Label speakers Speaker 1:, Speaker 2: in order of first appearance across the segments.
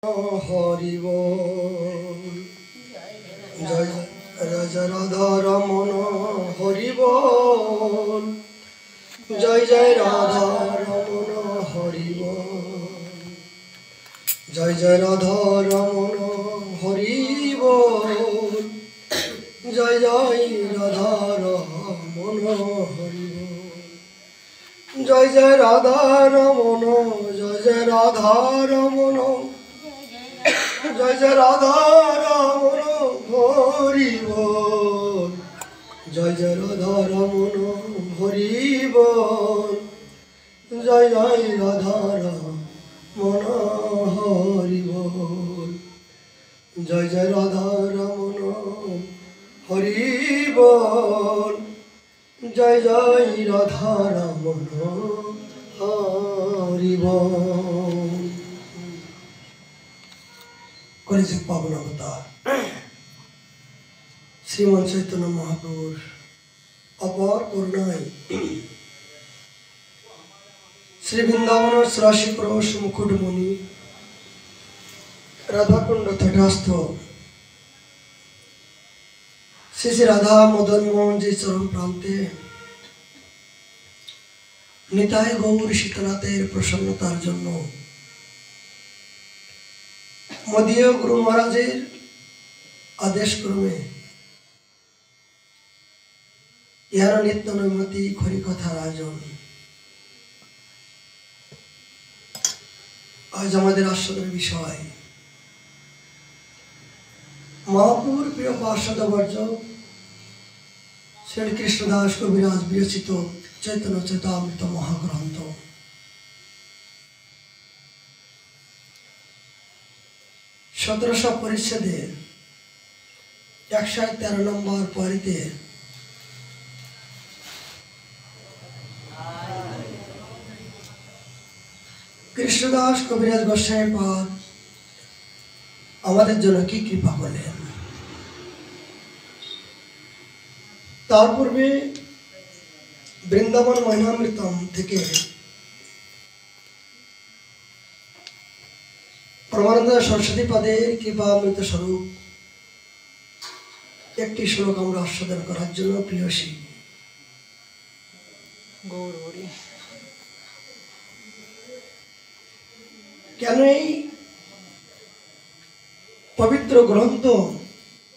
Speaker 1: হরি বল। জয় রাজা রাধা রমন হরি বল। জয় জয় রাধা রমন হরি বল। জয় জয় রাধা রমন হরি বল। জয় জয় রাধা রমন হরি বল। জয় জয় রাধা রমন, জয় জয় রাধা রমন, জয় জয় রাধা রমন হরি বল। জয় জয় রাধা রমন হরি বল। জয় জয় রাধা রমন হরি বল। জয় জয় রাধা রমন হরি বল। জয় জয় রাধা রমন হরি বল। কলিযুগ পাবন অবতার শ্রীমন চৈতন্য মহাপ্রভুর অপার করুণায় শ্রী বৃন্দাবন শ্রাসী প্রবেশ মুকুটমণি রাধাকুণ্ড তটস্থ শ্রী শ্রী রাধা মদন মোহনজি চরম প্রান্তে নিতাই গৌর শীতনাথের প্রসন্নতার জন্য মদীয় গুরু মহারাজের আদেশ ক্রমে ইহার নিত্য নৈমিত্তিক হরিকথার আয়োজন আজ আমাদের আস্বাদের বিষয়। মহাপ্রভুর প্রিয় পার্শ্বদবর্জ শ্রীকৃষ্ণদাস কবিরাজ বিরচিত চৈতন্য চৈতামৃত মহাগ্রন্থ। সতেরোশো পরিচ্ছেদের 113 নম্বর পরিতে কৃষ্ণদাস কবিরাজ গোস্বামী পাদ আমাদের জন্য কি কৃপা করলেন। তার পূর্বে বৃন্দাবন মহিমামৃতম থেকে পরমানন্দ সরস্বতী পদের কৃপামৃত স্বরূপ একটি শ্লোক আমরা আস্বাদন করার জন্য প্রিয়সী গৌরী। কেন এই পবিত্র গ্রন্থ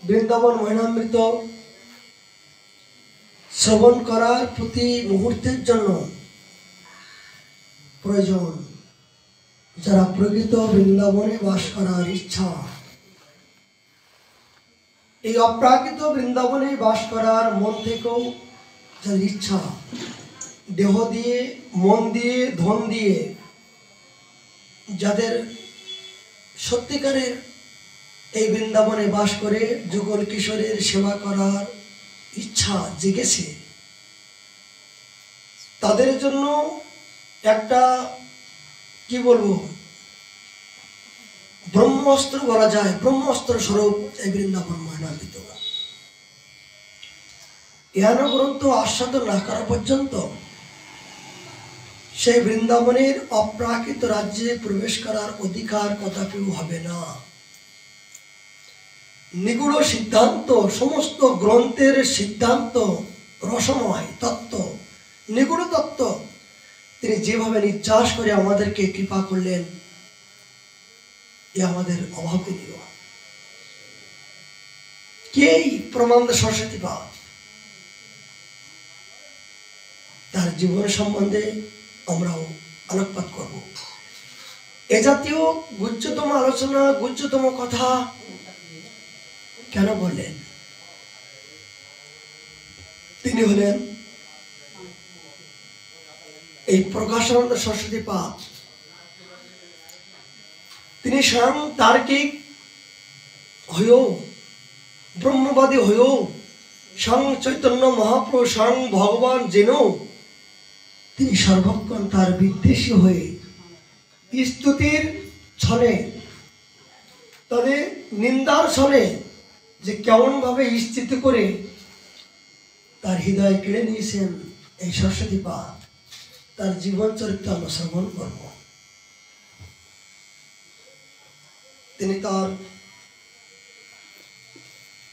Speaker 1: বৃন্দাবন মহিমামৃত শ্রবণ করার প্রতি মুহূর্তের জন্য প্রয়োজন? যারা প্রকৃত বৃন্দাবনে বাস করার ইচ্ছা, এই অপ্রাকৃত বৃন্দাবনে বাস করার মন থেকেও যাদের ইচ্ছা, দেহ দিয়ে, মন দিয়ে, ধন দিয়ে যাদের সত্যিকারের এই বৃন্দাবনে বাস করে যুগল কিশোরের সেবা করার ইচ্ছা জেগেছে, তাদের জন্য একটা কি বলবো ব্রহ্মাস্ত্র বলা যায়, ব্রহ্মাস্ত্র স্বরূপ এই বৃন্দাবন মহিমামৃত। ইহান গ্রন্থ আস্বাদন না করা পর্যন্ত সেই বৃন্দাবনের অপ্রাকৃত রাজ্যে প্রবেশ করার অধিকার কদাপিও হবে না। নিগুড় সিদ্ধান্ত, সমস্ত গ্রন্থের সিদ্ধান্ত রসময় তত্ত্ব, নিগুড় তত্ত্ব তিনি যেভাবে নির্যাস করে আমাদেরকে কৃপা করলেন, এ আমাদের অভাবনীয়। কেই পরমানন্দ সরস্বতী পাদ, তার জীবন সম্বন্ধে আমরাও আলোকপাত করব। এ জাতীয় গুহ্যতম আলোচনা, গুহ্যতম কথা কেন বললেন? তিনি হলেন এই প্রকাশানন্দ সরস্বতী পাদ। তিনি স্বয়ং তার্কিক হয়েও, ব্রহ্মবাদী হয়েও, স্বয়ং চৈতন্য মহাপ্রভু, স্বয়ং ভগবান জেনেও তিনি সর্বক্ষণ তার বিদ্বেষী হয়ে স্তুতির ছলে, তাদের নিন্দার ছলে যে কেমন ভাবে স্থিতি করে তার হৃদয় কেড়ে নিয়েছেন এই সরস্বতী পাদ, তার জীবন চরিত্র আমরা শ্রবণ করব। তিনি তার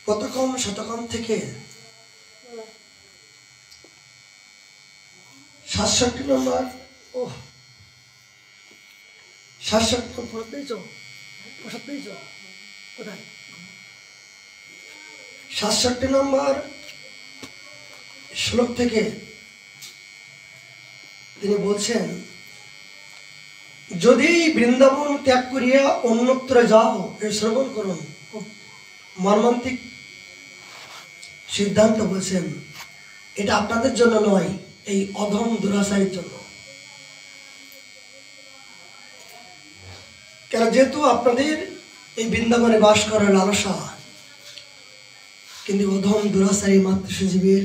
Speaker 1: প্রথম শতকম থেকে 67 নম্বর 67 নম্বর শ্লোক থেকে তিনি বলছেন, যদি বৃন্দাবন ত্যাগ করিয়া অন্যত্র যাও, শ্রবণ করুন, খুব মর্মান্তিক সিদ্ধান্ত বলছেন, এটা আপনাদের জন্য নয়, এই অধম দুরাশায়ের জন্য। কেন, যেহেতু আপনাদের এই বৃন্দাবনে বাস করার লালসা, কিন্তু অধম দুরাশায়ী মাতৃজীবীর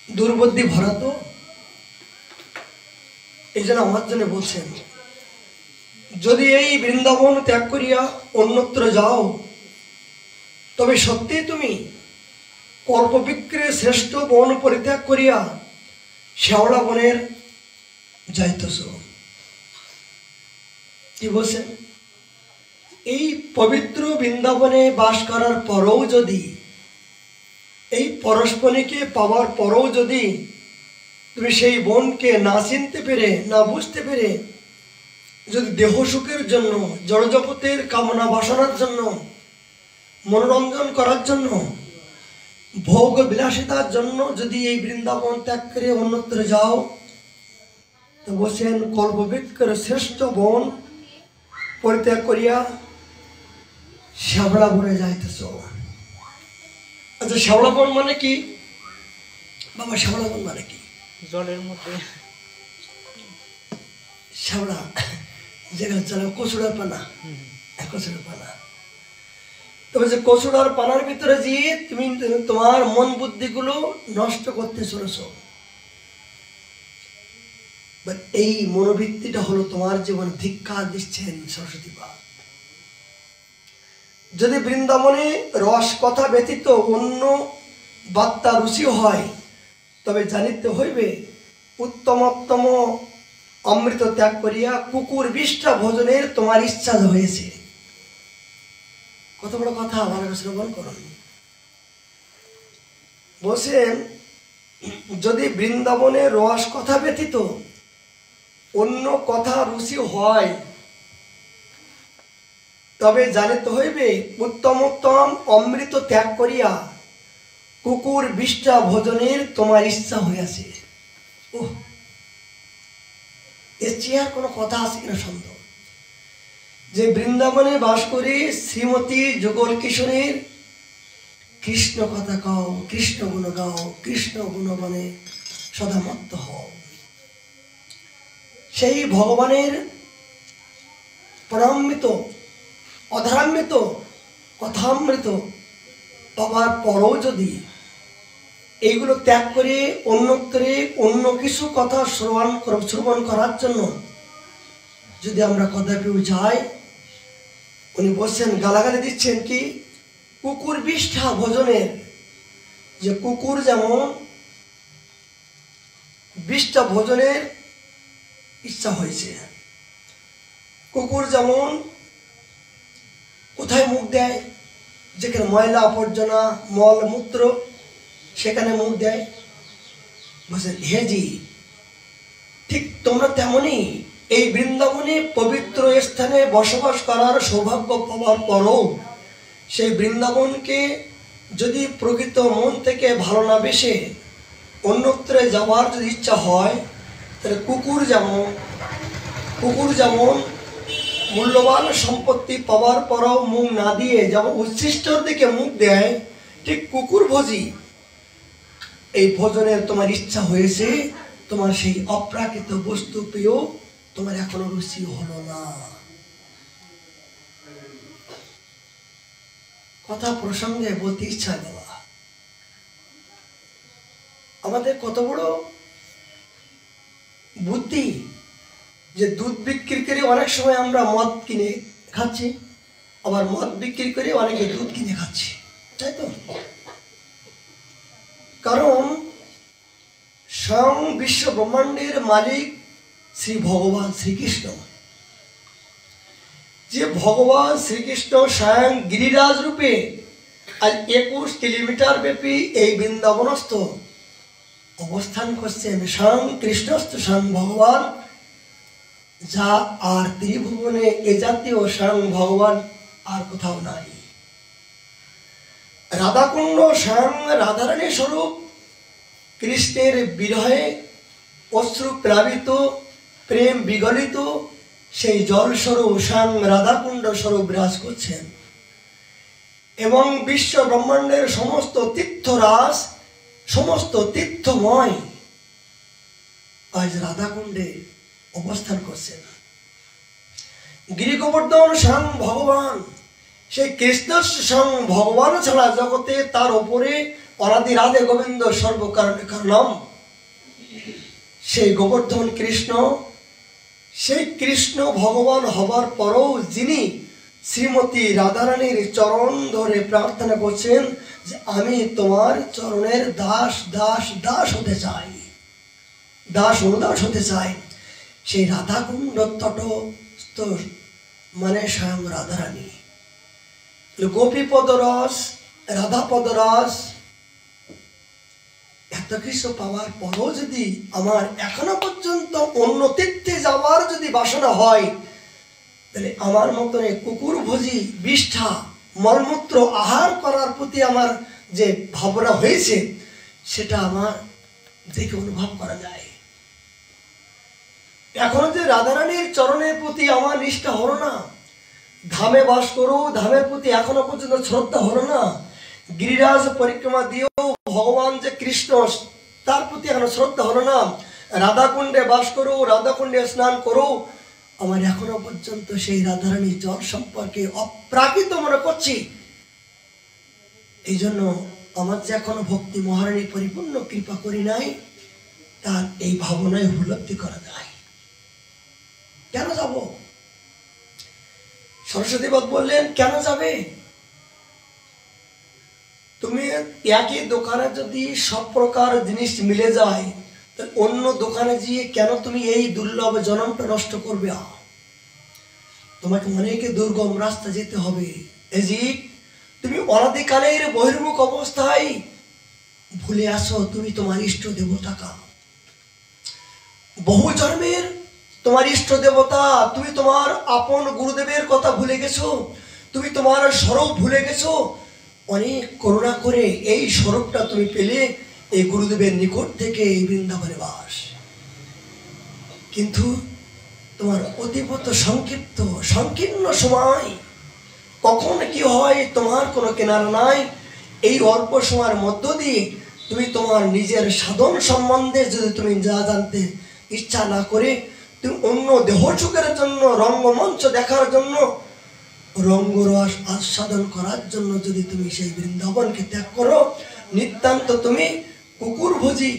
Speaker 1: দুর্বুদ্ধি ভরা তো, এই জন্য আমার জন্য বলছেন, যদি এই বৃন্দাবন ত্যাগ করিয়া অন্যত্র যাও, তবে সত্যি তুমি কল্পবৃক্ষের শ্রেষ্ঠ বন পরিত্যাগ করিয়া শ্যাওলা বনের যাইতেছ। কি বলছেন? এই পবিত্র বৃন্দাবনে বাস করার পরেও যদি, এই পরস্পরকে পাওয়ার পরেও যদি তুমি সেই বনকে না চিনতে পেরে, না বুঝতে পেরে, যদি দেহ সুখের জন্য, জড়জগতের কামনা বাসনার জন্য, মনোরঞ্জন করার জন্য, ভোগ বিলাসিতার জন্য যদি এই বৃন্দাবন ত্যাগ করে অন্যত্র যাও, তো বলছেন কল্পবৃক্ষের শ্রেষ্ঠ বন পরিত্যাগ করিয়া শ্যাওলা বনে যাইতেছ। আচ্ছা, শ্যাওলা বন মানে কি বাবা? শ্যাওলা বন মানে কি?
Speaker 2: জলের মধ্যে
Speaker 1: শ্যাওলা, যেখানে চলে কচুড়ার পানা, কচুড়ার পানা। তবে যে কচুড়ার পানার ভিতরে যে তুমি তোমার মন বুদ্ধিগুলো নষ্ট করতে চলেছ, এই মনোবৃত্তিটা হলো তোমার জীবনে ধিক্কার দিচ্ছেন সরস্বতী মা। যদি বৃন্দাবনে রস কথা ব্যতীত অন্য বার্তা রুচি হয়, তবে জানিতে হইবে উত্তমোত্তম অমৃত ত্যাগ করিয়া কুকুর বিষ্ঠা ভোজনের তোমার ইচ্ছা হয়েছে। কত বড় কথা, ভালো শ্রবণ করুন। বলছেন, যদি বৃন্দাবনে রস কথা ব্যতীত অন্য কথা রুচি হয়, তবে জানিতে হইবে উত্তমোত্তম অমৃত ত্যাগ করিয়া কুকুর বিষ্ঠা ভোজনের তোমার ইচ্ছা হইয়াছে। এর চেয়ে আর কোনো কথা আছে কিনা সন্দেহ? যে বৃন্দাবনে বাস করে শ্রীমতী যুগল কিশোরীর কৃষ্ণ কথা গাও, কৃষ্ণ গুণ গাও, কৃষ্ণ গুণবনে সদা মত্ত হও। সেই ভগবানের পরামৃত, অধরামৃত, কথামৃত পাওয়ার পরও যদি এইগুলো ত্যাগ করে অন্যত্রে অন্য কিছু কথা শ্রবণ করার জন্য যদি আমরা কদাপিও যাই, উনি বলছেন, গালাগালি দিচ্ছেন কি কুকুর বিষ্ঠা ভোজনের। যে কুকুর যেমন বিষ্ঠা ভোজনের ইচ্ছা হয়েছে, কুকুর যেমন কোথায় মুখ দেয়, যেখানে ময়লা আবর্জনা মল মূত্র সেখানে মুখ দেয়, বলছেন হেজি, ঠিক তোমরা তেমনই এই বৃন্দাবনে পবিত্র স্থানে বসবাস করার সৌভাগ্য পাওয়ার পরও সেই বৃন্দাবনকে যদি প্রকৃত মন থেকে ভালো না বেসে অন্যত্রে যাওয়ার যদি ইচ্ছা হয়, তাহলে কুকুর যেমন মূল্যবান সম্পত্তি পাওয়ার পরও মুখ না দিয়ে যেমন উচ্ছিষ্টর দিকে মুখ দেয়, ঠিক কুকুর ভোজি এই ভোজনের তোমার ইচ্ছা হয়েছে, তোমার সেই অপ্রাকৃত বস্তু পেয়েও তোমার এখনো রুচি হলো না। কথা প্রসঙ্গে বলতে ইচ্ছা বাবা, আমাদের কত বড় বুদ্ধি যে দুধ বিক্রি করে অনেক সময় আমরা মদ কিনে খাচ্ছি, আবার মদ বিক্রি করে অনেকে দুধ কিনে খাচ্ছি, তাই তো? কারণ স্বয়ং বিশ্ব ব্রহ্মাণ্ডের মালিক শ্রী ভগবান শ্রীকৃষ্ণ যে ভগবান শ্রীকৃষ্ণ স্বয়ং গিরিরাজ রূপে আজ 21 কিলোমিটার ব্যাপী এই বৃন্দাবনস্থ অবস্থান করছেন, স্বয়ং কৃষ্ণস্থ স্বয়ং ভগবান, যা আর ত্রিভুবনে এ জাতীয় স্বয়ং ভগবান আর কোথাও নাই। রাধাকুণ্ড স্বয়ং রাধারানী স্বরূপ কৃষ্ণের বিরহে অশ্রু প্লাবিত, প্রেম বিগলিত সেই জল স্বরূপ স্বয়ং রাধাকুণ্ড স্বরূপ বিরাজ করছেন এবং বিশ্ব ব্রহ্মাণ্ডের সমস্ত তীর্থরাস, সমস্ত তীর্থময় আজ রাধাকুণ্ডে অবস্থান করছেন। গিরিগোবর্ধন স্বয়ং ভগবান, সেই কৃষ্ণ স্বয়ং ভগবান ছাড়া জগতে তার উপরে অনাদি রাধে গোবিন্দ সর্বকারণে কারণম। সেই গোবর্ধন কৃষ্ণ, সেই কৃষ্ণ ভগবান হবার পরও যিনি শ্রীমতী রাধারানীর চরণ ধরে প্রার্থনা করছেন যে আমি তোমার চরণের দাস দাস দাস হতে চাই, দাস অনুদাস হতে চাই, সেই রাধাকুণ্ড তটস্থ মানে স্বয়ং রাধারানী। গোপীপদ রস, রাধাপদ রস এত কিছু পাওয়ার পরও যদি আমার এখনো পর্যন্ত অন্য তীর্থে যাওয়ার যদি বাসনা হয়, তাহলে আমার মতন কুকুর ভোজি বিষ্ঠা মলমূত্র আহার করার প্রতি আমার যে ভাবনা হয়েছে সেটা আমার দেখে অনুভব করা যায়। এখনো যে রাধারানীর চরণের প্রতি আমার নিষ্ঠা হলো না, ধামে বাস করো, ধামের প্রতি এখনো পর্যন্ত শ্রদ্ধা হলো না, গিরিরাজ পরিক্রমা দিয়েও ভগবান যে কৃষ্ণ তার প্রতি এখনো শ্রদ্ধা হলো না, রাধাকুণ্ডে বাস করো, রাধাকুণ্ডে স্নান করো, আমার এখনো পর্যন্ত সেই রাধারানীর জল সম্পর্কে অপ্রাকৃত মনে করছি। এই জন্য আমার যে এখনো ভক্তি মহারানী পরিপূর্ণ কৃপা করি নাই, তার এই ভাবনায় উপলব্ধি করা যায়। কেন যাব? সরস্বতীবাদ বললেন কেন যাবে? তুমি একই দোকানে যদি সব প্রকার জিনিস মিলে যায়, অন্য দোকানে গিয়ে কেন তুমি এই দুর্লভ জন্মটা নষ্ট করবে? তোমাকে অনেকে দুর্গম রাস্তা যেতে হবে। এজি তুমি অনাদিকালের বহির্মুখ অবস্থায় ভুলে আসো তুমি তোমার ইষ্ট দেবতাকা, বহু জন্মের তোমার ইষ্ট দেবতা, তুমি তোমার আপন গুরুদেবের কথা ভুলে গেছো, তুমি তোমার স্বরূপ ভুলে গেছো। অনেক করুণা করে এই স্বরূপটা তুমি পেলে এই গুরুদেবের নিকট থেকে এই বৃন্দাবনে বাস, কিন্তু তোমার অতিবত সংক্ষিপ্ত সংকীর্ণ সময়, কখন কি হয় তোমার কোনো কেনার নাই। এই অল্প সময়ের মধ্য দিয়ে তুমি তোমার নিজের সাধন সম্বন্ধে যদি তুমি যা জানতে ইচ্ছা না করে তুমি অন্য দেহ সুখের জন্য, রঙ্গমঞ্চ দেখার জন্য, রঙ্গরস আস্বাদন করার জন্য যদি তুমি সেই বৃন্দাবনকে ত্যাগ করো, নিতান্ত তুমি কুকুর ভোজি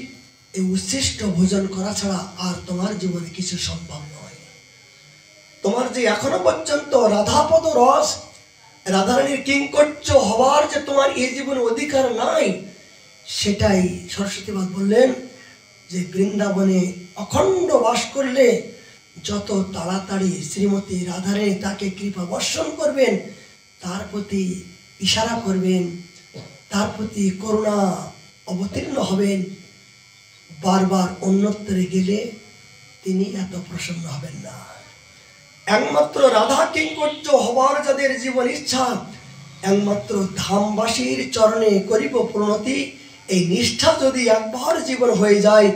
Speaker 1: এই উচ্ছিষ্ট ভোজন করা ছাড়া আর তোমার জীবনে কিছু সম্ভব নয়। তোমার যে এখনো পর্যন্ত রাধাপদ রস, রাধারানীর কিংকর্য হওয়ার যে তোমার এই জীবনে অধিকার নাই, সেটাই সরস্বতীবাদ বললেন যে বৃন্দাবনে অখণ্ড বাস করলে যত তাড়াতাড়ি শ্রীমতী রাধারানী তাকে কৃপা বর্ষণ করবেন, তার প্রতি ইশারা করবেন, তার প্রতি করুণা অবতীর্ণ হবেন, বারবার অন্যত্রে গেলে তিনি এত প্রসন্ন হবেন না। একমাত্র রাধা কিংকর্য হবার যাদের জীবন ইচ্ছা, একমাত্র ধামবাসীর চরণে করিব প্রণতি, এই নিষ্ঠা যদি একবার জীবন হয়ে যায়,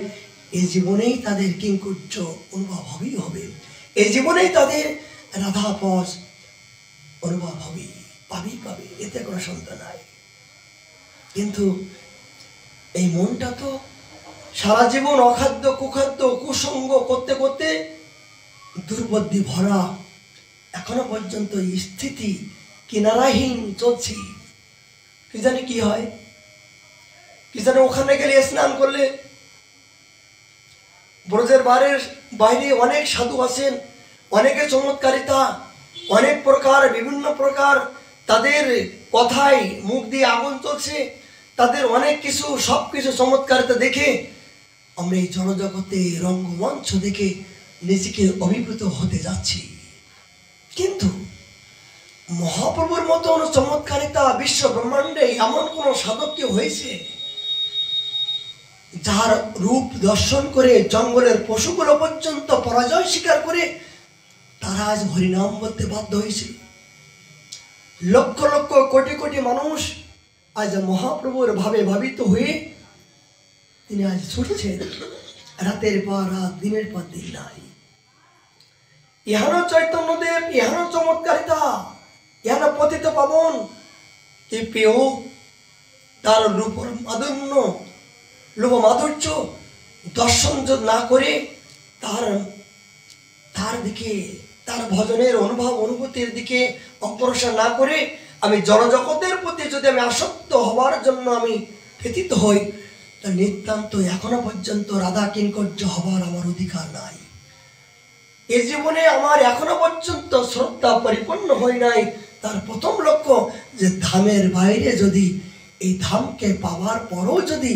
Speaker 1: এই জীবনেই তাদের কিংকর্য অনুভব হবেই হবে, এই জীবনেই তাদের রাধাপদ অনুভব হবে, পাবেই পাবে, এতে কোনো সন্দেহ নাই। কিন্তু এই মনটা তো সারা জীবন অখাদ্য কুখাদ্য কুসঙ্গ করতে করতে দুর্বুদ্ধি ভরা, এখনো পর্যন্ত স্থিতি কিনারাহীন চলছি। কি জানি কি হয়, কি জানি ওখানে গেলে স্নান করলে ব্রজের বাইরে অনেক সাধু আছেন, অনেকে চমৎকারিতা, অনেক প্রকার বিভিন্ন প্রকার তাদের কথায় মুখ দিয়ে আগুন চলছে, তাদের অনেক কিছু সব কিছু চমৎকারিতা দেখে আমরা এই জনজগতে রঙ্গমঞ্চ দেখে নিজেকে অভিভূত হতে যাচ্ছি। কিন্তু মহাপ্রভুর মতন চমৎকারিতা বিশ্ব ব্রহ্মাণ্ডে এমন কোন সাধক কি হয়েছে যার রূপ দর্শন করে জঙ্গলের পশুগুলো পর্যন্ত পরাজয় স্বীকার করে তারা আজ হরিনাম বলতে বাধ্য হয়েছিল। লক্ষ লক্ষ কোটি কোটি মানুষ আজ মহাপ্রভুর ভাবে ভাবিত হয়ে তিনি আজ ছুটছেন রাতের পর রাত, দিনের পর দিন নাই। ইহানো চৈতন্যদেব, ইহানো চমৎকারিতা, ইহানো পতিত পাবন কি পেয় তার রূপ মাধুর্য, লোভ মাধুর্য দর্শন না করে তার দিকে, তার ভজনের অনুভব অনুভূতির দিকে অগ্রসর না করে আমি জড়জগতের প্রতি যদি আমি আসক্ত হওয়ার জন্য আমি ব্যতীত হই, তা নিতান্ত এখনো পর্যন্ত রাধা কিঙ্কর্য হবার আমার অধিকার নাই। এই জীবনে আমার এখনো পর্যন্ত শ্রদ্ধা পরিপূর্ণ হয় নাই। তার প্রথম লক্ষ্য যে ধামের বাইরে যদি এই ধামকে পাওয়ার পরও যদি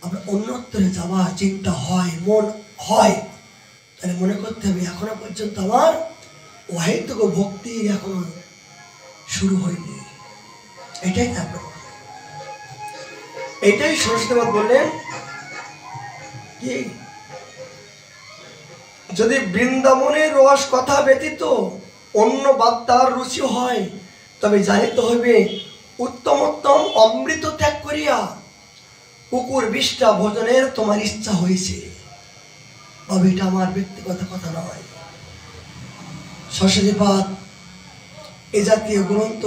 Speaker 1: আমরা অন্যত্রে যাওয়ার চিন্তা হয়, মন হয়, তাহলে মনে করতে হবে এখনো পর্যন্ত আমার অহেতুক ভক্তির এখনো শুরু হয়নি। এটাই তারপর, এটাই সরস্বতীবাদ বললেন কি যদি বৃন্দাবনের রস কথা ব্যতীত অন্য বার্তার রুচি হয়, তবে জানিতে হইবে উত্তমোত্তম অমৃত ত্যাগ করিয়া কুকুর বিষ্ঠা ভোজনের তোমার ইচ্ছা হয়েছে। তবে এটা আমার ব্যক্তিগত কথা নয়। সরস্বতীপাদ এ জাতীয় গ্রন্থ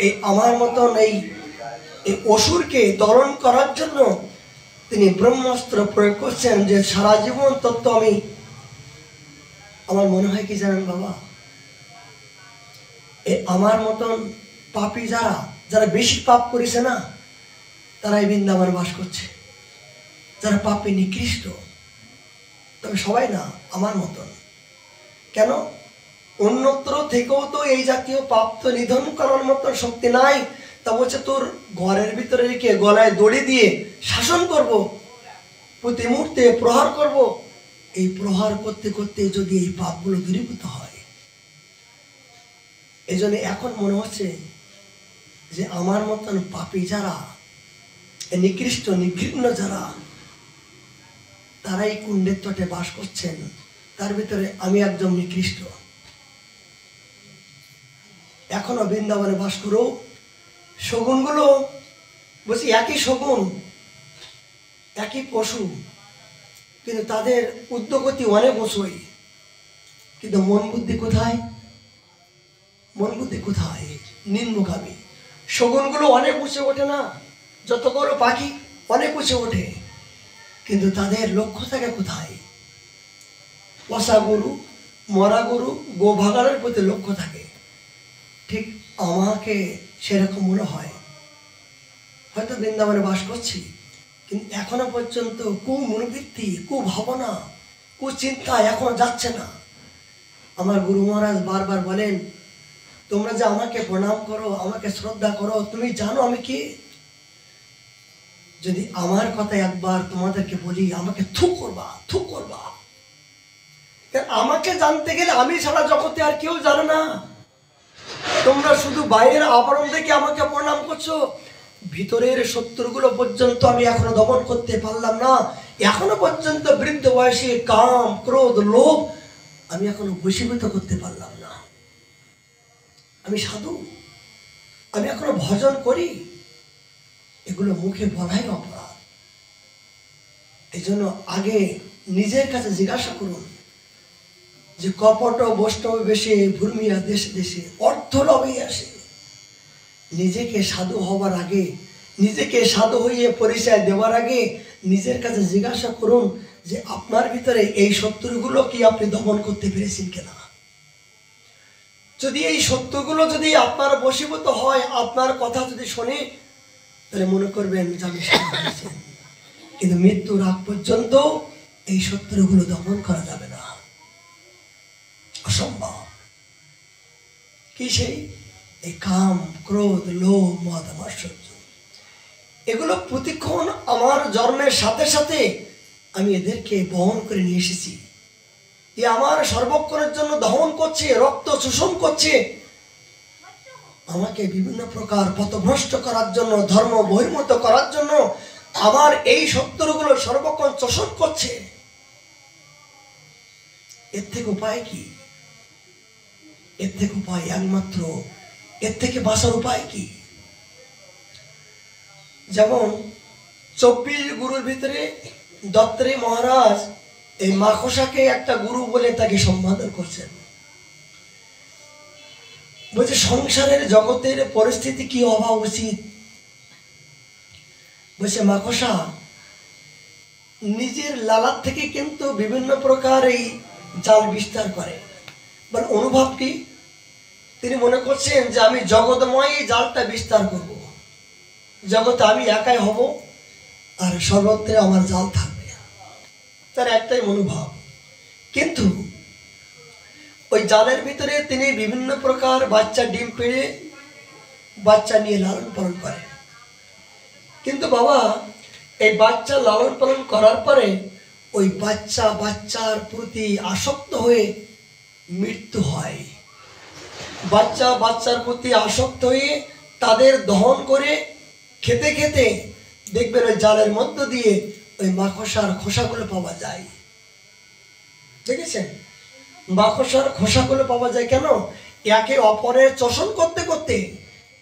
Speaker 1: এই আমার মতন এই অসুরকে দমন করার জন্য তিনি ব্রহ্মাস্ত্র প্রয়োগ করছেন। যে সারা জীবন তত্ত্ব আমি, আমার মনে হয় কি জানেন বাবা, আমার মতন পাপী যারা যারা বেশি পাপ করেছে না, তারাই বৃন্দাবনে বাস করছে। যারা পাপে নিকৃষ্ট, তবে সবাই না আমার মতন। কেন? অন্যত্র থেকেও তো এই জাতীয় পাপ তো নিধন করার মতো শক্তি নাই। তা বলছে তোর ঘরের ভিতরে রেখে গলায় দড়ি দিয়ে শাসন করব, প্রতি মুহূর্তে প্রহার করব। এই প্রহার করতে করতে যদি এই পাপগুলো দূরীভূত হয়, এই জন্য এখন মনে হচ্ছে যে আমার মতন পাপী যারা, নিকৃষ্ট নিঘৃণ্য যারা, তারাই কুণ্ডের তটে বাস করছেন। তার ভিতরে আমি একজন নিকৃষ্ট। এখনো বৃন্দাবনে বাস করো। শগুনগুলো বলছি একই শগুন, একই পশু, কিন্তু তাদের উদ্যোগতি অনেক উঁচুই। কিন্তু মন বুদ্ধি কোথায়? মন বুদ্ধি কোথায়? নিম্নগামী। শগুনগুলো অনেক উঁচে ওঠে না, যতগুলো পাখি অনেক উঁচে ওঠে, কিন্তু তাদের লক্ষ্য থাকে কোথায়? পচা গরু, মরা গরু, গো ভাগানোর প্রতি লক্ষ্য থাকে। ঠিক আমাকে সেরকম মনে হয়। হয়তো বৃন্দাবনে বাস করছি, কিন্তু এখনো পর্যন্ত কুমনোবৃত্তি, কুভাবনা, কুচিন্তা এখনো যাচ্ছে না। আমার গুরু মহারাজ বারবার বলেন, তোমরা যে আমাকে প্রণাম করো, আমাকে শ্রদ্ধা করো, তুমি জানো আমি কি? যদি আমার কথা একবার তোমাদেরকে বলি, আমাকে থু করবা, থু করবা। আমাকে জানতে গেলে আমি ছাড়া জগতে আর কেউ জানে না। তোমরা শুধু বাইরের আবরণ দেখে আমাকে প্রণাম করছো, ভিতরের শত্রুগুলো পর্যন্ত আমি এখনো দমন করতে পারলাম না। এখনো পর্যন্ত বৃদ্ধ বয়সে কাম, ক্রোধ, লোভ আমি এখনো বশীভূত করতে পারলাম না। আমি সাধু, আমি এখনো ভজন করি, এগুলো মুখে বলাই অপরাধ। এই জন্য আগে নিজের কাছে জিজ্ঞাসা করুন যে কপট বৈষ্ণব বেশে ভূমিয়া দেশে দেশে অর্থ লবেই আসে। নিজেকে সাধু হবার আগে, নিজেকে সাধু হইয়ে পরিচয় দেওয়ার আগে নিজের কাছে জিজ্ঞাসা করুন যে আপনার ভিতরে এই শত্রুগুলো কি আপনি দমন করতে পেরেছেন কিনা। যদি এই শত্রুগুলো যদি আপনার বশীভূত হয়, আপনার কথা যদি শোনে, তাহলে মনে করবেন যে আমি সাধু হয়েছেন। কিন্তু মৃত্যুর আগ পর্যন্ত এই শত্রুগুলো দমন করা যাবে না, অসম্ভব। কি সেই এই কাম, ক্রোধ, লোভ, মদ, মাৎসর্য, এগুলো প্রতিক্ষণ আমার জন্মের সাথে সাথে আমি এদেরকে বহন করে নিয়ে এসেছি। এ আমার সর্বক্ষণের জন্য দহন করছে, রক্ত শোষণ করছে। আমাকে বিভিন্ন প্রকার পথভ্রষ্ট করার জন্য, ধর্ম বহির্ভূত করার জন্য আমার এই শত্রুগুলো সর্বক্ষণ চোষণ করছে। এর থেকে উপায় কি? এর থেকে উপায় একমাত্র, এর থেকে বাঁচার উপায় কি? যেমন 24 গুরুর ভিতরে দত্তাত্রেয় মহারাজ এই মাকড়সাকে একটা গুরু বলে তাকে সম্বোধন করছেন। বলছে সংসারের জগতের পরিস্থিতি কি হওয়া উচিত? বলছে মাকড়সা নিজের লালার থেকে কিন্তু বিভিন্ন প্রকার এই জাল বিস্তার করে। মানে অনুভব কি? তিনি মনে করছেন যে আমি জগৎময় এই জালটা বিস্তার করব, জগতে আমি একাই হব আর সর্বত্র আমার জাল থাকবে, তার একটাই মনোভাব। কিন্তু ওই জালের ভিতরে তিনি বিভিন্ন প্রকার বাচ্চা ডিম পেড়ে বাচ্চা নিয়ে লালন পালন করে। কিন্তু বাবা এই বাচ্চা লালন পালন করার পরে ওই বাচ্চার প্রতি আসক্ত হয়ে মৃত্যু হয়। বাচ্চার প্রতি আসক্ত হয়ে তাদের দহন করে খেতে খেতে দেখবেন ওই জালের মধ্য দিয়ে ওই মাকড়সার খোসাগুলো পাওয়া যায়। দেখেছেন? মাকড়সার খোসাগুলো পাওয়া যায় কেন? একে অপরের চোষণ করতে করতে,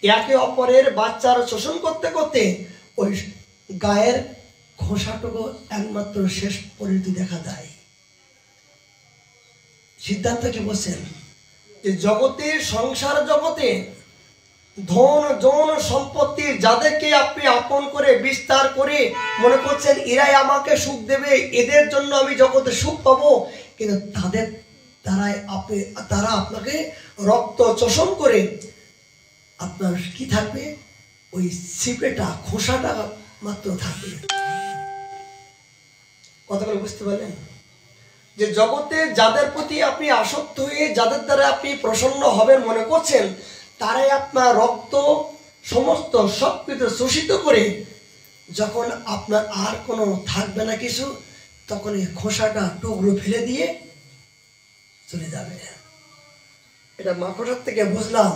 Speaker 1: একে অপরের বাচ্চার শোষণ করতে করতে ওই গায়ের খোসাটুকু একমাত্র শেষ পরিণতি দেখা যায়। সিদ্ধান্ত কি বলছেন? যে জগতে, সংসার জগতে ধন জন সম্পত্তি যাদেরকে আপনি আপন করে বিস্তার করে মনে করছেন এরাই আমাকে সুখ দেবে, এদের জন্য আমি জগতে সুখ পাবো, কিন্তু তারা আপনাকে রক্ত চোষণ করে আপনার কি থাকবে? ওই সিপেটা, খোসাটা মাত্র থাকবে। কথাগুলো বুঝতে পারলেন? যে জগতে যাদের প্রতি আপনি আসক্ত হয়ে যাদের দ্বারা আপনি প্রসন্ন হবেন মনে করছেন, তারাই আপনার রক্ত সমস্ত সবকিছু শোষিত করে যখন আপনার আর কোনো থাকবে না কিছু, তখন এই খোসাটা টুকরো ফেলে দিয়ে চলে যাবে। এটা মাকড়সার থেকে বুঝলাম,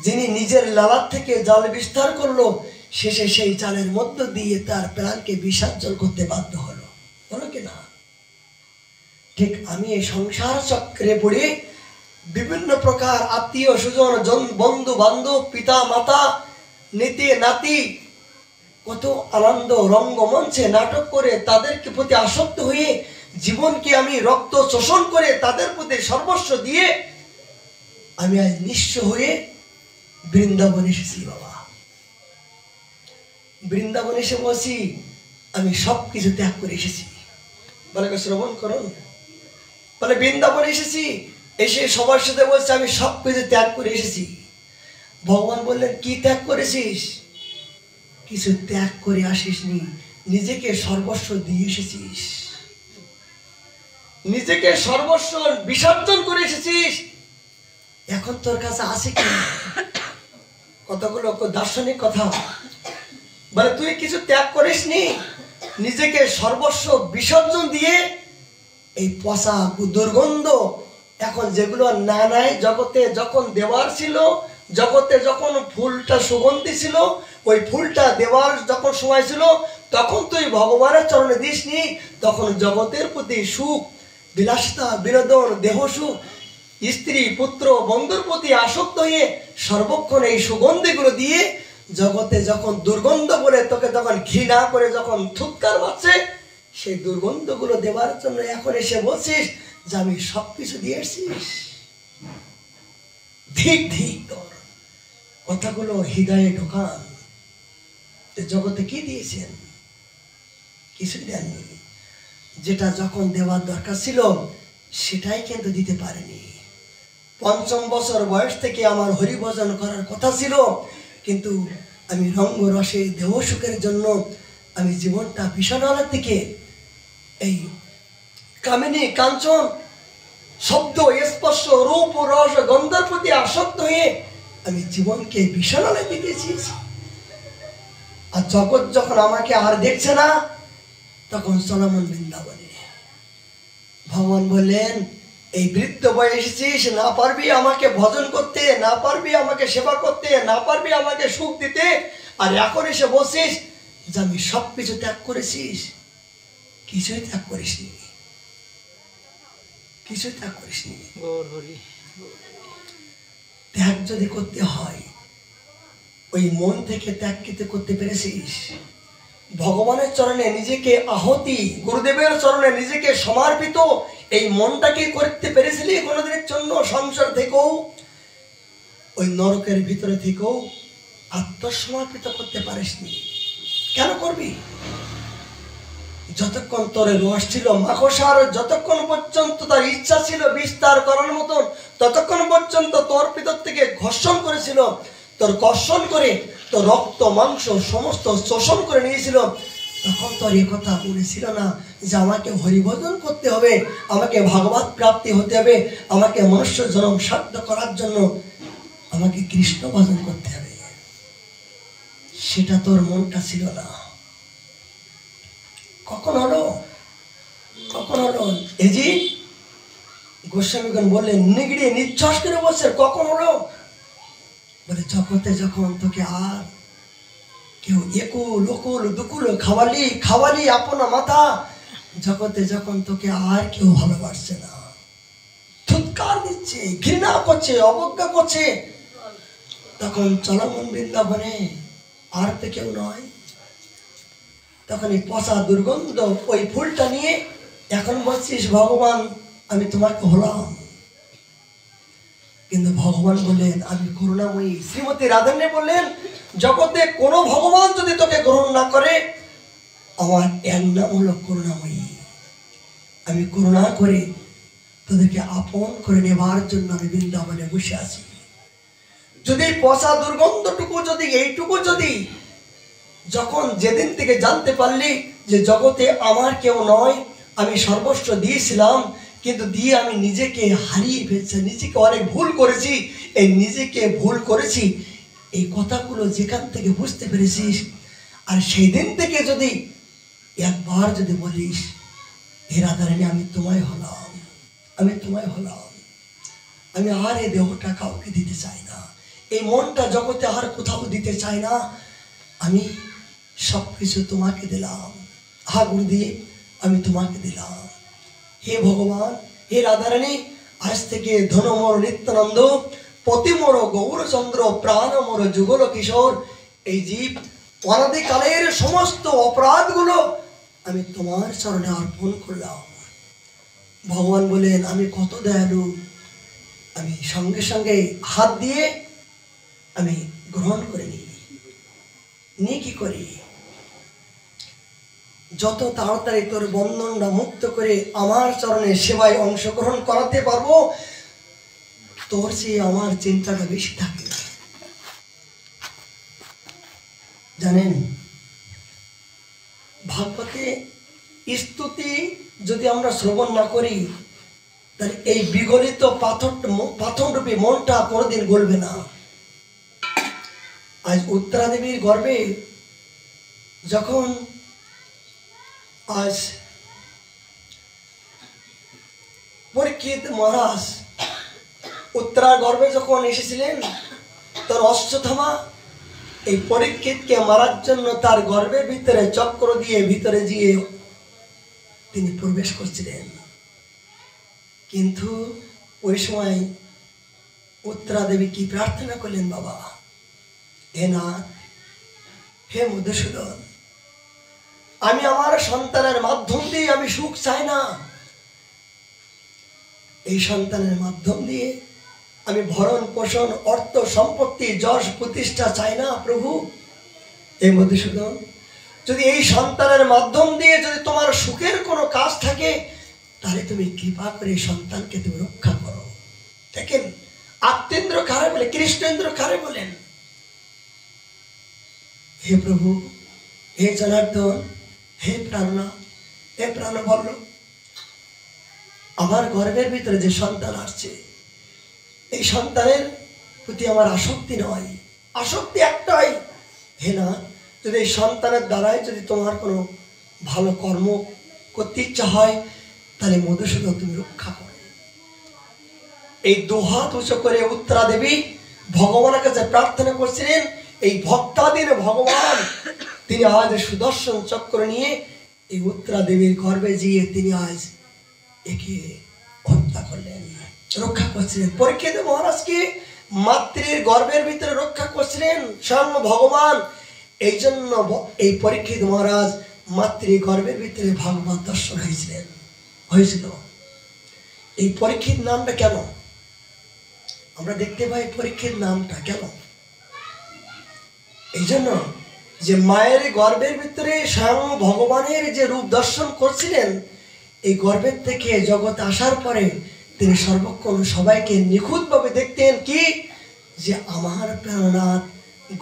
Speaker 1: যিনি নিজের লালার থেকে জাল বিস্তার করলো, শেষে সেই জালের মধ্য দিয়ে তার প্রাণকে বিসর্জন করতে বাধ্য হলো কিনা? ঠিক আমি এই সংসার চক্রে পড়ে বিভিন্ন প্রকার আত্মীয় স্বজন, বন্ধু বান্ধব, পিতা মাতা, নীতি নাতি কত আনন্দ রঙ্গমঞ্চে নাটক করে তাদেরকে প্রতি আসক্ত হয়ে জীবনকে আমি রক্ত শোষণ করে তাদের প্রতি সর্বস্ব দিয়ে আমি আজ নিঃস্ব হয়ে বৃন্দাবন এসেছি। বাবা বৃন্দাবন এসে বলছি আমি সবকিছু ত্যাগ করে এসেছি। বলে শ্রবণ করুন, বলে বৃন্দাবন এসেছি, এসে সবার সাথে বলছে আমি সবকিছু ত্যাগ করে এসেছি। ভগবান বললেন কি ত্যাগ করেছিস? কিছু ত্যাগ করে আসিসনি, নিজেকে সর্বস্ব দিয়ে এসেছিস, নিজেকে সর্বস্ব বিসর্জন করে এসেছিস। এখন তোর কাছে আছে কি? কতগুলো দার্শনিক কথা। বলে তুই কিছু ত্যাগ করিসনি, নিজেকে সর্বস্ব বিসর্জন দিয়ে এই পচা দুর্গন্ধ এখন যেগুলো না নাই জগতে যখন দেওয়ার ছিল, জগতে যখন ফুলটা সুগন্ধি ছিল, ওই ফুলটা দেওয়ার যখন সময় ছিল তখন তুই ভগবানের চরণে দিসনি, তখন জগতের প্রতি সুখ বিলাসিতা বিনোদন দেহ সুখ স্ত্রী পুত্র বন্ধুর প্রতি আসক্ত হয়ে সর্বক্ষণ এই সুগন্ধিগুলো দিয়ে জগতে যখন দুর্গন্ধ বলে তোকে যখন ঘৃণা করে যখন থুৎকার মারছে, সেই দুর্গন্ধগুলো দেওয়ার জন্য এখন এসে বলছিস যে আমি সবকিছু দিয়ে এসেছিস। ঠিক ঠিক তোর কথাগুলো হৃদয়ে ঢোকান। জগতে কি দিয়েছেন? কিছুই দেননি। যেটা যখন দেওয়ার দরকার ছিল সেটাই কিন্তু দিতে পারেনি। ৫ম বছর বয়স থেকে আমার হরিভজন করার কথা ছিল, কিন্তু আমি রঙ্গরসে দেহ সুখের জন্য আমি জীবনটা বিষণালয় থেকে এই কামিনী কাঞ্চন শব্দ স্পর্শ রূপ রস গন্ধের প্রতি আসক্ত হয়ে আমি জীবনকে বিষণালয় দিতে চেয়েছি। আর জগৎ যখন আমাকে আর দেখছে না, তখন চলমন বৃন্দাবনে ভগবান বললেন এই বৃদ্ধ বয়সে এসেছিস, না পারবি আমাকে ভজন করতে, না পারবি আমাকে সেবা করতে, না পারবি আমাকে সুখ দিতে, আর এখন এসে বলছিস যে আমি সবকিছু ত্যাগ করেছিস। কিছুই ত্যাগ করিসনি, কিছুই ত্যাগ করিসনি। ত্যাগ যদি করতে হয় ওই মন থেকে ত্যাগ করতে পেরেছিস। ভগবানের চরণে নিজেকে আহতি, গুরুদেবের চরণে নিজেকে সমর্পিত এই মনটাকে করতে পেরেছিলি কোনোদিনের জন্য? সংসার থেকেও, ওই নরকের ভিতরে থেকেও আত্মসমর্পিত করতে পারিসনি। কেন করবি? যতক্ষণ তোর রস ছিল মাকসার, যতক্ষণ পর্যন্ত তার ইচ্ছা ছিল বিস্তার করার মতন, ততক্ষণ পর্যন্ত তোর ভিতর থেকে ঘর্ষণ করেছিল, তোর কর্ষণ করে তোর রক্ত মাংস সমস্ত শোষণ করে নিয়েছিল। তখন তোর এ কথা বলেছিল না যে আমাকে হরিভজন করতে হবে, আমাকে ভাগবত প্রাপ্তি হতে হবে, আমাকে মনুষ্য জন্ম সাধ্য করার জন্য আমাকে কৃষ্ণ ভজন করতে হবে। সেটা তোর মনটা ছিল না। কখন হলো? কখন হলো? এই যে গোস্বামীগণ বললেন, নিগড়িয়ে নিঃশ্বাস করে বলছে, কখন হলো? বলে জগতে যখন তোকে আর কেউ একুল ওকুল দুকুল খাওয়ালি আপনা মাথা, জগতে যখন তোকে আর কেউ ভালোবাসছে না, থুৎকার দিচ্ছে, ঘৃণা করছে, অবজ্ঞা করছে, তখন চলমন বৃন্দাবনে আর তো কেউ নয়। তখন এই পচা দুর্গন্ধ ওই ফুলটা নিয়ে এখন বলছিস ভগবান আমি তোমাকে হলাম। কিন্তু ভগবান বললেন আমি করুণাময়ী। শ্রীমতী রাধারানী বললেন জগতে কোনো ভগবান যদি তোকে গ্রহণ না করে, আমার এর নাম হলো করুণাময়ী। আমি করুণা করে তোদেরকে আপন করে নেবার জন্য আমি বৃন্দাবনে বসে আছি। যদি পচা দুর্গন্ধটুকু, যদি এইটুকু, যদি যখন যেদিন থেকে জানতে পারলি যে জগতে আমার কেউ নয়, আমি সর্বস্ব দিয়েছিলাম, কিন্তু দিয়ে আমি নিজেকে হারিয়ে ফেলছি, নিজেকে অনেক ভুল করেছি, এই নিজেকে ভুল করেছি এই কথাগুলো যেখান থেকে বুঝতে পেরেছিস, আর সেই দিন থেকে যদি একবার যদি বলিস হে রাধারানী আমি তোমায় হলাম, আমি তোমায় হলাম, আমি আর এই দেহটা কাউকে দিতে চাই না, এই মনটা জগতে আর কোথাও দিতে চাই না, আমি সব কিছু তোমাকে দিলাম, হা গুরুদেব আমি তোমাকে দিলাম। হে ভগবান, হে রাধারানী, আজ থেকে ধনমোর নিত্যানন্দ, পতিমোর গৌরচন্দ্র, প্রাণমোর যুগল কিশোর, এই জীব অনাদিকালের সমস্ত অপরাধগুলো আমি তোমার চরণে অর্পণ করলাম। ভগবান বলেন আমি কত দয়ালু, আমি সঙ্গে সঙ্গে হাত দিয়ে আমি গ্রহণ করে নিয়ে কি করি, যত তাড়াতাড়ি তোর বন্ধনটা মুক্ত করে আমার চরণে সেবায় অংশগ্রহণ করাতে পারবো, তোর চেয়ে আমার চিন্তাটা বেশি থাকে। জানেন ভাগবতে স্তুতি যদি আমরা শ্রবণ না করি, তাহলে এই বিগলিত পাথররূপী মনটা কোনোদিন গলবে না। আজ উত্তরাদেবীর গর্ভে যখন আজ পরীক্ষিত মহারাজ উত্তরার গর্ভে যখন এসেছিলেন, তার অশ্বত্থামা এই পরীক্ষিতকে মারার জন্য তার গর্ভের ভিতরে চক্র দিয়ে ভিতরে গিয়ে তিনি প্রবেশ করছিলেন। কিন্তু ওই সময় উত্তরা দেবী কি প্রার্থনা করলেন, বাবা হে নাথ, হে মধুসূদন, আমি আমার সন্তানের মাধ্যম দিয়ে আমি সুখ চাই না, এই সন্তানের মাধ্যম দিয়ে আমি ভরণ পোষণ অর্থ সম্পত্তি যশ প্রতিষ্ঠা চাই না প্রভু। এই মধুসূদন, যদি এই সন্তানের মাধ্যম দিয়ে যদি তোমার সুখের কোনো কাজ থাকে, তাহলে তুমি কৃপা করে সন্তানকে তুমি রক্ষা করো। দেখেন আত্মেন্দ্র কারে বলে, কৃষ্ণেন্দ্র কারে বলেন, হে প্রভু, হে জনার্দন, হে প্রাণনাথ, হে প্রাণবল্লভ, আমার গর্ভের ভিতরে যে সন্তান আসছে, এই সন্তানের প্রতি আমার আসক্তি নয়, আসক্তি একটাই, হে না, যদি এই সন্তানের দ্বারাই যদি তোমার কোনো ভালো কর্ম করতে ইচ্ছা হয়, তাহলে মধুসূদন তুমি রক্ষা করো। এই দুহাত উঁচু করে উত্তরা দেবী ভগবানের কাছে প্রার্থনা করছিলেন। এই ভক্তাধীন ভগবান তিনি আজ সুদর্শন চক্র নিয়ে এই উত্তরা দেবীর গর্ভে গিয়ে তিনি আজ একে হত্যা করলেন, রক্ষা করছিলেন। পরীক্ষিত মহারাজকে মাতৃর গর্ভের ভিতরে রক্ষা করছিলেন স্বয়ং ভগবান। এই জন্য এই পরীক্ষিত মহারাজ মাতৃ গর্ভের ভিতরে ভগবান দর্শন হয়েছিল। এই পরীক্ষিত নামটা কেন আমরা দেখতে পাই? পরীক্ষিত নামটা কেন? এই জন্য যে মায়ের গর্ভের ভিতরে স্বয়ং ভগবানের যে রূপ দর্শন করছিলেন, এই গর্ভের থেকে জগৎ আসার পরে তিনি সর্বক্ষণ সবাইকে নিখুঁতভাবে দেখতেন। কি যে আমার প্রাণনাথ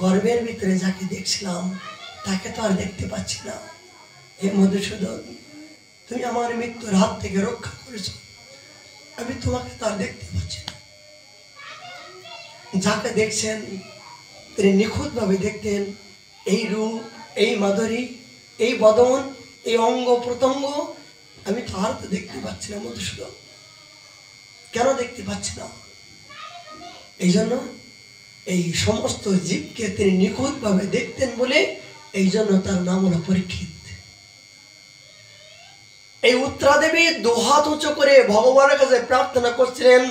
Speaker 1: গর্ভের ভিতরে যাকে দেখছিলাম তাকে তো আর দেখতে পাচ্ছি না। হে মধুসূদন, তুমি আমার মৃত্যুর হাত থেকে রক্ষা করেছ, আমি তোমাকে তো আর দেখতে পাচ্ছি না। যাকে দেখছেন তিনি নিখুঁতভাবে দেখতেন এই রূপ, এই মাধুরী, এই বদন, এই অঙ্গ প্রত্যঙ্গ আমি তো আর তো দেখতে পাচ্ছি না। মধুসূদন, কেন দেখতে পাচ্ছি না? এই জন্য এই সমস্ত জীবকে তিনি নিখুঁতভাবে দেখতেন বলে এই জন্য তার নাম হলো পরীক্ষিত। এই উত্তরা দেবী দুহাত উঁচু করে ভগবানের কাছে প্রার্থনা করছিলেন,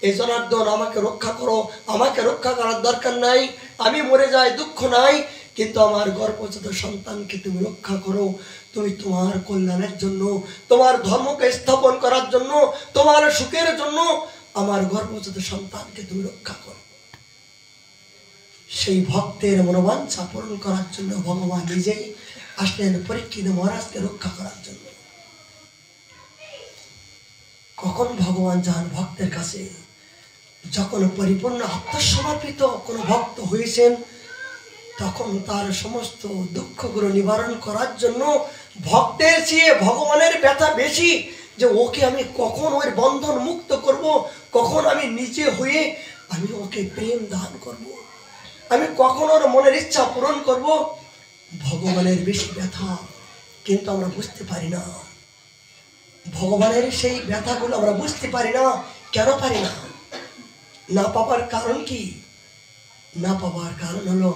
Speaker 1: এই জনার্দন আমাকে রক্ষা করো, আমাকে রক্ষা করার দরকার নাই, আমি মরে যাই দুঃখ নাই, কিন্তু আমার গর্ভজাত সন্তানকে তুমি রক্ষা করো। তুমি তোমার কল্যাণের জন্য, তোমার ধর্মকে স্থাপন করার জন্য, তোমার সুখের জন্য আমার গর্ভজাত সন্তানকে তুমি রক্ষা করো। সেই ভক্তের মনোবাঞ্ছা পূরণ করার জন্য ভগবান নিজেই আসলেন পরীক্ষিত মহারাজকে রক্ষা করার জন্য। কখন ভগবান যান ভক্তের কাছে? যখন পরিপূর্ণ আত্মসমর্পিত কোনো ভক্ত হয়েছেন, তখন তার সমস্ত দুঃখগুলো নিবারণ করার জন্য ভক্তের চেয়ে ভগবানের ব্যথা বেশি, যে ওকে আমি কখন ওর বন্ধন মুক্ত করব, কখন আমি নিজে হয়ে আমি ওকে প্রেম দান করব, আমি কখন ওর মনের ইচ্ছা পূরণ করব। ভগবানের বেশি ব্যথা, কিন্তু আমরা বুঝতে পারি না। ভগবানের সেই ব্যথাগুলো আমরা বুঝতে পারি না। কেন পারি না? না পাবার কারণ কি? না পাবার কারণ হলো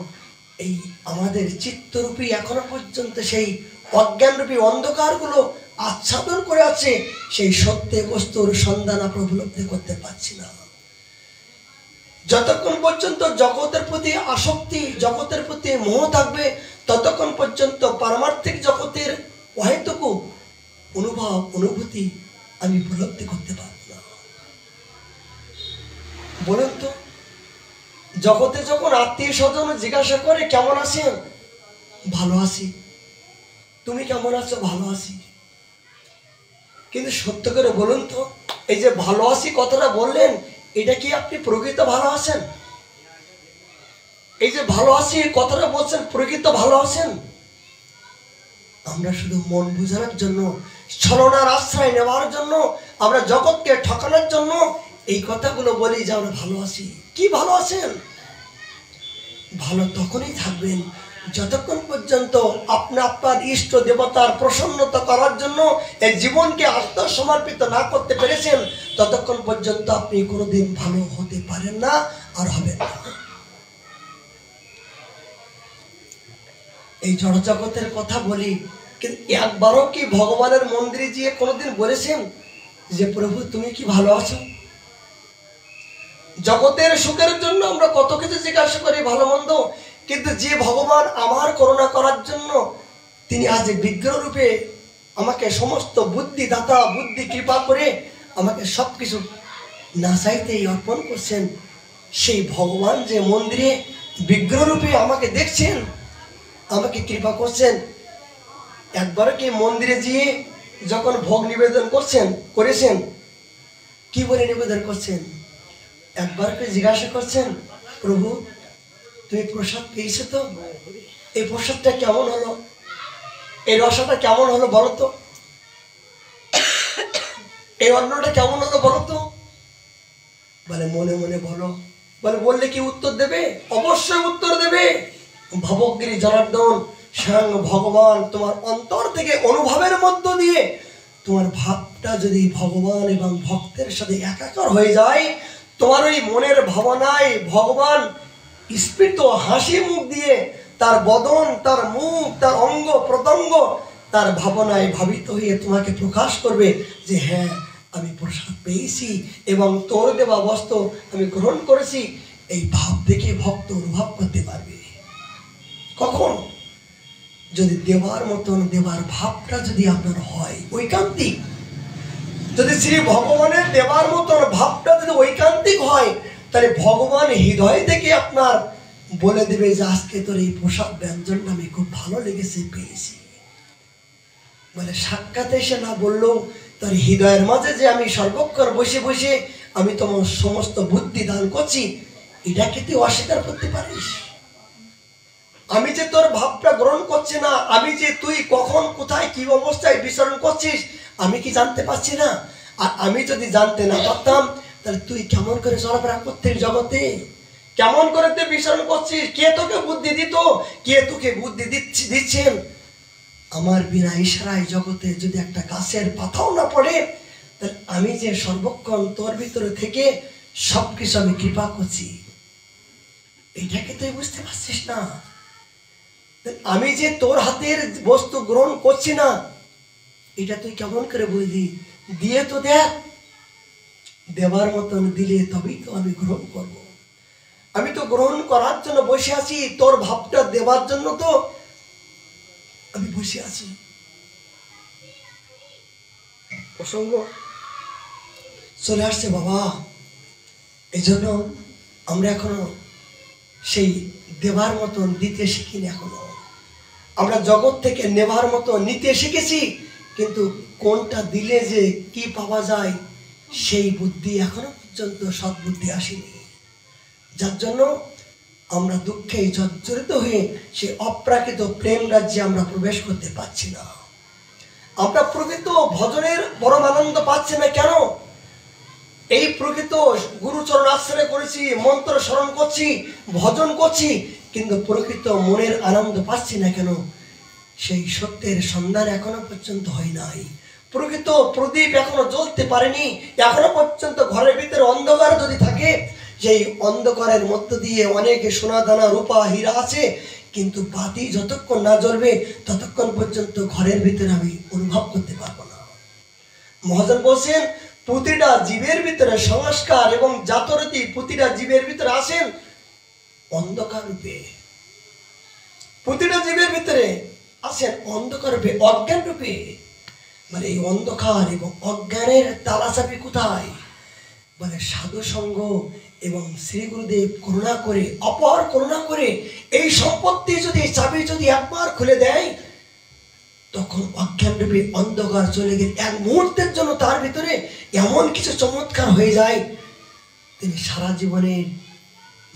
Speaker 1: এই আমাদের চিত্তরূপী এখনো পর্যন্ত সেই অজ্ঞানরূপী অন্ধকারগুলো আচ্ছাদন করে আছে। সেই সত্য বস্তুর সন্ধান আমরা উপলব্ধি করতে পারছি না। যতক্ষণ পর্যন্ত জগতের প্রতি আসক্তি, জগতের প্রতি মোহ থাকবে, ততক্ষণ পর্যন্ত পারমার্থিক জগতের অহেতুক অনুভূতি আমি উপলব্ধি করতে পারব না। বলুন তো, জগতে যখন আত্মীয় স্বজন জিজ্ঞাসা করে কেমন আছেন, ভালো আছি। তুমি কেমন আছো? ভালো আছি। কিন্তু সত্য করে বলুন তো, এই যে ভালো আছি কথাটা বললেন, এটা কি আপনি প্রকৃত ভালো আছেন? এই যে ভালো আছি কথাটা বলছেন, প্রকৃত ভালো আছেন? আমরা শুধু মন বোঝানোর জন্য, ছলনার আশ্রয় নেওয়ার জন্য, আমরা জগৎকে ঠকানোর জন্য এই কথাগুলো বলি যে আমরা ভালো আছি। কি ভালো আছেন? ভালো তখনই থাকবেন যতক্ষণ পর্যন্ত আপনি আপনার ইষ্ট দেবতার প্রসন্নতা করার জন্য এই জীবনকে আত্মসমর্পিত না করতে পেরেছেন, ততক্ষণ পর্যন্ত আপনি কোনোদিন ভালো হতে পারেন না, আর হবেন না। এই জড়জগতের কথা বলি, কিন্তু একবারও কি ভগবানের মন্দিরে গিয়ে কোনোদিন বলেছেন যে প্রভু তুমি কি ভালো আছো? জগতের সুখের জন্য আমরা কত কিছু জিজ্ঞাসা করি, ভালো মন্দ, কিন্তু যে ভগবান আমার করুণা করার জন্য তিনি আজ বিগ্রহ রূপে আমাকে সমস্ত বুদ্ধি দাতা, বুদ্ধি কৃপা করে আমাকে সবকিছু না চাইতেই অর্পণ করছেন, সেই ভগবান যে মন্দিরে বিগ্রহ রূপে আমাকে দেখছেন, আমাকে কৃপা করছেন, একবার কি মন্দিরে গিয়ে যখন ভোগ নিবেদন করেছেন, কি বলে নিবেদন করছেন? একবার কি জিজ্ঞাসা করছেন, প্রভু তুমি প্রসাদ পেয়েছো তো? এই প্রসাদটা কেমন হলো? এই রসাটা কেমন হলো বলো তো? এই অন্নটা কেমন হলো বলো তো? বলে মনে মনে বলো। বললে কি উত্তর দেবে? অবশ্যই উত্তর দেবে। ভবগিরি জনার্দন স্বয়ং ভগবান তোমার অন্তর থেকে অনুভবের মধ্য দিয়ে তোমার ভাবটা যদি ভগবান এবং ভক্তের সাথে একাকার হয়ে যায়, তোমার ওই মনের ভাবনায় ভগবান স্ফীত হাসি মুখ দিয়ে তার বদন, তার মুখ, তার অঙ্গ প্রত্যঙ্গ তার ভাবনায় ভাবিত হয়ে তোমাকে প্রকাশ করবে যে হ্যাঁ আমি প্রসাদ পেয়েছি এবং তোর দেওয়া বস্ত্র আমি গ্রহণ করেছি। এই ভাব দেখে ভক্ত অনুভব করতে পারবে। কখন? যদি দেওয়ার মতন দেওয়ার ভাবটা যদি আপনার হয় ঐকান্তিক, যদি শ্রী ভগবানের দেওয়ার মতন ভাবটা যদি ঐকান্তিক হয়, তাহলে ভগবান হৃদয় থেকে আপনার বলে দেবে যে আজকে তোর এই প্রসাদ ব্যঞ্জনটা আমি খুব ভালো লেগেছে, পেয়েছি। বলে সাক্ষাৎ এসে না বললেও তার হৃদয়ের মাঝে যে আমি সর্বক্ষণ বসে বসে আমি তোমার সমস্ত বুদ্ধি দান করছি, এটাকে তুই অস্বীকার করতে পারিস? আমি যে তোর ভাবটা গ্রহণ করছি না, আমি যে তুই কখন কোথায় কি অবস্থায় বিচরণ করছিস আমি কি জানতে পারছি না? আর আমি যদি জানতে না পারতাম তাহলে তুই কেমন করে চলাফেরা করতিস জগতে, কেমন করে তুই বিচরণ করছিস? কে তোকে বুদ্ধি দিত? কে তোকে বুদ্ধি দিচ্ছেন? আমার বিনা ইশারায় জগতে যদি একটা গাছের পাতাও না পড়ে, তাহলে আমি যে সর্বক্ষণ তোর ভিতরে থেকে সবকিছু আমি কৃপা করছি, এটাকে তুই বুঝতে পারছিস না? আমি যে তোর হাতের বস্তু গ্রহণ করছি না, এটা তুই কেমন করে বুঝলি? দিয়ে তো দেখ, দেবার মতন দিলে তবেই তো আমি গ্রহণ করব। আমি তো গ্রহণ করার জন্য বসে আছি, তোর ভাবটা দেবার জন্য তো আমি বসে আছি। প্রসঙ্গ চলে আসছে বাবা। এই জন্য আমরা এখনো সেই দেবার মতন দিতে শিখিনি। এখনো আমরা জগৎ থেকে নেবার মতো নিতে শিখেছি, কিন্তু কোনটা দিলে যে কি পাওয়া যায় সেই বুদ্ধি এখনো পর্যন্ত সদ্বুদ্ধি আসেনি। যার জন্য আমরা দুঃখে জর্জরিত হয়ে সে অপ্রাকৃত প্রেম রাজ্যে আমরা প্রবেশ করতে পারছি না। আমরা প্রকৃত ভজনের পরম আনন্দ পাচ্ছি না। কেন? এই প্রকৃত গুরুচরণ আশ্রয় করেছি, মন্ত্র স্মরণ করছি, ভজন করছি, কিন্তু প্রকৃত মনের আনন্দ পাচ্ছি না। কেন? সেই সত্যের সন্ধান এখনো পর্যন্ত হয় নাই। প্রকৃত প্রদীপ এখনো জ্বলতে পারেনি। এখনো পর্যন্ত ঘরের ভিতরে অন্ধকার যদি থাকে, সেই অন্ধকারের মধ্য দিয়ে অনেকে সোনা দানা রূপা হীরা আছে, কিন্তু বাতি যতক্ষণ না জ্বলবে ততক্ষণ পর্যন্ত ঘরের ভিতরে আমি অনুভব করতে পারবো না। মহাজন বলছেন প্রতিটা জীবের ভিতরে সংস্কার এবং জাতরতি প্রতিটা জীবের ভিতরে আসেন অন্ধকার রূপে। প্রতিটা জীবের ভিতরে আসেন অন্ধকার রূপে, অজ্ঞান রূপে। মানে এই অন্ধকার এবং অজ্ঞানের তালাচাবি কোথায়? মানে সাধু সঙ্গ এবং শ্রী গুরুদেব করুণা করে, অপার করুণা করে এই সম্পত্তি যদি চাবি যদি একবার খুলে দেয়, তখন অজ্ঞান রূপে অন্ধকার চলে গেলে এক মুহূর্তের জন্য তার ভিতরে এমন কিছু চমৎকার হয়ে যায়, তিনি সারা জীবনে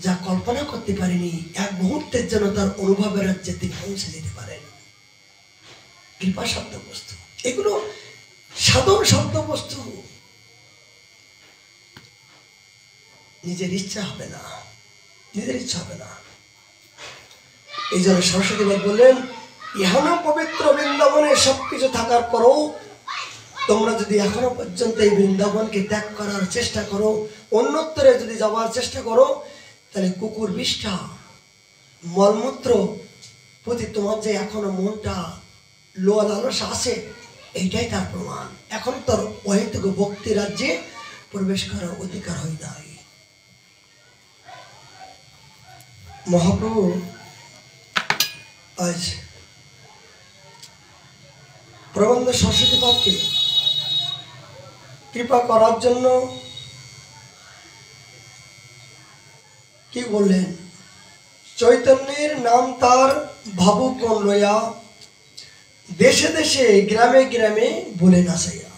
Speaker 1: যা কল্পনা করতে পারেনি, এক মুহূর্তের জন্য তার অনুভবের রাজ্যে তিনি পৌঁছে যেতে পারেন। কৃপা শব্দ বস্তু, এগুলো সাধন শব্দ বস্তু। নিজের ইচ্ছা হবে না, নিজের ইচ্ছা হবে না। এই জন্য সরস্বতী দেব বললেন, ইহানো পবিত্র বৃন্দাবনে সবকিছু থাকার পরেও তোমরা যদি এখনো পর্যন্ত এই বৃন্দাবনকে ত্যাগ করার চেষ্টা করো, অন্যত্তরে যদি যাওয়ার চেষ্টা করো, তাহলে কুকুর বিষ্ঠা মলমূত্র প্রতি তোমার যে এখনো মনটা লোয়া লালসা আছে, এইটাই তার প্রমাণ। এখন তোর অহেতুক ভক্তি রাজ্যে প্রবেশ করার অধিকার হয় নাই। মহাপ্রভু আজ প্রবন্ধ সরস্বতী পাঠকে কৃপা করার জন্য কি বললেন? চৈতন্যের নাম তার ভাবুকন লয়া, দেশে দেশে গ্রামে গ্রামে বলে নাচাইয়া।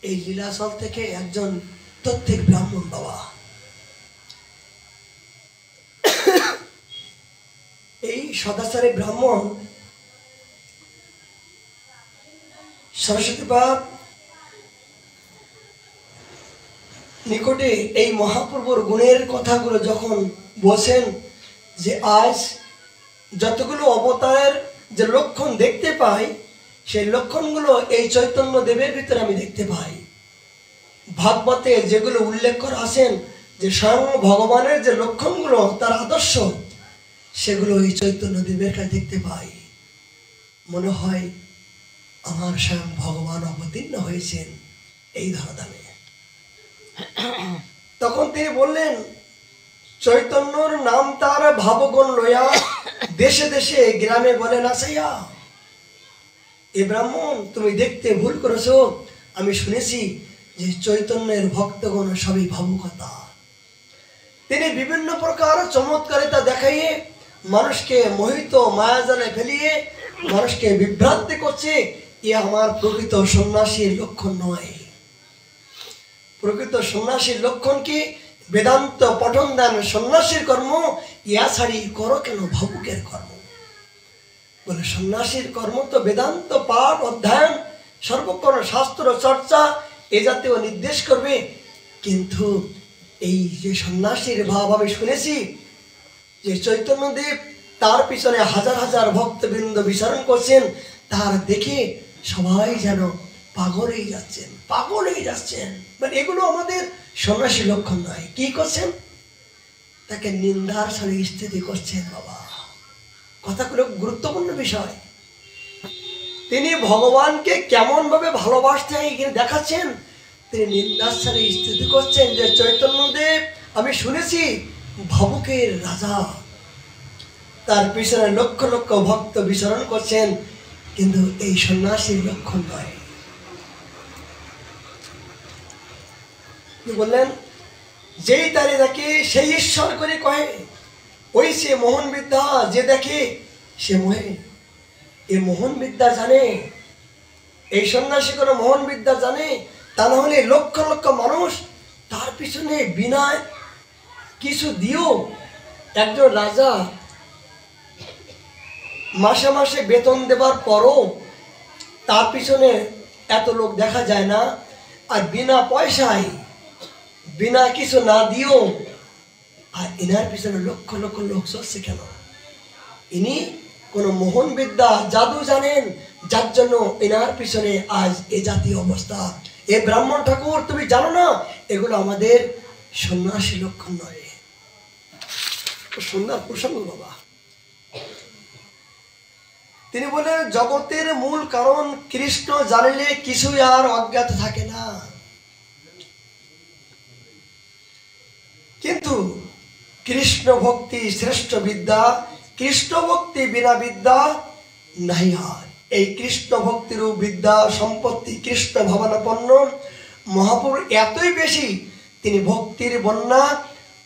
Speaker 1: এই লীলাচল থেকে একজন তত্ত্বিক ব্রাহ্মণ বাবা, এই সদাচারী ব্রাহ্মণ সরস্বতী বাপ নিকটে এই মহাপ্রভুর গুণের কথাগুলো যখন বলছেন, যে আজ যতগুলো অবতারের যে লক্ষণ দেখতে পাই, সেই লক্ষণগুলো এই চৈতন্য দেবের ভিতরে আমি দেখতে পাই। ভাগবতে যেগুলো উল্লেখ করা আছেন যে স্বয়ং ভগবানের যে লক্ষণগুলো, তার আদর্শ, সেগুলো এই চৈতন্যদেবের কাছে দেখতে পাই। মনে হয় আমার স্বয়ং ভগবান অবতীর্ণ হয়েছেন এই ধরাধামে। তখন তিনি বললেন, চৈতন্যর নাম তার ভাবগুণ লয়া, দেশে দেশে গ্রামে বলেন আসিয়া। এ ব্রাহ্মণ, তুমি দেখতে ভুল করেছো। আমি শুনেছি যে চৈতন্যের ভক্তগণ সবই ভাবুকতা। তিনি বিভিন্ন প্রকার চমৎকারিতা দেখাইয়ে মানুষকে মোহিত মায়াজালে ফেলিয়ে মানুষকে বিভ্রান্তি করছে। এ আমার প্রকৃত সন্ন্যাসীর লক্ষণ নয়। প্রকৃত সন্ন্যাসীর লক্ষণ কি? বেদান্ত পঠন দান সন্ন্যাসীর কর্ম। ইয়া ছাড়ি করো কেন ভাবুকের কর্ম? বলে সন্ন্যাসীর কর্ম তো বেদান্ত পাঠ অধ্যয়ন, সর্বক্ষণ শাস্ত্র চর্চা, এ জাতীয় নির্দেশ করবে। কিন্তু এই যে সন্ন্যাসীর ভাব আমি শুনেছি যে চৈতন্যদেব তার পিছনে হাজার হাজার ভক্তবৃন্দ বিচরণ করছেন, তার দেখে সবাই যেন পাগল হয়ে যাচ্ছেন, পাগল হয়ে যাচ্ছেন। মানে এগুলো আমাদের সন্ন্যাসী লক্ষণ নয়। কি করছেন? তাকে নিন্দার সাথে স্থিতি করছেন। বাবা, কথাগুলো গুরুত্বপূর্ণ বিষয়। তিনি ভগবানকে কেমন ভাবে ভালোবাসতে হয় এখানে দেখাচ্ছেন। তিনি নিন্দার সাথে স্থিতি করছেন যে চৈতন্যদেব, আমি শুনেছি ভাবুকের রাজা, তার পিছনে লক্ষ লক্ষ ভক্ত বিচরণ করছেন, কিন্তু এই সন্ন্যাসীর লক্ষণ নয়। বললেন, যেই তারে দেখে সেই ঈশ্বর করে কহে, ওই সে মোহন বিদ্যা যে দেখে সে মোহে। এ মোহন বিদ্যা জানে, এই সন্ন্যাসী কোনো মোহন বিদ্যা জানে? তা না হলে লক্ষ লক্ষ মানুষ তার পিছনে বিনা কিছু দিও। একজন রাজা মাসে মাসে বেতন দেবার পরও তার পিছনে এত লোক দেখা যায় না। আর বিনা পয়সায়, বিনা কিছু না দিও, আর এনার পিছনে লক্ষ লক্ষ লোক চলছে কেন? ইনি কোন মোহন বিদ্যা জাদু জানেন, যার জন্য এনার পিছনে আজ এ জাতীয় অবস্থা। এ ব্রাহ্মণ ঠাকুর, তুমি জানো না এগুলো আমাদের সন্ন্যাসী লক্ষণ নয়। সুন্দর প্রসঙ্গ বাবা। তিনি বলেন, জগতের মূল কারণ কৃষ্ণ জানিলে কিছুই আর অজ্ঞাত থাকে না। কিন্তু কৃষ্ণ ভক্তি শ্রেষ্ঠ বিদ্যা, কৃষ্ণ ভক্তি বিনা বিদ্যা নাই আর। এই কৃষ্ণ ভক্তির বিদ্যা সম্পত্তি কৃষ্ণ ভাবনাপন্ন মহাপুরুষ এতই বেশি, তিনি ভক্তির বন্যা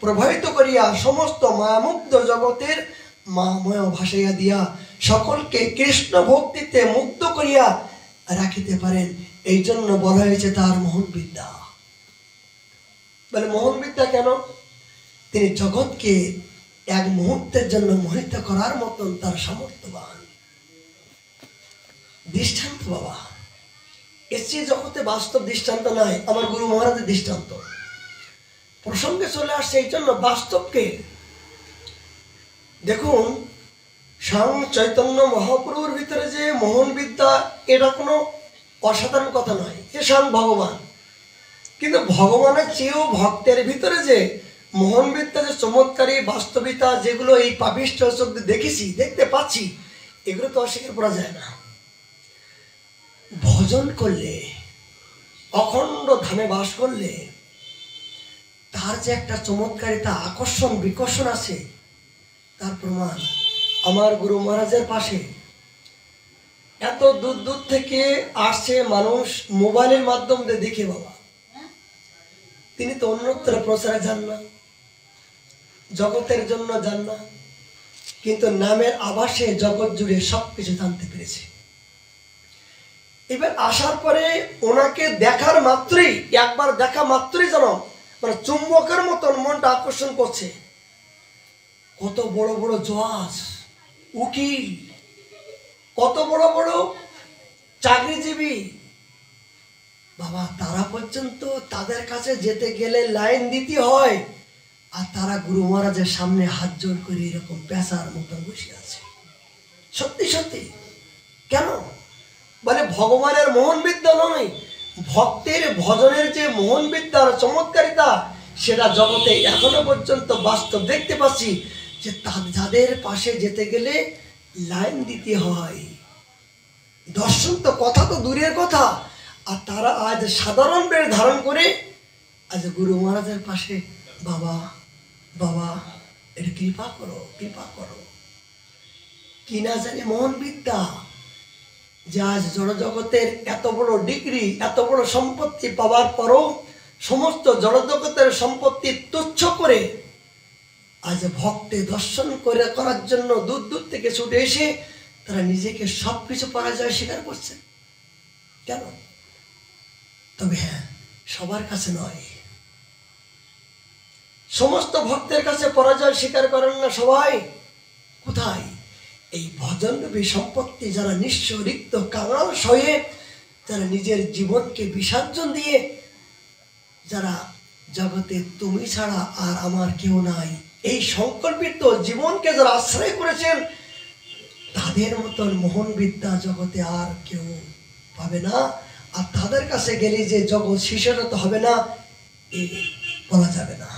Speaker 1: প্রবাহিত করিয়া সমস্ত মায়ামুগ্ধ জগতের মাময় ভাসাইয়া দিয়া সকলকে কৃষ্ণ ভক্তিতে মুগ্ধ করিয়া রাখিতে পারেন। এই জন্য বলা হয়েছে তার মোহন বিদ্যা। বলে মোহন বিদ্যা কেন? তিনি জগৎকে এক মুহূর্তের জন্য মোহিত করার মতন তার সামর্থ্যবান। দৃষ্টান্ত বাবা, এর চেয়ে জগতে বাস্তব দৃষ্টান্ত নাই। আমার গুরু মহারাজের দৃষ্টান্ত প্রসঙ্গে চলে আসছে, এই জন্য বাস্তবকে দেখুন। স্বয়ং চৈতন্য মহাপ্রভুর ভিতরে যে মোহন বিদ্যা, এটা কোনো অসাধারণ কথা নয়, এ স্বয়ং ভগবান। কিন্তু ভগবানের চেয়েও ভক্তের ভিতরে যে মোহন বিদ্যা, যে চমৎকারী বাস্তবিতা, যেগুলো এই পাপিষ্ঠ চোখে দেখেছি, দেখতে পাচ্ছি, এগুলো তো অস্বীকার করা যায় না। ভজন করলে, অখণ্ড ধামে বাস করলে তার যে একটা চমৎকারিতা, আকর্ষণ বিকর্ষণ আছে, তার প্রমাণ আমার গুরু মহারাজের পাশে এত দূর দূর থেকে আসছে মানুষ, মোবাইলের মাধ্যমে দেখে বাবা। তিনি তো অন্যত্র প্রচারে যান না, জগতের জন্য যান না, কিন্তু নামের আভাসে জগৎ জুড়ে সবকিছু জানতে পেরেছে। এবার আসার পরে ওনাকে দেখার মাত্রই, একবার দেখা মাত্রই যেন মানে চুম্বকের মতন মনটা আকর্ষণ করছে। কত বড় বড় জজ, উকিল, কত বড় বড় চাকরিজীবী বাবা, তারা পর্যন্ত তাদের কাছে যেতে গেলে লাইন দিতে হয়, আর তারা গুরু মহারাজের সামনে হাত জোড় করে এরকম পেশার মতন বসে আছে। সত্যি সত্যি কেন? বলে ভগবানের মোহন বিদ্যা নয়, ভক্তের ভজনের যে মোহন বিদ্যার চমৎকারিতা সেটা জগতে এখনো পর্যন্ত বাস্তব দেখতে পাচ্ছি, যে যাদের পাশে যেতে গেলে লাইন দিতে হয়। দর্শন তো কথা তো দূরের কথা, আর তারা আজ সাধারণ বেশ ধারণ করে আজ গুরু মহারাজের পাশে বাবা বাবা এটা কৃপা করো কৃপা করো, কি না জানে মোহন বিদ্যা, যে আজ জড়জগতের এত বড় ডিগ্রি এত বড় সম্পত্তি পাওয়ার পরও সমস্ত জড়জগতের সম্পত্তি তুচ্ছ করে আজ ভক্তে দর্শন করার জন্য দূর দূর থেকে ছুটে এসে তারা নিজেকে সবকিছু পরাজয় স্বীকার করছে। কেন? তবে হ্যাঁ, সবার কাছে নয়, সমস্ত ভক্তের কাছে পরাজয় স্বীকার করেন না সবাই। কোথায়? এই ভজনরূপী সম্পত্তি যারা নিঃস্ব রিক্ত কাঙাল সয়ে, যারা নিজের জীবনকে বিসর্জন দিয়ে, যারা জগতে তুমি ছাড়া আর আমার কেউ নাই এই সংকল্পিত জীবনকে যারা আশ্রয় করেছেন, তাদের মতন মোহন বিদ্যা জগতে আর কেউ পাবে না। আর তাদের কাছে গেলে যে জগৎ শিষ্যরত হবে না, এই বলা যাবে না।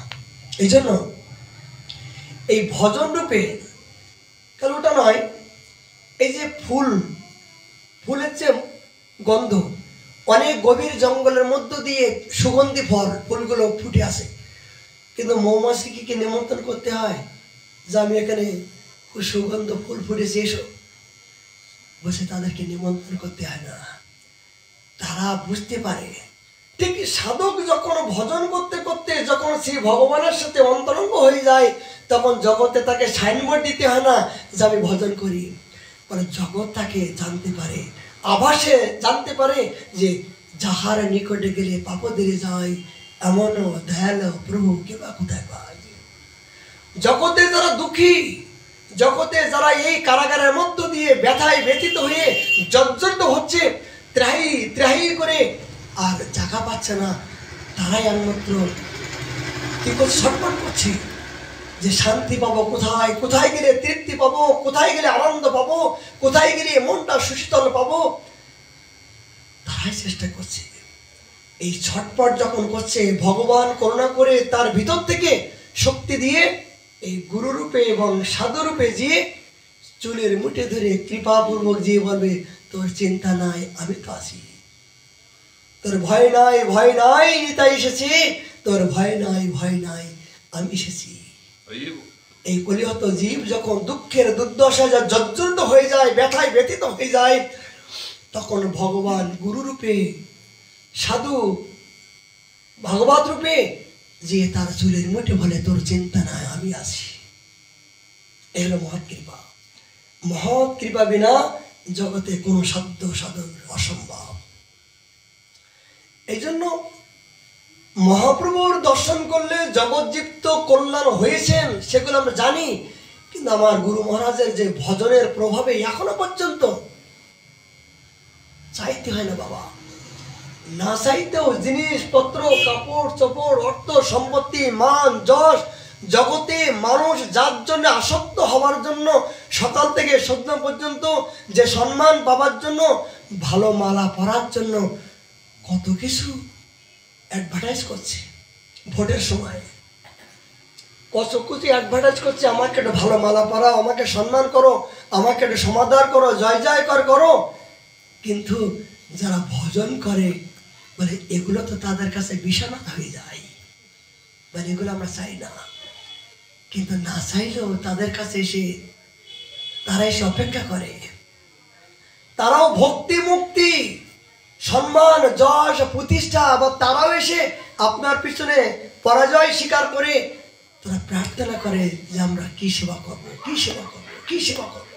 Speaker 1: এই জন্য এই ভজন রূপে কাল ওটা নয়, এই যে ফুলের যে গন্ধ, অনেক গভীর জঙ্গলের মধ্য দিয়ে সুগন্ধি ফুলগুলো ফুটে আসে, কিন্তু মৌমাছিকে নিমন্ত্রণ করতে হয় যে আমি এখানে সুগন্ধ ফুল ফুটেছে এসো, বসে তাদেরকে নিমন্ত্রণ করতে হয় না। তারা বুঝতে পারে ঠিক সাধক যখন ভজন করতে করতে যখন সেই ভগবানের সাথে অন্তরঙ্গ হয়ে যায়, তখন জগতে তাকে সাইনবোর্ড দিতে হয় না যে আমি ভজন করি, মানে জগৎ তাকে জানতে পারে, আভাসে জানতে পারে যে যাহার নিকটে গেলে পাপ দেরে যায়, এমন দয়ালু প্রভু কেবা কোথায় পায়। জগতে যারা দুঃখী, জগতে যারা এই কারাগারের মধ্য দিয়ে ব্যথায় ব্যথিত হয়ে জর্জরিত হচ্ছে, ত্রাহি ত্রাহি করে আর জায়গা পাচ্ছে না, তারাই একমাত্র কি করছে, সম্মান করছে যে শান্তি পাবো কোথায়, কোথায় গেলে তৃপ্তি পাবো, কোথায় গেলে আনন্দ পাবো, কোথায় গেলে মনটা সুশীতল পাবো, তারাই চেষ্টা করছে। এই ছটপট যখন করছে, ভগবান করুণা করে তার ভিতর থেকে শক্তি দিয়ে এই গুরুরূপে এবং সাধুরূপে যে চুলের মুঠে ধরে কৃপাপূর্বক যে বলবে তোর চিন্তা নাই আমি তো আছি, তোর ভয় নাই ভয় নাই নিতাই এসেছে, তোর ভয় নাই ভয় নাই আমি এসেছি। এই কলিহত জীব যখন দুঃখের দুর্দশায় জর্জরিত হয়ে যায়, ব্যথায় ব্যথিত হয়ে যায়, তখন ভগবান গুরু রূপে সাধু ভগবত রূপে যে তার চুলের মুঠে বলে তোর চিন্তা নাই আমি আছি। এই হলো মহৎ কৃপা। মহৎ কৃপা বিনা জগতে কোনো সাধ্য সাধন অসম্ভব। এই জন্য মহাপ্রভুর দর্শন করলে জগজ্জীব কল্যাণ হয়েছেন সেগুলো আমরা জানি, কিন্তু আমার গুরু মহারাজের যে ভজনের প্রভাবে এখনো পর্যন্ত চাইতে হয় না বাবা, না চাইতেও জিনিসপত্র কাপড় চোপড় অর্থ সম্পত্তি মান যশ, জগতে মানুষ যার জন্য আসক্ত হওয়ার জন্য সকাল থেকে সন্ধ্যা পর্যন্ত যে সম্মান পাওয়ার জন্য, ভালো মালা পরার জন্য কত কিছু অ্যাডভার্টাইজ করছে। ভোটের সময় কত কিছু অ্যাডভার্টাইজ করছে, আমাকে একটু ভালো মালা পরাও, আমাকে সম্মান করো, আমাকে একটু সমাদর করো, জয় জয়কার করো। কিন্তু যারা ভজন করে বলে এগুলো তো তাদের কাছে বিষাণত হয়ে যায়, বলে এগুলো আমরা চাই না। কিন্তু না চাইলেও তাদের কাছে এসে তারা এসে অপেক্ষা করে, তারাও ভক্তি মুক্তি সম্মান যশ প্রতিষ্ঠা, আবার তারাও এসে আপনার পিছনে পরাজয় স্বীকার করে তারা প্রার্থনা করে যে আমরা কি সেবা করবো, কি সেবা করবো, কি সেবা করবো।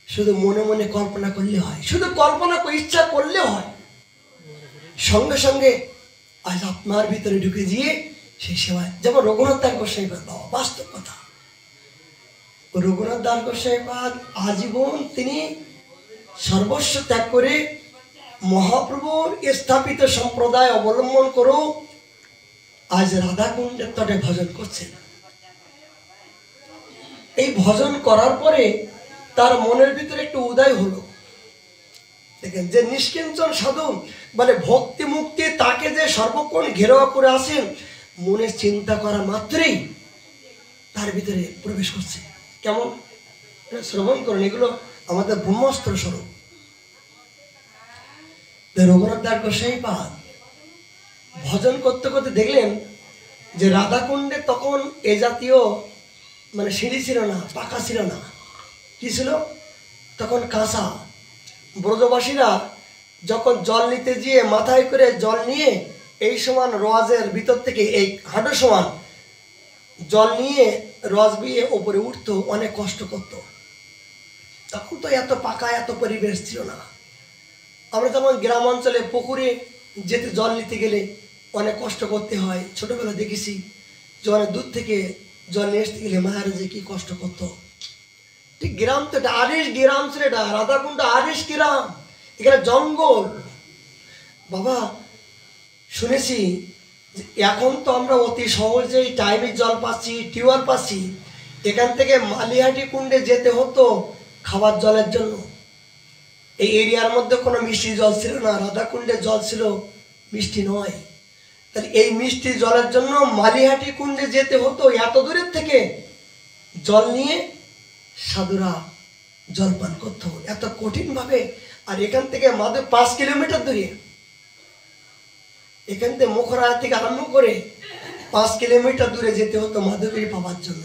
Speaker 1: শুধু মনে মনে কল্পনা করলে হয়, শুধু কল্পনা ইচ্ছা করলে হয়, সঙ্গে সঙ্গে আজ আপনার ভিতরে ঢুকে দিয়ে সেই সেবায়। যেমন রঘুনাথ দাস গোস্বামী বাবা, বাস্তব কথা, রঘুনাথ দাস গোস্বামী আজীবন তিনি সর্বস্ব ত্যাগ করে মহাপ্রভুর স্থাপিত সম্প্রদায় অবলম্বন করেও আজ রাধাকুণ্ডের তটে ভজন করছেন। এই ভজন করার পরে তার মনের ভিতরে একটু উদয় হলো দেখেন, যে নিষ্কিঞ্চন সাধু বলে ভক্তি মুক্তি তাকে যে সর্বক্ষণ ঘেরাও করে আসেন, মনে চিন্তা করা মাত্রই তার ভিতরে প্রবেশ করছে। কেমন? শ্রবণ করুন, এগুলো আমাদের ব্রহ্মাস্ত্র স্বরূপ। রঘুনাথ দাস গোসাই পাদ ভজন করতে করতে দেখলেন যে রাধাকুণ্ডে তখন এ জাতীয় মানে সিঁড়ি ছিল না, পাকা ছিল না। কি ছিল? তখন কাঁচা। ব্রজবাসীরা যখন জল নিতে গিয়ে মাথায় করে জল নিয়ে এই সমান রোয়াজের ভিতর থেকে এই হাঁটু সমান জল নিয়ে রস বিয়ে ওপরে উঠতো, অনেক কষ্ট করত। তখন তো এত পাকা এত পরিবেশ ছিল না। আমরা যেমন গ্রাম অঞ্চলে পুকুরে যেতে জল নিতে গেলে অনেক কষ্ট করতে হয়। ছোটবেলা দেখেছি যে অনেক দূর থেকে জল নিয়ে আসতে গেলে মায়েরা যে কি কষ্ট করতো। ঠিক গ্রাম তো এটা আরিশ গ্রাম ছিল, এটা রাধাকুণ্ড আরিশ গ্রাম, এখানে জঙ্গল। বাবা শুনেছি এখন তো আমরা অতি সহজেই টাইমের জল পাচ্ছি, টিউবওয়েল পাচ্ছি। এখান থেকে মালিহাটি কুণ্ডে যেতে হতো খাবার জলের জন্য। এই এরিয়ার মধ্যে কোনো মিষ্টি জল ছিল না, রাধাকুণ্ডের জল ছিল মিষ্টি নয়। তাহলে এই মিষ্টি জলের জন্য মালিহাটি কুণ্ডে যেতে হতো এত দূরের থেকে জল নিয়ে সাধুরা জল পান করতে হতো এত কঠিনভাবে। আর এখান থেকে মাত্র 5 কিলোমিটার দূরে, এখান থেকে মুখরা থেকে আরম্ভ করে 5 কিলোমিটার দূরে যেতে হতো মাধবগিরি পাওয়ার জন্য।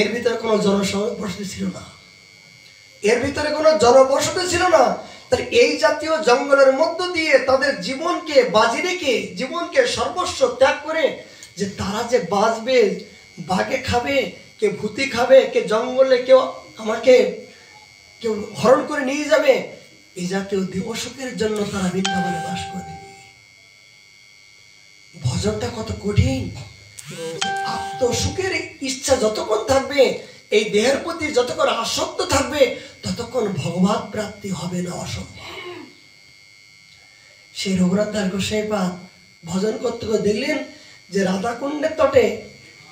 Speaker 1: এর ভিতরে কোনো জনবসতি ছিল না, এর ভিতরে কোনো জনবসতি ছিল না। তার এই জাতীয় জঙ্গলের মধ্য দিয়ে তাদের জীবনকে বাজি রেখে, জীবনকে সর্বস্ব ত্যাগ করে যে তারা যে বাঁচবে, বাঘে খাবে, কে ভূতি খাবে, কে জঙ্গলে কেউ আমাকে কেউ হরণ করে নিয়ে যাবে, এই জাতীয় দেবসুখের জন্য তারা বৃন্দাবনে বাস করে। ভজনটা কত কঠিন। আত্মসুখের ইচ্ছা যতক্ষণ থাকবে, এই দেহের প্রতি যতক্ষণ আসক্ত থাকবে, ততক্ষণ ভগবত প্রাপ্তি হবে না, অসম্ভব। সেই রঘুনাথ দাস গোসাই পাদ ভজন করতে করতে দেখলেন যে রাধাকুণ্ডের তটে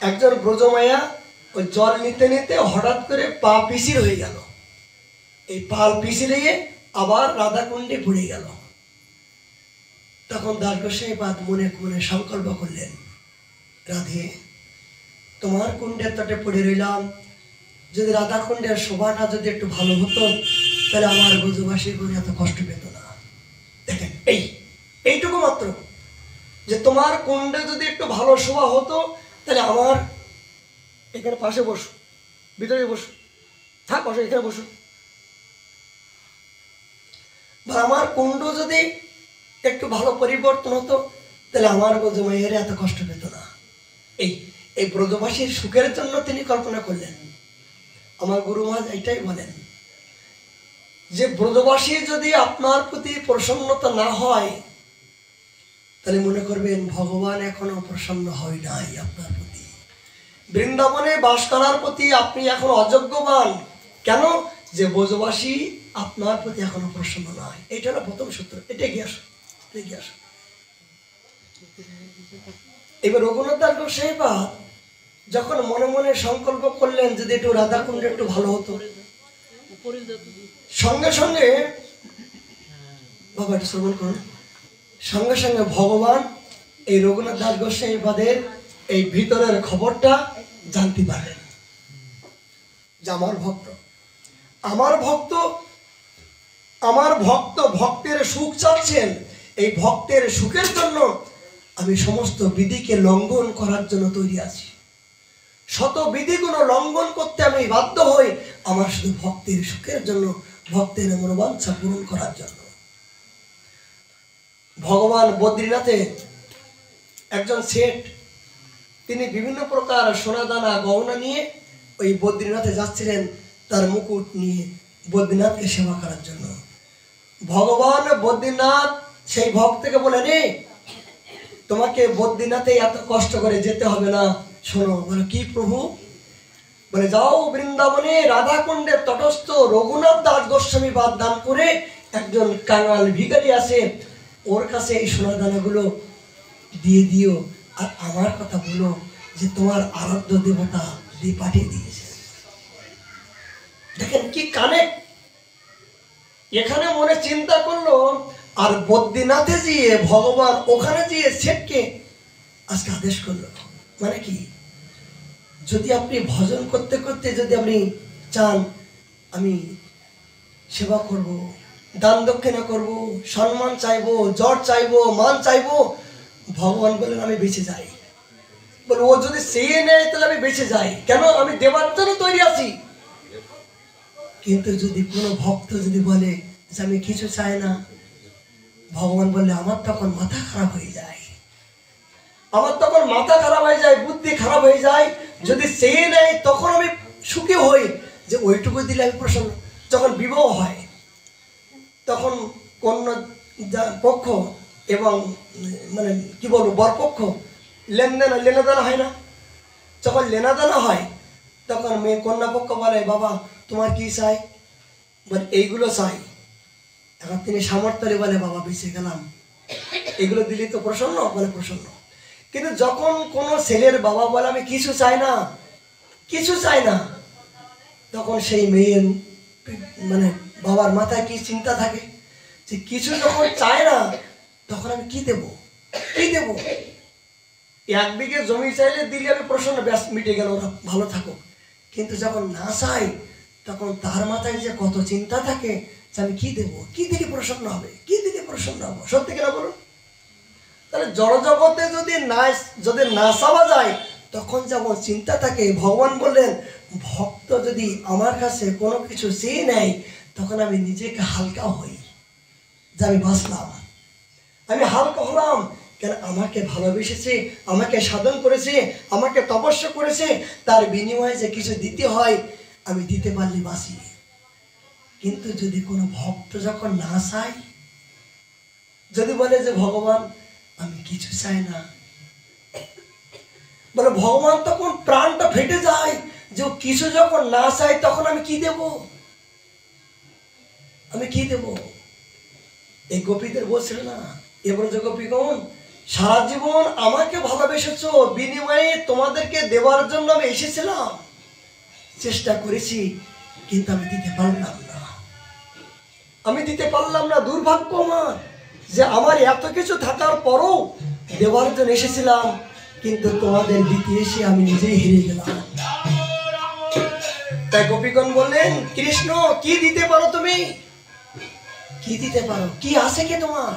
Speaker 1: একজন ব্রজমায়া ওই জল নিতে নিতে হঠাৎ করে পা পিছিয়ে হয়ে গেল। এই পাল পিছিয়ে গিয়ে আবার রাধাকুণ্ডে পড়ে গেল। তখন দাস গোসাই পাদ মনে মনে সংকল্প করলেন, রাধে তোমার কুণ্ডের তটে পড়ে রইলাম, যদি রাধাকুণ্ডের শোভাটা যদি একটু ভালো হতো তাহলে আমার ব্রজবাসী করে এত কষ্ট পেত না। দেখেন এইটুকু মাত্র, যে তোমার কুণ্ডে যদি একটু ভালো শোভা হতো তাহলে আমার এখানে পাশে বসো, ভিতরে বসো, থাক বসো, এখানে বসো, বা আমার কুণ্ড যদি একটু ভালো পরিবর্তন হতো তাহলে আমার ব্রজমায়ের এত কষ্ট পেত না। এই ব্রজবাসীর সুখের জন্য তিনি কল্পনা করলেন। আমার গুরু মহারাজ এটাই বলেন যে ব্রজবাসী যদি আপনার প্রতি প্রসন্নতা না হয় তাহলে মনে করবেন ভগবান এখনো প্রসন্ন হয় নাই আপনার প্রতি। বৃন্দাবনে বাস করার প্রতি আপনি এখন অযোগ্যবান। কেন? যে ব্রজবাসী আপনার প্রতি এখনো প্রসন্ন নয়। এটা হলো প্রথম সূত্র। এটা গিয়ে আসো, এগিয়ে আসো। এবার রঘুনাথ দাস গোসাই পাদ যখন মনে মনে সংকল্প করলেন যদি একটু রাধাকুণ্ড একটু ভালো হতো, সঙ্গে সঙ্গে বাবা একটু শ্রবণ করুন, সঙ্গে সঙ্গে ভগবান এই রঘুনাথ দাস গোসাই পাদের এই ভিতরের খবরটা জানতে পারলেন যে আমার ভক্ত ভক্তের সুখ চাচ্ছেন। এই ভক্তের সুখের জন্য আমি সমস্ত বিধিকে লঙ্ঘন করার জন্য তৈরি আছি। শত বিধিগুলো লঙ্ঘন করতে আমি বাধ্য হই আমার শুধু ভক্তের সুখের জন্য, ভক্তের মনোবাঞ্ছা পূরণ করার জন্য। ভগবান বদ্রীনাথে একজন শেঠ, তিনি বিভিন্ন প্রকার সোনাদানা গহনা নিয়ে ওই বদ্রীনাথে যাচ্ছিলেন তার মুকুট নিয়ে বদ্রীনাথকে সেবা করার জন্য। ভগবান বদ্রীনাথ সেই ভক্তকে বলেন, তোমাকে বদ্রীনাথে এত কষ্ট করে যেতে হবে না। শোনো। বলে কি প্রভু? বলে যাও বৃন্দাবনে রাধাকুণ্ডের তটস্থ রঘুনাথ দাস গোস্বামী বাদ দান করে একজন কাঙাল ভিখারি আছে, ওর কাছে এই সোনাদানাগুলো দিয়ে দিও, আর আমার কথা বলো যে তোমার আরাধ্য দেবতা দিয়ে পাঠিয়ে দিয়েছে। দেখেন কি কানেক্ট, এখানে মনে চিন্তা করলো, আর বদ্রীনাথে গিয়ে ভগবান ওখানে গিয়ে শেঠকে আজকে আদেশ করলো। মানে কি, যদি আপনি ভজন করতে করতে যদি আপনি চান আমি সেবা করব, দান দক্ষিণা করব, সম্মান চাইবো, জট চাইবো, মান চাইবো, ভগবান বলেন আমি বেঁচে যাই। বলে ও যদি চেয়ে নেয় তাহলে আমি বেঁচে যাই, কেন আমি দেবার জন্য তৈরি আছি। কিন্তু যদি কোনো ভক্ত যদি বলে যে আমি কিছু চাই না, ভগবান বললে আমার তখন মাথা খারাপ হয়ে যায়, আমার তখন মাথা খারাপ হয়ে যায়, বুদ্ধি খারাপ হয়ে যায়। যদি চেয়ে নেয় তখন আমি সুখী হই যে ওইটুকু দিলে আমি প্রসন্ন। যখন বিবাহ হয় তখন কন্যা পক্ষ এবং মানে কি বলবো বরপক্ষ লেনাদেনা হয় না। যখন লেনাদেনা হয় তখন মেয়ে কন্যা পক্ষ বলে বাবা তোমার কি চাই, বলে এইগুলো চাই। এখন তিনি সামর্থ্যে বলে বাবা বেঁচে গেলাম, এগুলো দিলে তো প্রসন্ন, বলে প্রসন্ন। কিন্তু যখন কোনো ছেলের বাবা বলে আমি কিছু চাই না, কিছু চাই না, তখন সেই মেয়ের মানে বাবার মাথায় কি চিন্তা থাকে যে কিছু যখন চায় না তখন আমি কি দেব, কি দেব। 1 বিঘে জমি চাইলে দিলে আমি প্রসন্ন, ব্যাস মিটে গেল, ওরা ভালো থাকুক। কিন্তু যখন না চাই তখন তার মাথায় যে কত চিন্তা থাকে যে আমি কি দেব, কি দিলে প্রসন্ন হবে, কি দিলে প্রসন্ন হবো। সত্যি কিনা বলুন? তাহলে জড়জগতে যদি না চাওয়া যায় তখন যেমন চিন্তা থাকে, ভগবান বললেন ভক্ত যদি আমার কাছে কোনো কিছু চেয়ে নেয় তখন আমি নিজেকে হালকা হই, যে আমি বাঁচলাম, আমি হালকা হলাম। কেন আমাকে ভালোবেসেছে, আমাকে সাধন করেছে, আমাকে তপস্যা করেছে, তার বিনিময়ে যে কিছু দিতে হয় আমি দিতে পারলে বাঁচি। কিন্তু যদি কোনো ভক্ত যখন না চায়, যদি বলে যে ভগবান আমি কিছু চাই না, বলে ভগবান তখন প্রাণটা ফেটে যায় যে কিছু যখন না চাই তখন আমি কি দেব, আমি কি দেব। এই গোপীদের বলছিল না, এবার যে গোপীগণ সারা জীবন আমাকে ভালোবেসেছো, বিনিময়ে তোমাদেরকে দেওয়ার জন্য আমি এসেছিলাম, চেষ্টা করেছি কিন্তু আমি দিতে পারলাম না, আমি দিতে পারলাম না। দুর্ভাগ্য আমার যে আমার এত কিছু থাকার পরও দেওয়ার জন্য এসেছিলাম, কিন্তু তোমাদের দিতে এসে আমি নিজেই হেরে গেলাম। তাই গোপীগণ বললেন কৃষ্ণ কি দিতে পারো, তুমি কি দিতে পারো, কি আছে কি তোমার।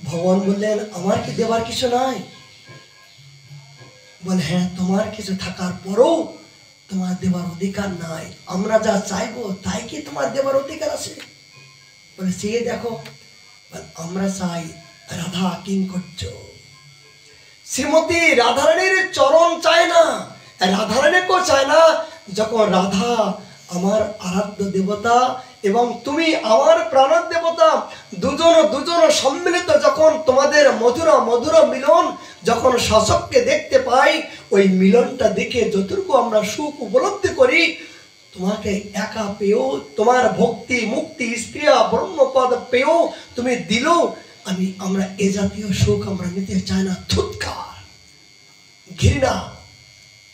Speaker 1: ভগবান বললেন আমার কি দেবার কিছু নাই। বলে হ্যাঁ তোমার কিছু থাকার পরও তোমার দেবার অধিকার নাই, আমরা যা চাইবো তাই কি তোমার দেবার অধিকার আছে। বলে চেয়ে দেখো, আমরা চাই রাধা কিঙ্কর্য, শ্রীমতী রাধারানীর চরণ চায় না, রাধারানীকেও চায় না। যখন রাধা আমার আরাধ্য দেবতা এবং তুমি আমার প্রাণের দেবতা, দুজন সম্মিলিত যখন তোমাদের মধুর মিলন যখন শাসককে দেখতে পাই, ওই মিলনটা দেখে যতটুকু আমরা সুখ উপলব্ধি করি, তোমাকে একা পেয়েও, তোমার ভক্তি মুক্তি স্ত্রিয়া ব্রহ্মপদ পেয়েও তুমি দিলেও আমরা এ জাতীয় সুখ আমরা নিতে চাই না। থুৎকার, ঘৃণা,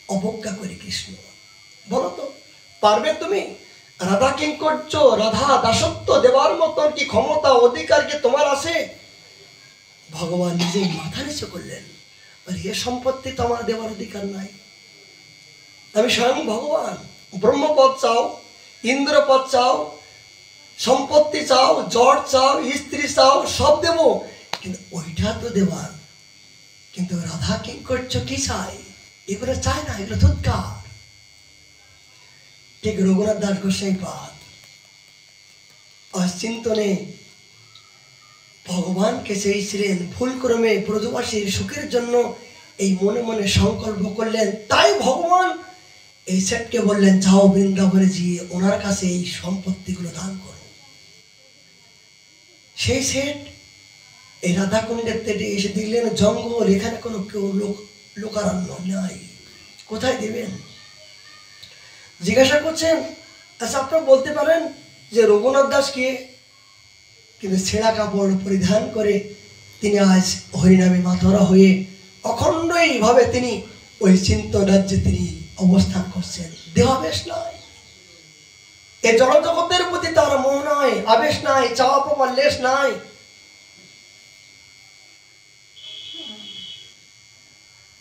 Speaker 1: অবজ্ঞা করি কৃষ্ণ। বলো তো পারবে তুমি? রাধা কিঙ্কর্য, রাধা দাসত্ব দেওয়ার মতন কি ক্ষমতা অধিকার কি তোমার আছে? ভগবান নিজে মাথা নিচু করলেন, এ সম্পত্তি তো আমার দেওয়ার অধিকার নাই। আমি স্বয়ং ভগবান, ব্রহ্মপদ চাও, ইন্দ্রপদ চাও, সম্পত্তি চাও, জট চাও, স্ত্রী চাও, সব দেব, কিন্তু ওইটা তো দেওয়ার। কিন্তু রাধা কিঙ্কর্য কি চাই? এগুলো চায় না, এগুলো ধুৎকার। ঠিক রঘুনাথ দাস গোস্বাই পাদ চিন্তনে ভগবানকে চেয়েছিলেন, ভুলক্রমে ব্রজবাসীর সুখের জন্য এই মনে মনে সংকল্প করলেন। তাই ভগবান এই শেঠকে বললেন যাও বৃন্দাবনে গিয়ে ওনার কাছে এই সম্পত্তিগুলো দান করো। সেই শেঠ এই রাধাকুণ্ডের তেটে এসে দেখলেন জঙ্গল, এখানে কোনো কেউ লোকারণ্য নাই, কোথায় দেবেন? জিজ্ঞাসা করছেন আচ্ছা আপনারা বলতে পারেন যে রঘুনাথ দাস কে? কিন্তু ছেঁড়া কাপড় পরিধান করে তিনি আজ হরিনামে মাতোয়ারা হয়ে অখণ্ডভাবে তিনি ওই চিন্তন রাজ্যে তিনি অবস্থান করছেন। দেহাবেশ নয়, এই জড়জগতের প্রতি তার মোহ নাই, আবেশ নাই, চাওয়া পাওয়ার লেশ নাই।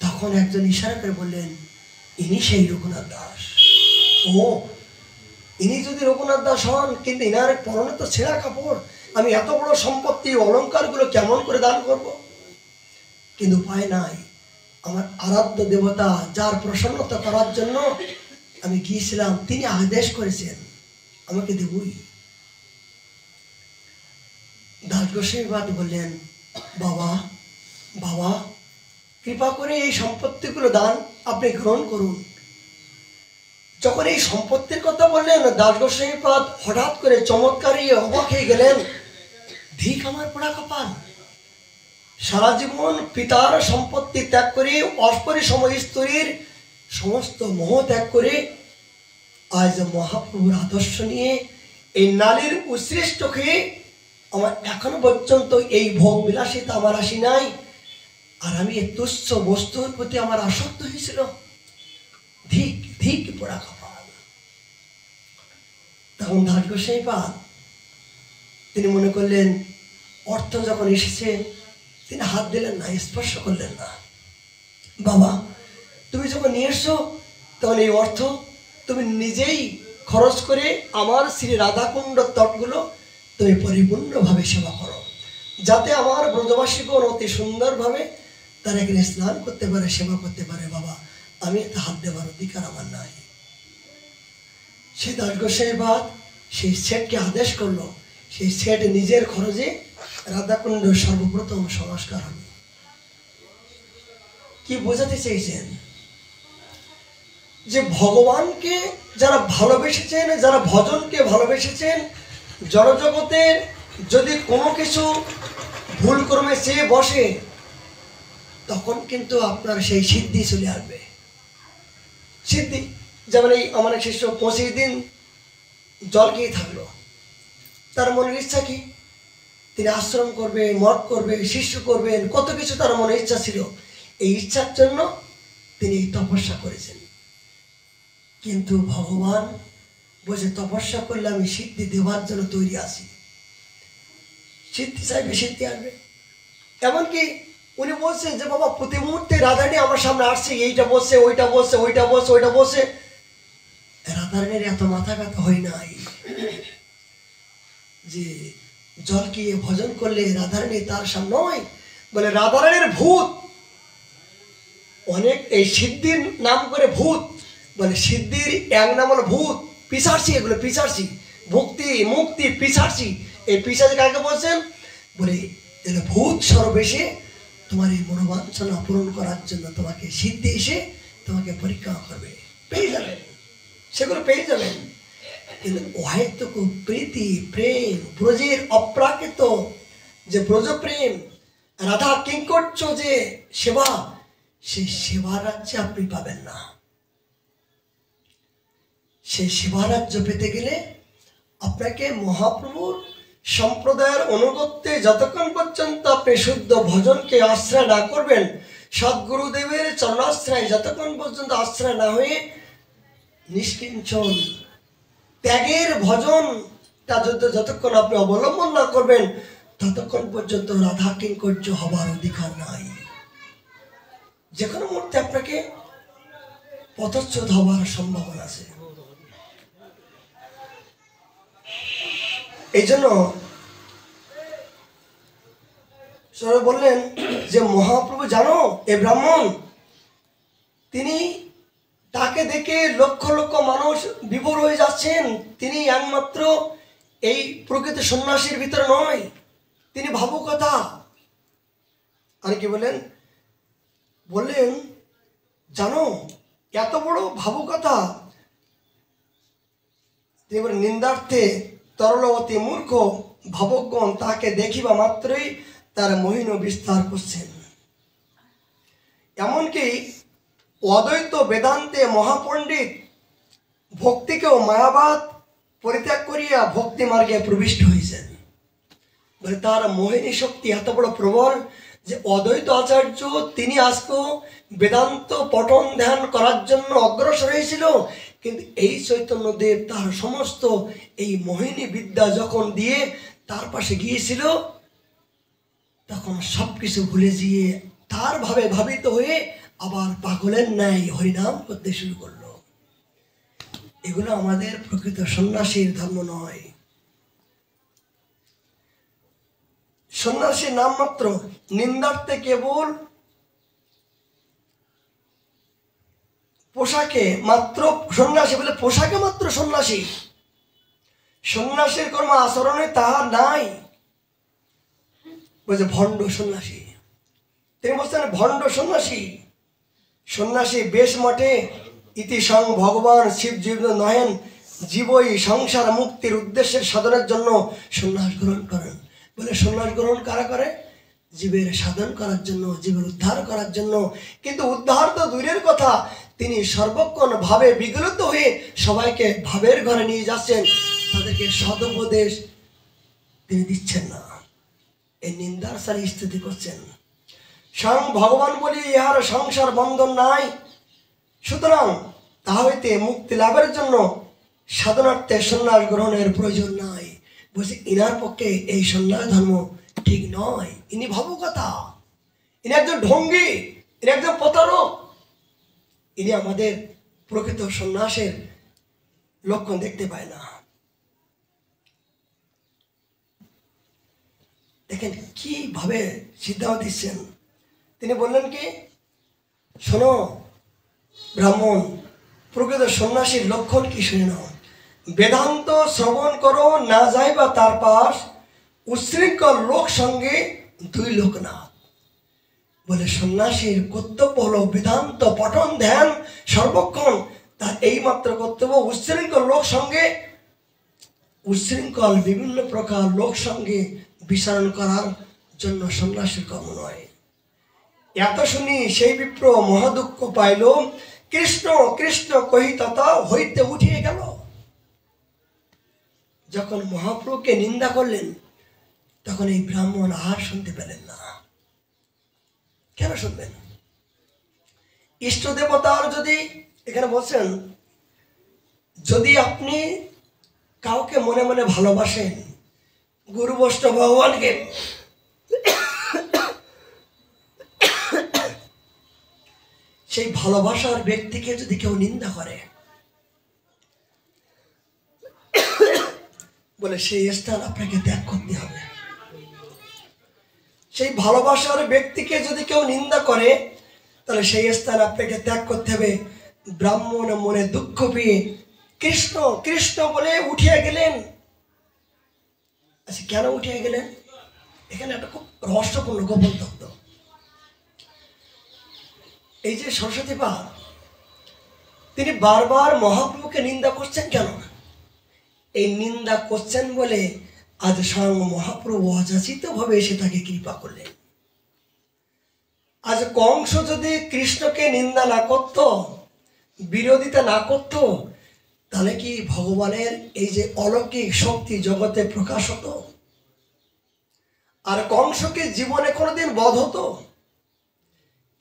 Speaker 1: তখন একজন ইশারা করে বললেন, ইনি সেই রঘুনাথ দাস। ও, ইনি যদি রঘুনাথ দাস হন, কিন্তু ইনার পরনে তো ছেঁড়া কাপড়, আমি এত বড় সম্পত্তি অলঙ্কারগুলো কেমন করে দান করব? কিন্তু উপায় নাই, আমার আরাধ্য দেবতা যার প্রসন্নতা করার জন্য আমি গিয়েছিলাম, তিনি আদেশ করেছেন আমাকে দেবই। দাস গোসাইবাদ বললেন, বাবা বাবা, কৃপা করে এই সম্পত্তিগুলো দান আপনি গ্রহণ করুন। যখন এই সম্পত্তির কথা বললেন, দাস গোসাইপাদ হঠাৎ করে চমৎকারী অবাক হয়ে গেলেন। ধিক আমার পোড়া কপাল, সারা জীবন পিতার সম্পত্তি ত্যাগ করে, অপরিসম স্ত্রীর সমস্ত মোহ ত্যাগ করে আজ মহাপ্রভুর আদর্শ নিয়ে এই নালীর উৎসৃষ্ট খেয়ে আমার এখনো পর্যন্ত এই ভোগ বিলাসিতা আমার আসি নাই, আর আমি এই তুচ্ছ বস্তুর প্রতি আমার আসক্ত হয়েছিল। ধিক ধিক পোড়া কপাল। তখন দাস গোসাইপাদ তিনি মনে করলেন, অর্থ যখন এসেছে, তিনি হাত দিলেন না, স্পর্শ করলেন না। বাবা, তুমি যখন নিয়ে এসছো, তখন এই অর্থ তুমি নিজেই খরচ করে আমার শ্রী রাধাকুণ্ড তটগুলো তুমি পরিপূর্ণভাবে সেবা করো, যাতে আমার ব্রজবাসীগণ অতি সুন্দরভাবে তারা এখানে স্নান করতে পারে, সেবা করতে পারে। বাবা, আমি এতে হাত দেওয়ার অধিকার আমার নাই। সেই দাস গোসাইবাদ সেই শেঠকে আদেশ করলো, সেই শেঠ নিজের খরচে রাধাকুণ্ড সর্বপ্রথম সংস্কার হবে। কি বোঝাতে চেয়েছেন? যে ভগবানকে যারা ভালোবেসেছেন, যারা ভজনকে ভালোবেসেছেন, জড়জগতের যদি কোনো কিছু ভুল ক্রমে চেয়ে বসে, তখন কিন্তু আপনার সেই সিদ্ধি চলে আসবে। সিদ্ধি যেমন এই আমার এক শিষ্য 25 দিন জল খেয়ে থাকলো, তার মনের ইচ্ছা কি? তিনি আশ্রম করবে, মঠ করবে, শিষ্য করবেন, কত কিছু তার মনে ইচ্ছা ছিল। এই ইচ্ছার জন্য তিনি তপস্যা করেছেন। কিন্তু ভগবান বলছে, তপস্যা করলে আমি সিদ্ধি দেওয়ার জন্য তৈরি আছি। সিদ্ধি চাইবে, সিদ্ধি আসবে। এমনকি উনি বলছেন যে বাবা, প্রতি মুহূর্তে রাধারানী আমার সামনে আসছে, এইটা বলছে, ওইটা বলছে, ওইটা বলছে, ওইটা বলছে। রাধারানীর এত মাথা ব্যথা হয় নাই যে জল কি ভজন করলে রাধারানী তার সামনে নয়। বলে রাধারানীর ভূত অনেক, এই সিদ্ধির নাম করে ভূত। বলে সিদ্ধির এক নাম হলো ভূত, পিশাচি। এগুলো পিশাচি, ভক্তি মুক্তি পিশাচি। এই পিশাচি কাকে বলছেন? বলে ভূত স্বরূপ এসে তোমার এই মনোবাঞ্ছনা পূরণ করার জন্য তোমাকে সিদ্ধি এসে তোমাকে পরীক্ষা করবে, পেয়ে যাবেন, সেগুলো পেয়ে যাবেন। কিন্তু অহেতুক প্রীতি প্রেম, ব্রজের অপ্রাকৃত যে ব্রজপ্রেম, রাধা কিঙ্কর্য যে সেবা, সেই সেবা রাজ্যে আপনি পাবেন না। সেই সেবা রাজ্য পেতে গেলে আপনাকে মহাপ্রভুর সম্প্রদায়ের অনুগত্যে যতক্ষণ পর্যন্ত আপনি শুদ্ধ ভজনকে আশ্রয় না করবেন, সদ্গুরুদেবের চরণাশ্রয় যতক্ষণ পর্যন্ত আশ্রয় না হয়ে নিষ্কিঞ্চন ত্যাগের ভজনটা যতক্ষণ আপনি অবলম্বন না করবেন, ততক্ষণ পর্যন্ত রাধা কিঙ্কর্য হবার অধিকার নাই। যে কোনো মুহূর্তে আপনাকে পথচ্যুত হবার সম্ভাবনা আছে। এই জন্য সবাই বললেন যে মহাপ্রভু জানো, এ ব্রাহ্মণ, তিনি তাকে দেখে লক্ষ লক্ষ মানুষ বিভোর হয়ে যাচ্ছেন। তিনি একমাত্র এই প্রকৃত সন্ন্যাসীর ভিতরে নয়, তিনি ভাবুকথা। আর কি বলেন? বললেন জানো, এত বড় ভাবুকথা। তিনি বলেন, নিন্দার্থে তরলবতী মূর্খ ভাবকগণ তাকে দেখিবা মাত্রই তার মোহিনী বিস্তার করছেন। এমনকি অদ্বৈত বেদান্তে মহাপণ্ডিত ভক্তিকেও মায়াবাদ পরিত্যাগ করিয়া ভক্তি মার্গে প্রবিষ্ট হয়েছেন। বলে তার মোহিনী শক্তি এত বড় প্রবল যে অদ্বৈত আচার্য তিনি আজকেও বেদান্ত পঠন ধ্যান করার জন্য অগ্রসর হয়েছিল, কিন্তু এই চৈতন্যদেব তার সমস্ত এই মোহিনী বিদ্যা যখন দিয়ে তার পাশে গিয়েছিল, তখন সবকিছু ভুলে গিয়ে তার ভাবে ভাবিত হয়ে আবার পাগলের ন্যায় হরিনাম করতে শুরু করলো। এগুলো আমাদের প্রকৃত সন্ন্যাসীর ধর্ম নয়। সন্ন্যাসীর নাম মাত্র, নিন্দার্থে কেবল পোশাকে মাত্র সন্ন্যাসী বলে, পোশাকে মাত্র সন্ন্যাসী, সন্ন্যাসীর কর্ম আচরণে তাহার নাই। বলছে ভণ্ড সন্ন্যাসী। তিনি বলছেন ভণ্ড সন্ন্যাসী। সন্ন্যাসী বেশ মঠে ইতি সং ভগবান শিব জীব নহেন, জীবই সংসার মুক্তির উদ্দেশ্যের সাধনের জন্য সন্ন্যাস গ্রহণ করেন। বলে সন্ন্যাস গ্রহণ কারা করে? জীবের সাধন করার জন্য, জীবের উদ্ধার করার জন্য। কিন্তু উদ্ধার তো দূরের কথা, তিনি সর্বক্ষণ ভাবে বিগলিত হয়ে সবাইকে ভাবের ঘরে নিয়ে যাচ্ছেন, তাদেরকে সদুপদেশ তিনি দিচ্ছেন না, এই নিন্দার সারি স্থিতি করছেন। স্বয়ং ভগবান বলি ইহার সংসার বন্ধন নাই, সুতরাং তাহা হইতে মুক্তি লাভের জন্য সাধনার্থে সন্ন্যাস গ্রহণের প্রয়োজন নাই। বলছে ইনার পক্ষে এই সন্ন্যাস ধর্ম ঠিক নয়, ইনি ভাবুকতা, ইনি একজন ঢঙ্গী, ইনি একজন প্রতারক, ইনি আমাদের প্রকৃত সন্ন্যাসের লক্ষণ দেখতে পায় না। দেখেন কিভাবে সিদ্ধান্ত দিচ্ছেন। তিনি বললেন কি, শোনো ব্রাহ্মণ, প্রকৃত সন্ন্যাসীর লক্ষণ কি শুনে নাও। বেদান্ত শ্রবণ করো, না যাই বা তার পাশ, উচ্ছৃঙ্খল লোক সঙ্গে দুই লোকনাথ। বলে সন্ন্যাসীর কর্তব্য হলো বেদান্ত পঠন ধ্যান সর্বক্ষণ, তার এইমাত্র কর্তব্য। উচ্ছৃঙ্খল লোক সঙ্গে, উচ্ছৃঙ্খল বিভিন্ন প্রকার লোক সঙ্গে বিচরণ করার জন্য সন্ন্যাসীর কর্ম নয়। এত শুনি সেই বিপ্র মহাদুঃখ পাইল, কৃষ্ণ কৃষ্ণ কহি তথা হইতে উঠিয়ে গেল। যখন মহাপ্রভুকে নিন্দা করলেন, তখন এই ব্রাহ্মণ আর শুনতে পেলেন না। কেন শুনবেন? ইষ্ট দেবতার যদি, এখানে বলছেন, যদি আপনি কাউকে মনে মনে ভালোবাসেন, গুরু বৈষ্ণব ভগবানকে, সেই ভালোবাসার ব্যক্তিকে যদি কেউ নিন্দা করে, বলে সেই স্থান আপনাকে ত্যাগ করতে হবে। সেই ভালোবাসার ব্যক্তিকে যদি কেউ নিন্দা করে, তাহলে সেই স্থান আপনাকে ত্যাগ করতে হবে। ব্রাহ্মণ মনে দুঃখ পেয়ে কৃষ্ণ কৃষ্ণ বলে উঠিয়ে গেলেন। আচ্ছা, কেন উঠিয়ে গেলেন? এখানে একটা খুব রহস্যপূর্ণ গোপন তত্ত্ব। এই যে সরস্বতী পা, তিনি বারবার মহাপ্রভুকে নিন্দা করছেন কেন? এই নিন্দা করছেন বলে আজ স্বয়ং মহাপ্রভু অযাচিত ভাবে এসে তাকে কৃপা করলেন। আজ কংস যদি কৃষ্ণকে নিন্দা না করত, বিরোধিতা না করত, তাহলে কি ভগবানের এই যে অলৌকিক শক্তি জগতে প্রকাশ হতো? আর কংসকে জীবনে কোনোদিন বধ হতো?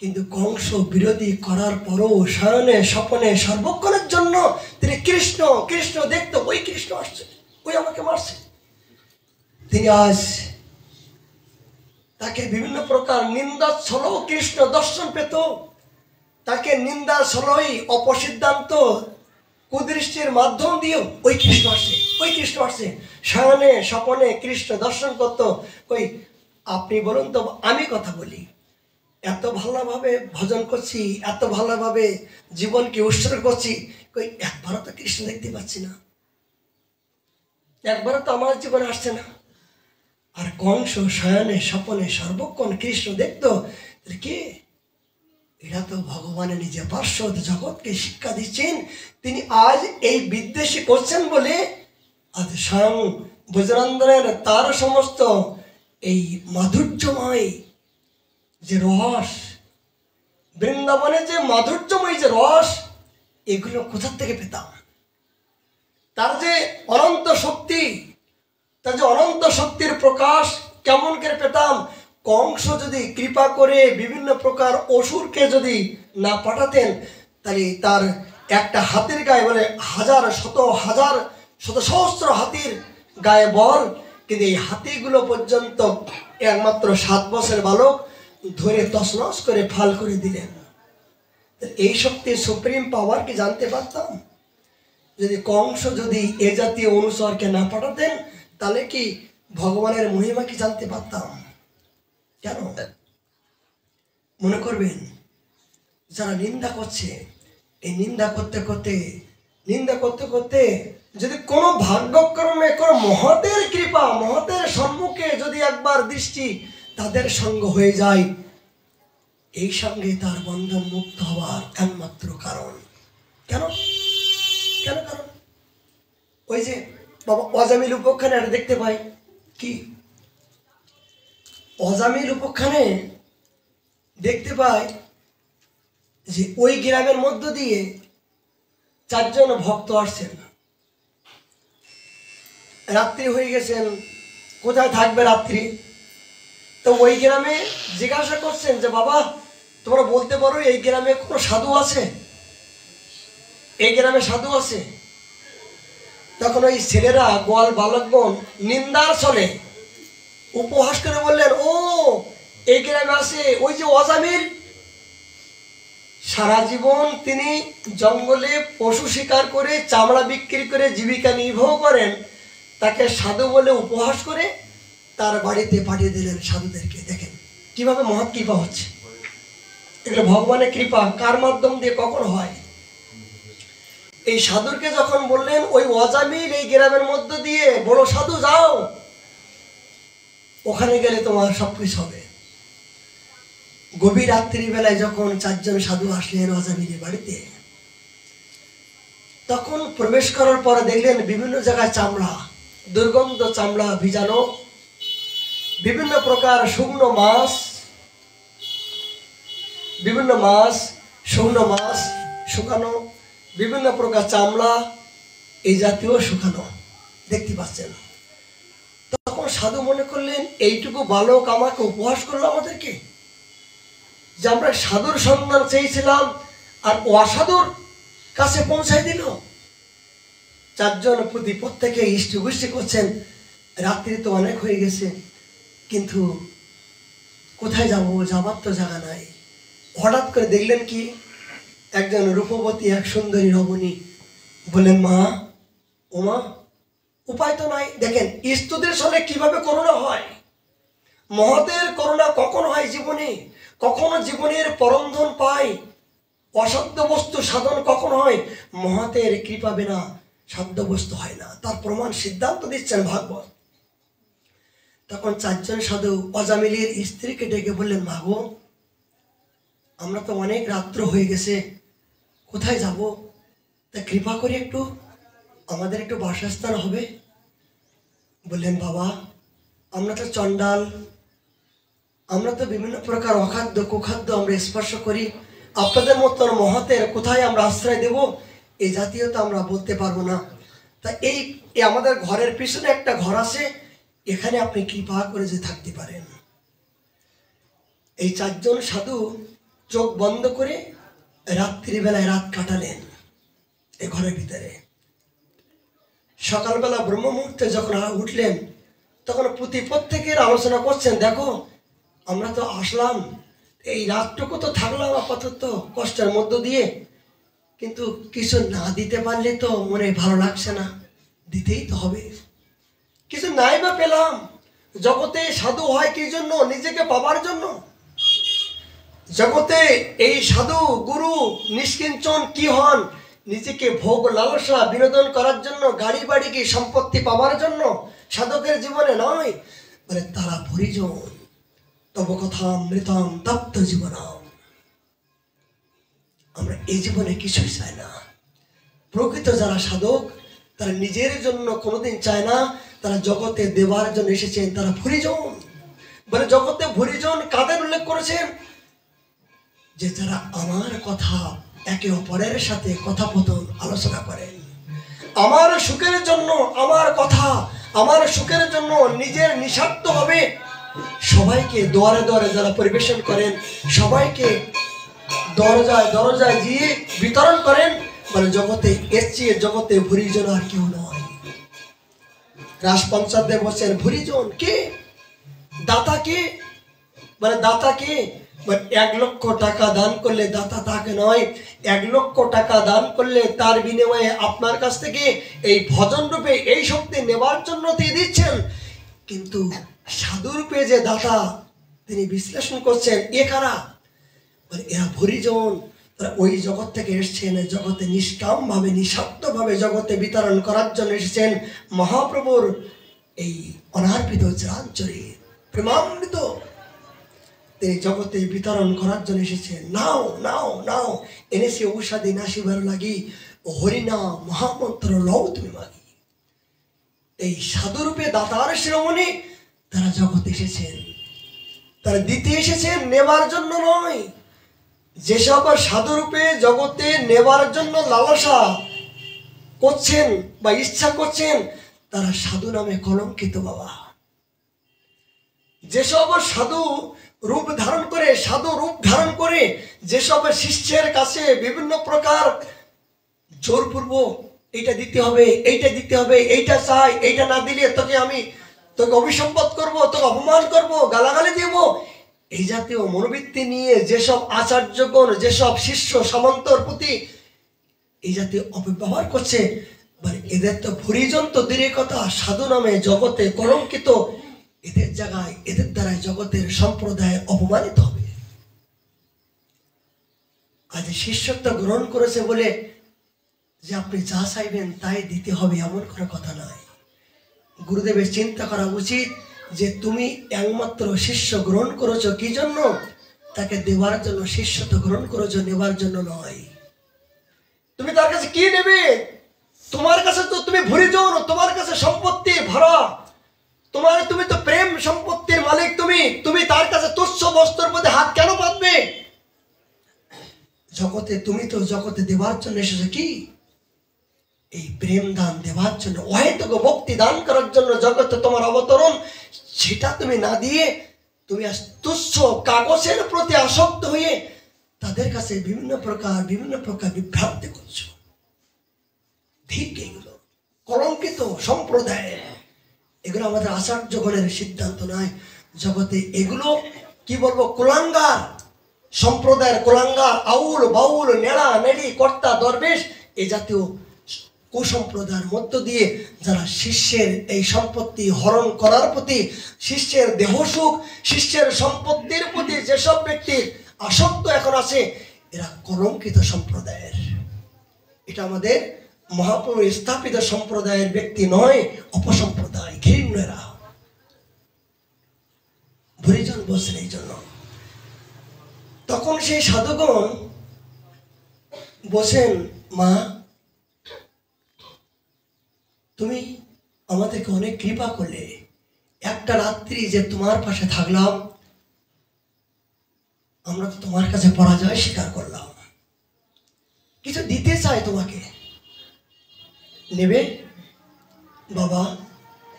Speaker 1: কিন্তু কংস বিরোধী করার পরও শয়নে স্বপনে সর্বক্ষণের জন্য তিনি কৃষ্ণ কৃষ্ণ দেখত, ওই কৃষ্ণ আসছে, ওই আমাকে মারছে। তিনি আজ তাকে বিভিন্ন প্রকার নিন্দা ছলও কৃষ্ণ দর্শন পেত, তাকে নিন্দা ছলই অপসিদ্ধান্ত কুদৃষ্টির মাধ্যম দিয়েও ওই কৃষ্ণ আসছে, ওই কৃষ্ণ আসছে। শয়নে স্বপনে কৃষ্ণ দর্শন করত। কই আপনি বলুন তো, আমি কথা বলি, এত ভালোভাবে ভজন করছি, এত ভালোভাবে জীবনকে উৎসর্গ করছি, কই একবারও তো কৃষ্ণ দেখতে পাচ্ছি না, একবারও তো আমার জীবনে আসছে না। আর কংস শয়নে স্বপনে সর্বক্ষণ কৃষ্ণ দেখত। কে? এরা তো ভগবানের নিজে পার্শ্বদ জগৎকে শিক্ষা দিচ্ছেন। তিনি আজ এই বিদ্বেষী করছেন বলে আজ স্বয়ং ব্রজনন্দনের তার সমস্ত এই মাধুর্যময় যে রস, বৃন্দাবনে যে মাধুর্যময় যে রস, এগুলো কোথা থেকে পেতাম? তার যে অনন্ত শক্তি, তার যে অনন্ত শক্তির প্রকাশ কেমন করে পেতাম? কংস যদি কৃপা করে বিভিন্ন প্রকার অসুরকে যদি না পাঠাতেন, তাহলে তার একটা হাতির গায়ে বলে হাজার শত সহস্র হাতির গায়ে বল, কিন্তু এই হাতিগুলো পর্যন্ত একমাত্র 7 বছরের বালক ধরে তছনছ করে ফাল করে দিলেন। এই শক্তির সুপ্রিম পাওয়ার কি জানতে পারতাম? যদি কংস যদি এ জাতীয় অনুচরকে না পাঠাতেন, তাহলে কি ভগবানের মহিমা কি জানতে পারতাম? কেন মনে করবেন যারা নিন্দা করছে, এই নিন্দা করতে করতে যদি কোনো ভাগ্যক্রমে কোনো মহতের কৃপা, মহতের সম্মুখে যদি একবার দৃষ্টি তাদের সঙ্গ হয়ে যায়, এই সঙ্গে তার বন্ধন মুক্ত হওয়ার একমাত্র কারণ। কেন কেন কারণ ওই যে বাবা অজামিল উপাখ্যানে আর দেখতে পাই কি, অজামিল উপাখ্যানে দেখতে পাই যে ওই গ্রামের মধ্য দিয়ে 4 জন ভক্ত আসছেন, রাত্রি হয়ে গেছেন, কোথায় থাকবে রাত্রি? তো ওই গ্রামে জিজ্ঞাসা করছেন যে বাবা তোমরা বলতে পারো এই গ্রামে কোনো সাধু আছে? এই গ্রামে সাধু আছে? তখন ওই ছেলেরা গোয়াল বালকগণ নিন্দার ছলে উপহাস করে বললেন, ও এই গ্রামে আছে ওই যে অজামিল, সারা জীবন তিনি জঙ্গলে পশু শিকার করে চামড়া বিক্রি করে জীবিকা নির্বাহ করেন, তাকে সাধু বলে উপহাস করে তার বাড়িতে পাঠিয়ে দিলেন সাধুদেরকে। দেখেন কিভাবে মহৎ কৃপা হচ্ছে। এগুলো ভগবানের কৃপা কার মাধ্যম দিয়ে কখন হয়? এই সাধুকে যখন বললেন ওই অজামিল এই গ্রামের মধ্য দিয়ে বড় সাধু যাও, ওখানে গেলে তোমার সবকিছু হবে। গভীর রাত্রিবেলায় যখন 4 জন সাধু আসলেন অজামিলের বাড়িতে, তখন প্রবেশ করার পরে দেখলেন বিভিন্ন জায়গায় চামড়া, দুর্গন্ধ চামড়া ভিজানো, বিভিন্ন প্রকার শুকনো মাছ, শুকানো, বিভিন্ন প্রকার চামড়া এই জাতীয় শুকানো দেখতে পাচ্ছেন। তখন সাধু মনে করলেন এইটুকু বালক আমাকে উপহাস করলো আমাদেরকে, যে আমরা সাধুর সন্ধান চেয়েছিলাম আর অসাধুর কাছে পৌঁছাই দিল। 4 জন প্রত্যেকে ইষ্টগুষ্টি করছেন, রাত্রি তো অনেক হয়ে গেছে, কিন্তু কোথায় যাব, যাবার তো জায়গা নাই। হঠাৎ করে দেখলেন কি, একজন রূপবতী এক সুন্দরী রমণী বললেন, মা ও মা, উপায় তো নাই। দেখেন স্তুতির ছলে কিভাবে করুণা হয়। মহতের করুণা কখন হয় জীবনে, কখনো জীবনের পরমধন পায়। অসাধ্য বস্তু সাধন কখন হয়? মহতের কৃপা বিনা সাধ্য বস্তু হয় না, তার প্রমাণ সিদ্ধান্ত দিচ্ছেন ভাগবত। তখন 4 জন সাধু অজামিলের স্ত্রীকে ডেকে বললেন, মা গো, আমরা তো অনেক রাত্র হয়ে গেছে, কোথায় যাব? তা কৃপা করে একটু আমাদের একটু বাসস্থান হবে। বললেন, বাবা আমরা তো চণ্ডাল, আমরা তো বিভিন্ন প্রকার অখাদ্য কুখাদ্য আমরা স্পর্শ করি, আপনাদের মতন মহতের কোথায় আমরা আশ্রয় দেব? এই জাতীয় তো আমরা বলতে পারবো না। তা এই আমাদের ঘরের পিছনে একটা ঘর আছে, এখানে আপনি কৃপা করে যে থাকতে পারেন। এই 4 জন সাধু চোখ বন্ধ করে রাত্রিবেলায় রাত কাটালেন এই ঘরের ভিতরে। সকালবেলা ব্রহ্ম মুহূর্তে যখন উঠলেন, তখন প্রত্যেকের আলোচনা করছেন, দেখো আমরা তো আসলাম, এই রাতটুকু তো থাকলাম আপাতত কষ্টের মধ্য দিয়ে, কিন্তু কিছু না দিতে পারলে তো মনে ভালো লাগছে না, দিতেই তো হবে। কিছু নাই বা পেলাম, জগতে সাধু হয় কি জন্য? নিজেকে পাবার জন্য। জগতে এই সাধু গুরু নিষ্কিঞ্চন কি হন? নিজেকে ভোগ লালসা বিনোদন করার জন্য, গাড়ি বাড়ি কি সম্পত্তি পাওয়ার জন্য সাধকের জীবনে নয়। বলে তারা পরিজন তব কথা মৃতম তপ্ত জীবনম। আমরা এই জীবনে কিছুই চাই না। প্রকৃত যারা সাধক তারা নিজের জন্য কোনোদিন চায় না, তারা জগতে দেবার জন্য এসেছেন, তারা পরিজন। বলে জগতে পরিজন কাদের উল্লেখ করেছেন? যে যারা আমার কথা একে অপরের সাথে কথাপতন আলোচনা করেন, আমার সুখের জন্য আমার কথা, আমার সুখের জন্য নিজের নিঃস্বার্থ হবে সবাইকে দরে দরে যারা পরিবেশন করেন, সবাইকে দরজায় দরজায় দিয়ে বিতরণ করেন, মানে জগতে এসছে, জগতে ভুরিজন আর কেউ নয়। রাজপঞ্চায়েত বলছেন ভুরিজন কে? দাতা কে? মানে দাতা কে? 1 লক্ষ টাকা দান করলে দাতা তাকে নয়, 1 লক্ষ টাকা দান করলে তার বিনিময়ে আপনার কাছ থেকে এই ভজন রূপে এই শক্তি নেবার জন্য তিনি দিচ্ছেন। কিন্তু সাধু রূপে যে দাতা তিনি বিশ্লেষণ করছেন এ কারা? মানে এরা ভুরিজন, ওই জগৎ থেকে এসছেন, জগতে নিষ্কাম ভাবে নিঃস্বার্থ ভাবে জগতে বিতরণ করার জন্য এসেছেন। মহাপ্রভুর এই অনার্পিত চরাঞ্চলে প্রেমামৃত তিনি জগতে বিতরণ করার জন্য এসেছেন। নাও নাও নাও, এনেছে ঔষধি নাসিবার লাগি, হরিনাম মহামন্ত্র লও তুমি মাগি। এই সাধুরূপে দাতার শিরোমণি তারা জগতে এসেছেন, তারা দিতে এসেছেন, নেবার জন্য নয়। যেসব সাধুরূপে জগতে নেবার জন্য লালসা করছেন বা ইচ্ছা করছেন, তারা সাধু নামে কলঙ্কিত বাবা। যেসব সাধু রূপ ধারণ করে, সাধু রূপ ধারণ করে যেসব শিষ্যের কাছে বিভিন্ন প্রকার জোরপূর্বক এইটা দিতে হবে, এইটা দিতে হবে, এইটা চাই, এইটা না দিলে তোকে অভিসম্বোধ করবো, তোকে অপমান করবো, গালাগালি দিব, এই জাতীয় মনোবৃত্তি নিয়ে যেসব আচার্যগণ, যেসব শিষ্য সামন্তর প্রতি এই জাতীয় অপব্যবহার করছে, মানে এদের তো ভুরিজন তো দূরের কথা, সাধু নামে জগতে কলঙ্কিত। এদের জায়গায়, এদের দ্বারাই জগতের সম্প্রদায় অপমানিত হবে। আজ শিষ্যত্ব গ্রহণ করেছে বলে যে আপনি যা চাইবেন তাই দিতে হবে এমন কোনো কথা নয়। গুরুদেবের চিন্তা করা উচিত যে তুমি একমাত্র শিষ্য গ্রহণ করেছো কি জন্য? তাকে দেওয়ার জন্য। শিষ্যত্ব গ্রহণ করেছো নেবার জন্য নয়। তুমি তার কাছে কি নেবে? তোমার কাছে তো তুমি ভুরিজন, তোমার কাছে সম্পত্তি ভরা, তুমি তো প্রেম সম্পত্তির মালিক। তুমি তার কাছে তুচ্ছ বস্তুর মধ্যে হাত কেন পাতবে? জগতে তুমি তো জগতে দেবার জন্য এসেছো কি? এই প্রেম দান দেবার জন্য, অহেতুক ভক্তি দান করার জন্য জগতে তোমার অবতরণ। সেটা তুমি না দিয়ে তুমি তুচ্ছ কাগজের প্রতি আসক্ত হয়ে তাদের কাছে বিভিন্ন প্রকার বিভ্রান্তি করছো। ঠিক এগুলো কলঙ্কিত সম্প্রদায়, এগুলো আমাদের আচার্যগণের সিদ্ধান্ত নয়। জগতে এগুলো কি বলবো, কুলাঙ্গার সম্প্রদায়ের কুলাঙ্গার, আউল বাউল, নেড়া নেড়ি, কর্তা দরবেশ, এই জাতীয় কুসম্প্রদায়ের মধ্য দিয়ে যারা শিষ্যের এই সম্পত্তি হরণ করার প্রতি, শিষ্যের দেহসুখ, শিষ্যের সম্পত্তির প্রতি যেসব ব্যক্তির আসক্ত এখন আছে, এরা কলঙ্কিত সম্প্রদায়ের। এটা আমাদের মহাপ্রভু স্থাপিত সম্প্রদায়ের ব্যক্তি নয়, অপসম্প্রদায়, ঘৃণ্যেরা ভুরিজন বলছেন। এই জন্য তখন সেই সাধুগণ বসেন, মা তুমি আমাদেরকে অনেক কৃপা করলে, একটা রাত্রি যে তোমার পাশে থাকলাম, আমরা তো তোমার কাছে পরাজয় স্বীকার করলাম, কিছু দিতে চাই তোমাকে। নেবে বাবা?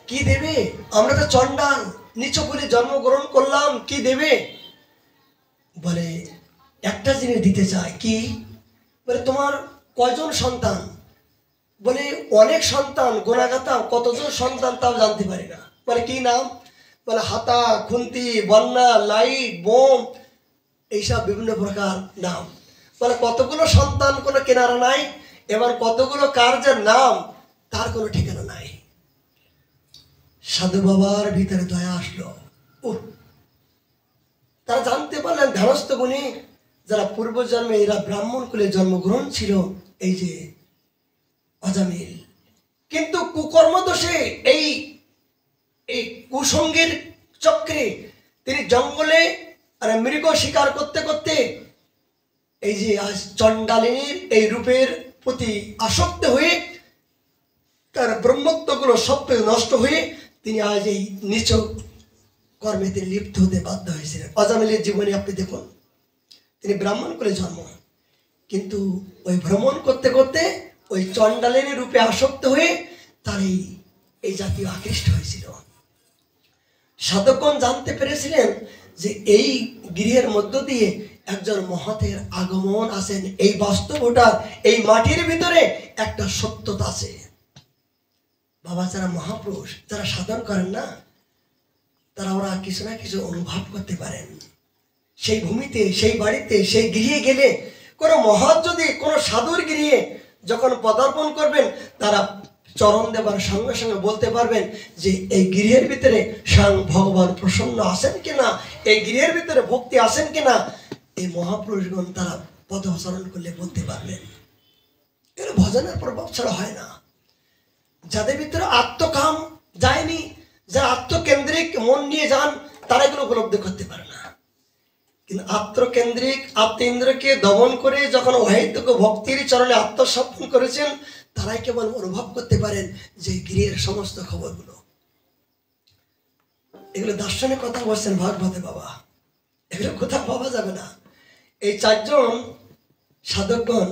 Speaker 1: কি দেবে? আমরা তো চণ্ডাল নিচু করে জন্মগ্রহণ করলাম, কি দেবে? বলে একটা জিনিস দিতে চাই। কি? বলে তোমার কয়জন সন্তান? বলে অনেক সন্তান, গোনাগাতা কতজন সন্তান তাও জানতে পারি না। বলে কি নাম? বলে হাতা, খুন্তি, বন্যা, লাইট, বোম, এইসব বিভিন্ন প্রকার নাম। বলে কতগুলো সন্তান কোনো কেনারা নাই, এবার কতগুলো কার্যের নাম তার কোনো ঠিকানা নাই। সাধু বাবার ভিতরে দয়া আসলো। তারা জানতে পারলেন ধ্যানস্থ গুণী যারা পূর্বজন্মে এরা ব্রাহ্মণ কুলে জন্মগ্রহণ ছিল, এই যে অজামিল, কিন্তু কুকর্ম দোষে এই কুসঙ্গের চক্রে তিনি জঙ্গলে আর মৃগ শিকার করতে করতে এই যে আজ চণ্ডালিনীর এই রূপের প্রতি আসক্ত হয়ে তার ব্রহ্মত্বগুলো সব নষ্ট হয়ে তিনি আজ এই নিচ কর্মে তিনি লিপ্ত হতে বাধ্য হয়েছিলেন। অজামিলের জীবনে আপনি দেখুন, তিনি ব্রাহ্মণ করে জন্ম, কিন্তু ওই ভ্রমণ করতে করতে ওই চণ্ডালিনী রূপে আসক্ত হয়ে তার এই জাতীয় আকৃষ্ট হয়েছিল। সাধকগণ জানতে পেরেছিলেন যে এই গৃহের মধ্য দিয়ে একজন মহতের আগমন আছেন। এই বাস্তবটা, এই মাটির ভিতরে একটা সত্যতা আছে। বাবা, যারা মহাপুরুষ, যারা সাধন করেন না, তারা ওরা কিছু না কিছু অনুভব করতে পারেন। সেই ভূমিতে, সেই বাড়িতে, সেই গৃহে গেলে, কোনো মহৎ যদি কোনো সাধুর গৃহে যখন পদার্পণ করবেন, তারা চরণ দেবার সঙ্গে সঙ্গে বলতে পারবেন যে এই গৃহের ভিতরে স্বয়ং ভগবান প্রসন্ন আছেন কিনা, এই গৃহের ভিতরে ভক্তি আছেন কিনা। এই মহাপুরুষগণ তারা পদচরণ করলে বলতে পারবেন। এর ভজনের প্রভাব ছাড়া হয় না। যাদের ভিতরে আত্মকাম যায়নি, যারা আত্মকেন্দ্রিক মন নিয়ে যান, তারা এগুলো উপলব্ধি করতে পারে না। কিন্তু আত্মকেন্দ্রিক, আত্মেন্দ্রকে দমন করে যখন অহেতুক ভক্তির চরণে আত্মসমর্পণ করেছেন, তারাই কেবল অনুভব করতে পারেন যে গৃহের সমস্ত খবরগুলো। এগুলো দার্শনিক কথা বলছেন ভাগবতে বাবা, এগুলো কোথাও পাওয়া যাবে না। এই চারজন সাধকগণ,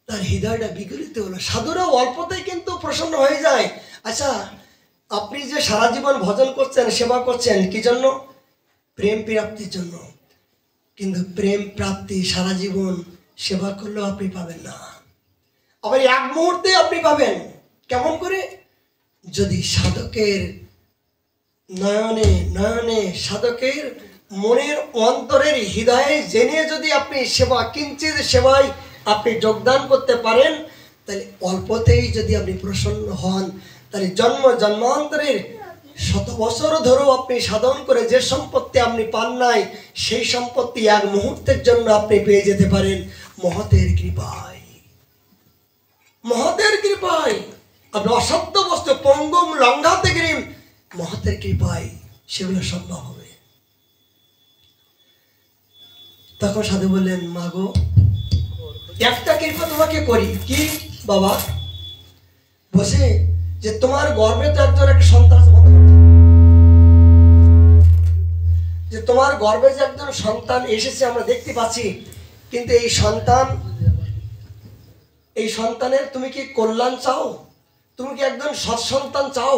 Speaker 1: তার হৃদয়টা বিগলিত হলো। সাধুরা অল্পতেই কিন্তু প্রসন্ন হয়ে যায়। আচ্ছা, আপনি যে সারা জীবন ভজন করছেন, সেবা করছেন, কি জন্য? প্রেম প্রাপ্তির জন্য। কিন্তু প্রেম প্রাপ্তি সারা জীবন সেবা করলেও আপনি পাবেন না, আবার এক মুহূর্তে আপনি পাবেন। কেমন করে? যদি সাধকের নয়নে নয়নে, সাধকের মনের অন্তরের হৃদয়ে জেনে যদি আপনি সেবা, কিঞ্চিত সেবায় আপনি যোগদান করতে পারেন, তাহলে অল্পতেই যদি আপনি প্রসন্ন হন, তাহলে জন্ম জন্মান্তরের শত বছর ধরেও আপনি সাধন করে যে সম্পত্তি আপনি পান নাই, সেই সম্পত্তি এক মুহূর্তের জন্য আপনি পেয়ে যেতে পারেন মহতের কৃপায়। মহতের কৃপায় আপনি অসত্য বস্তু পঙ্গম লঙ্ঘাতে গিরিম, মহতের কৃপায় সেগুলো সম্ভব হবে। তখন সাধু বললেন, মাগো, একটা কৃপা তোমাকে করি। কি বাবা? বসে যে তোমার গর্ভে তো একজন একটা সন্তান আছে, যে তোমার গর্ভে যে একজন সন্তান এসেছে আমরা দেখতে পাচ্ছি, কিন্তু এই সন্তানের তুমি কি কল্যাণ চাও? তুমি কি একজন সৎ সন্তান চাও?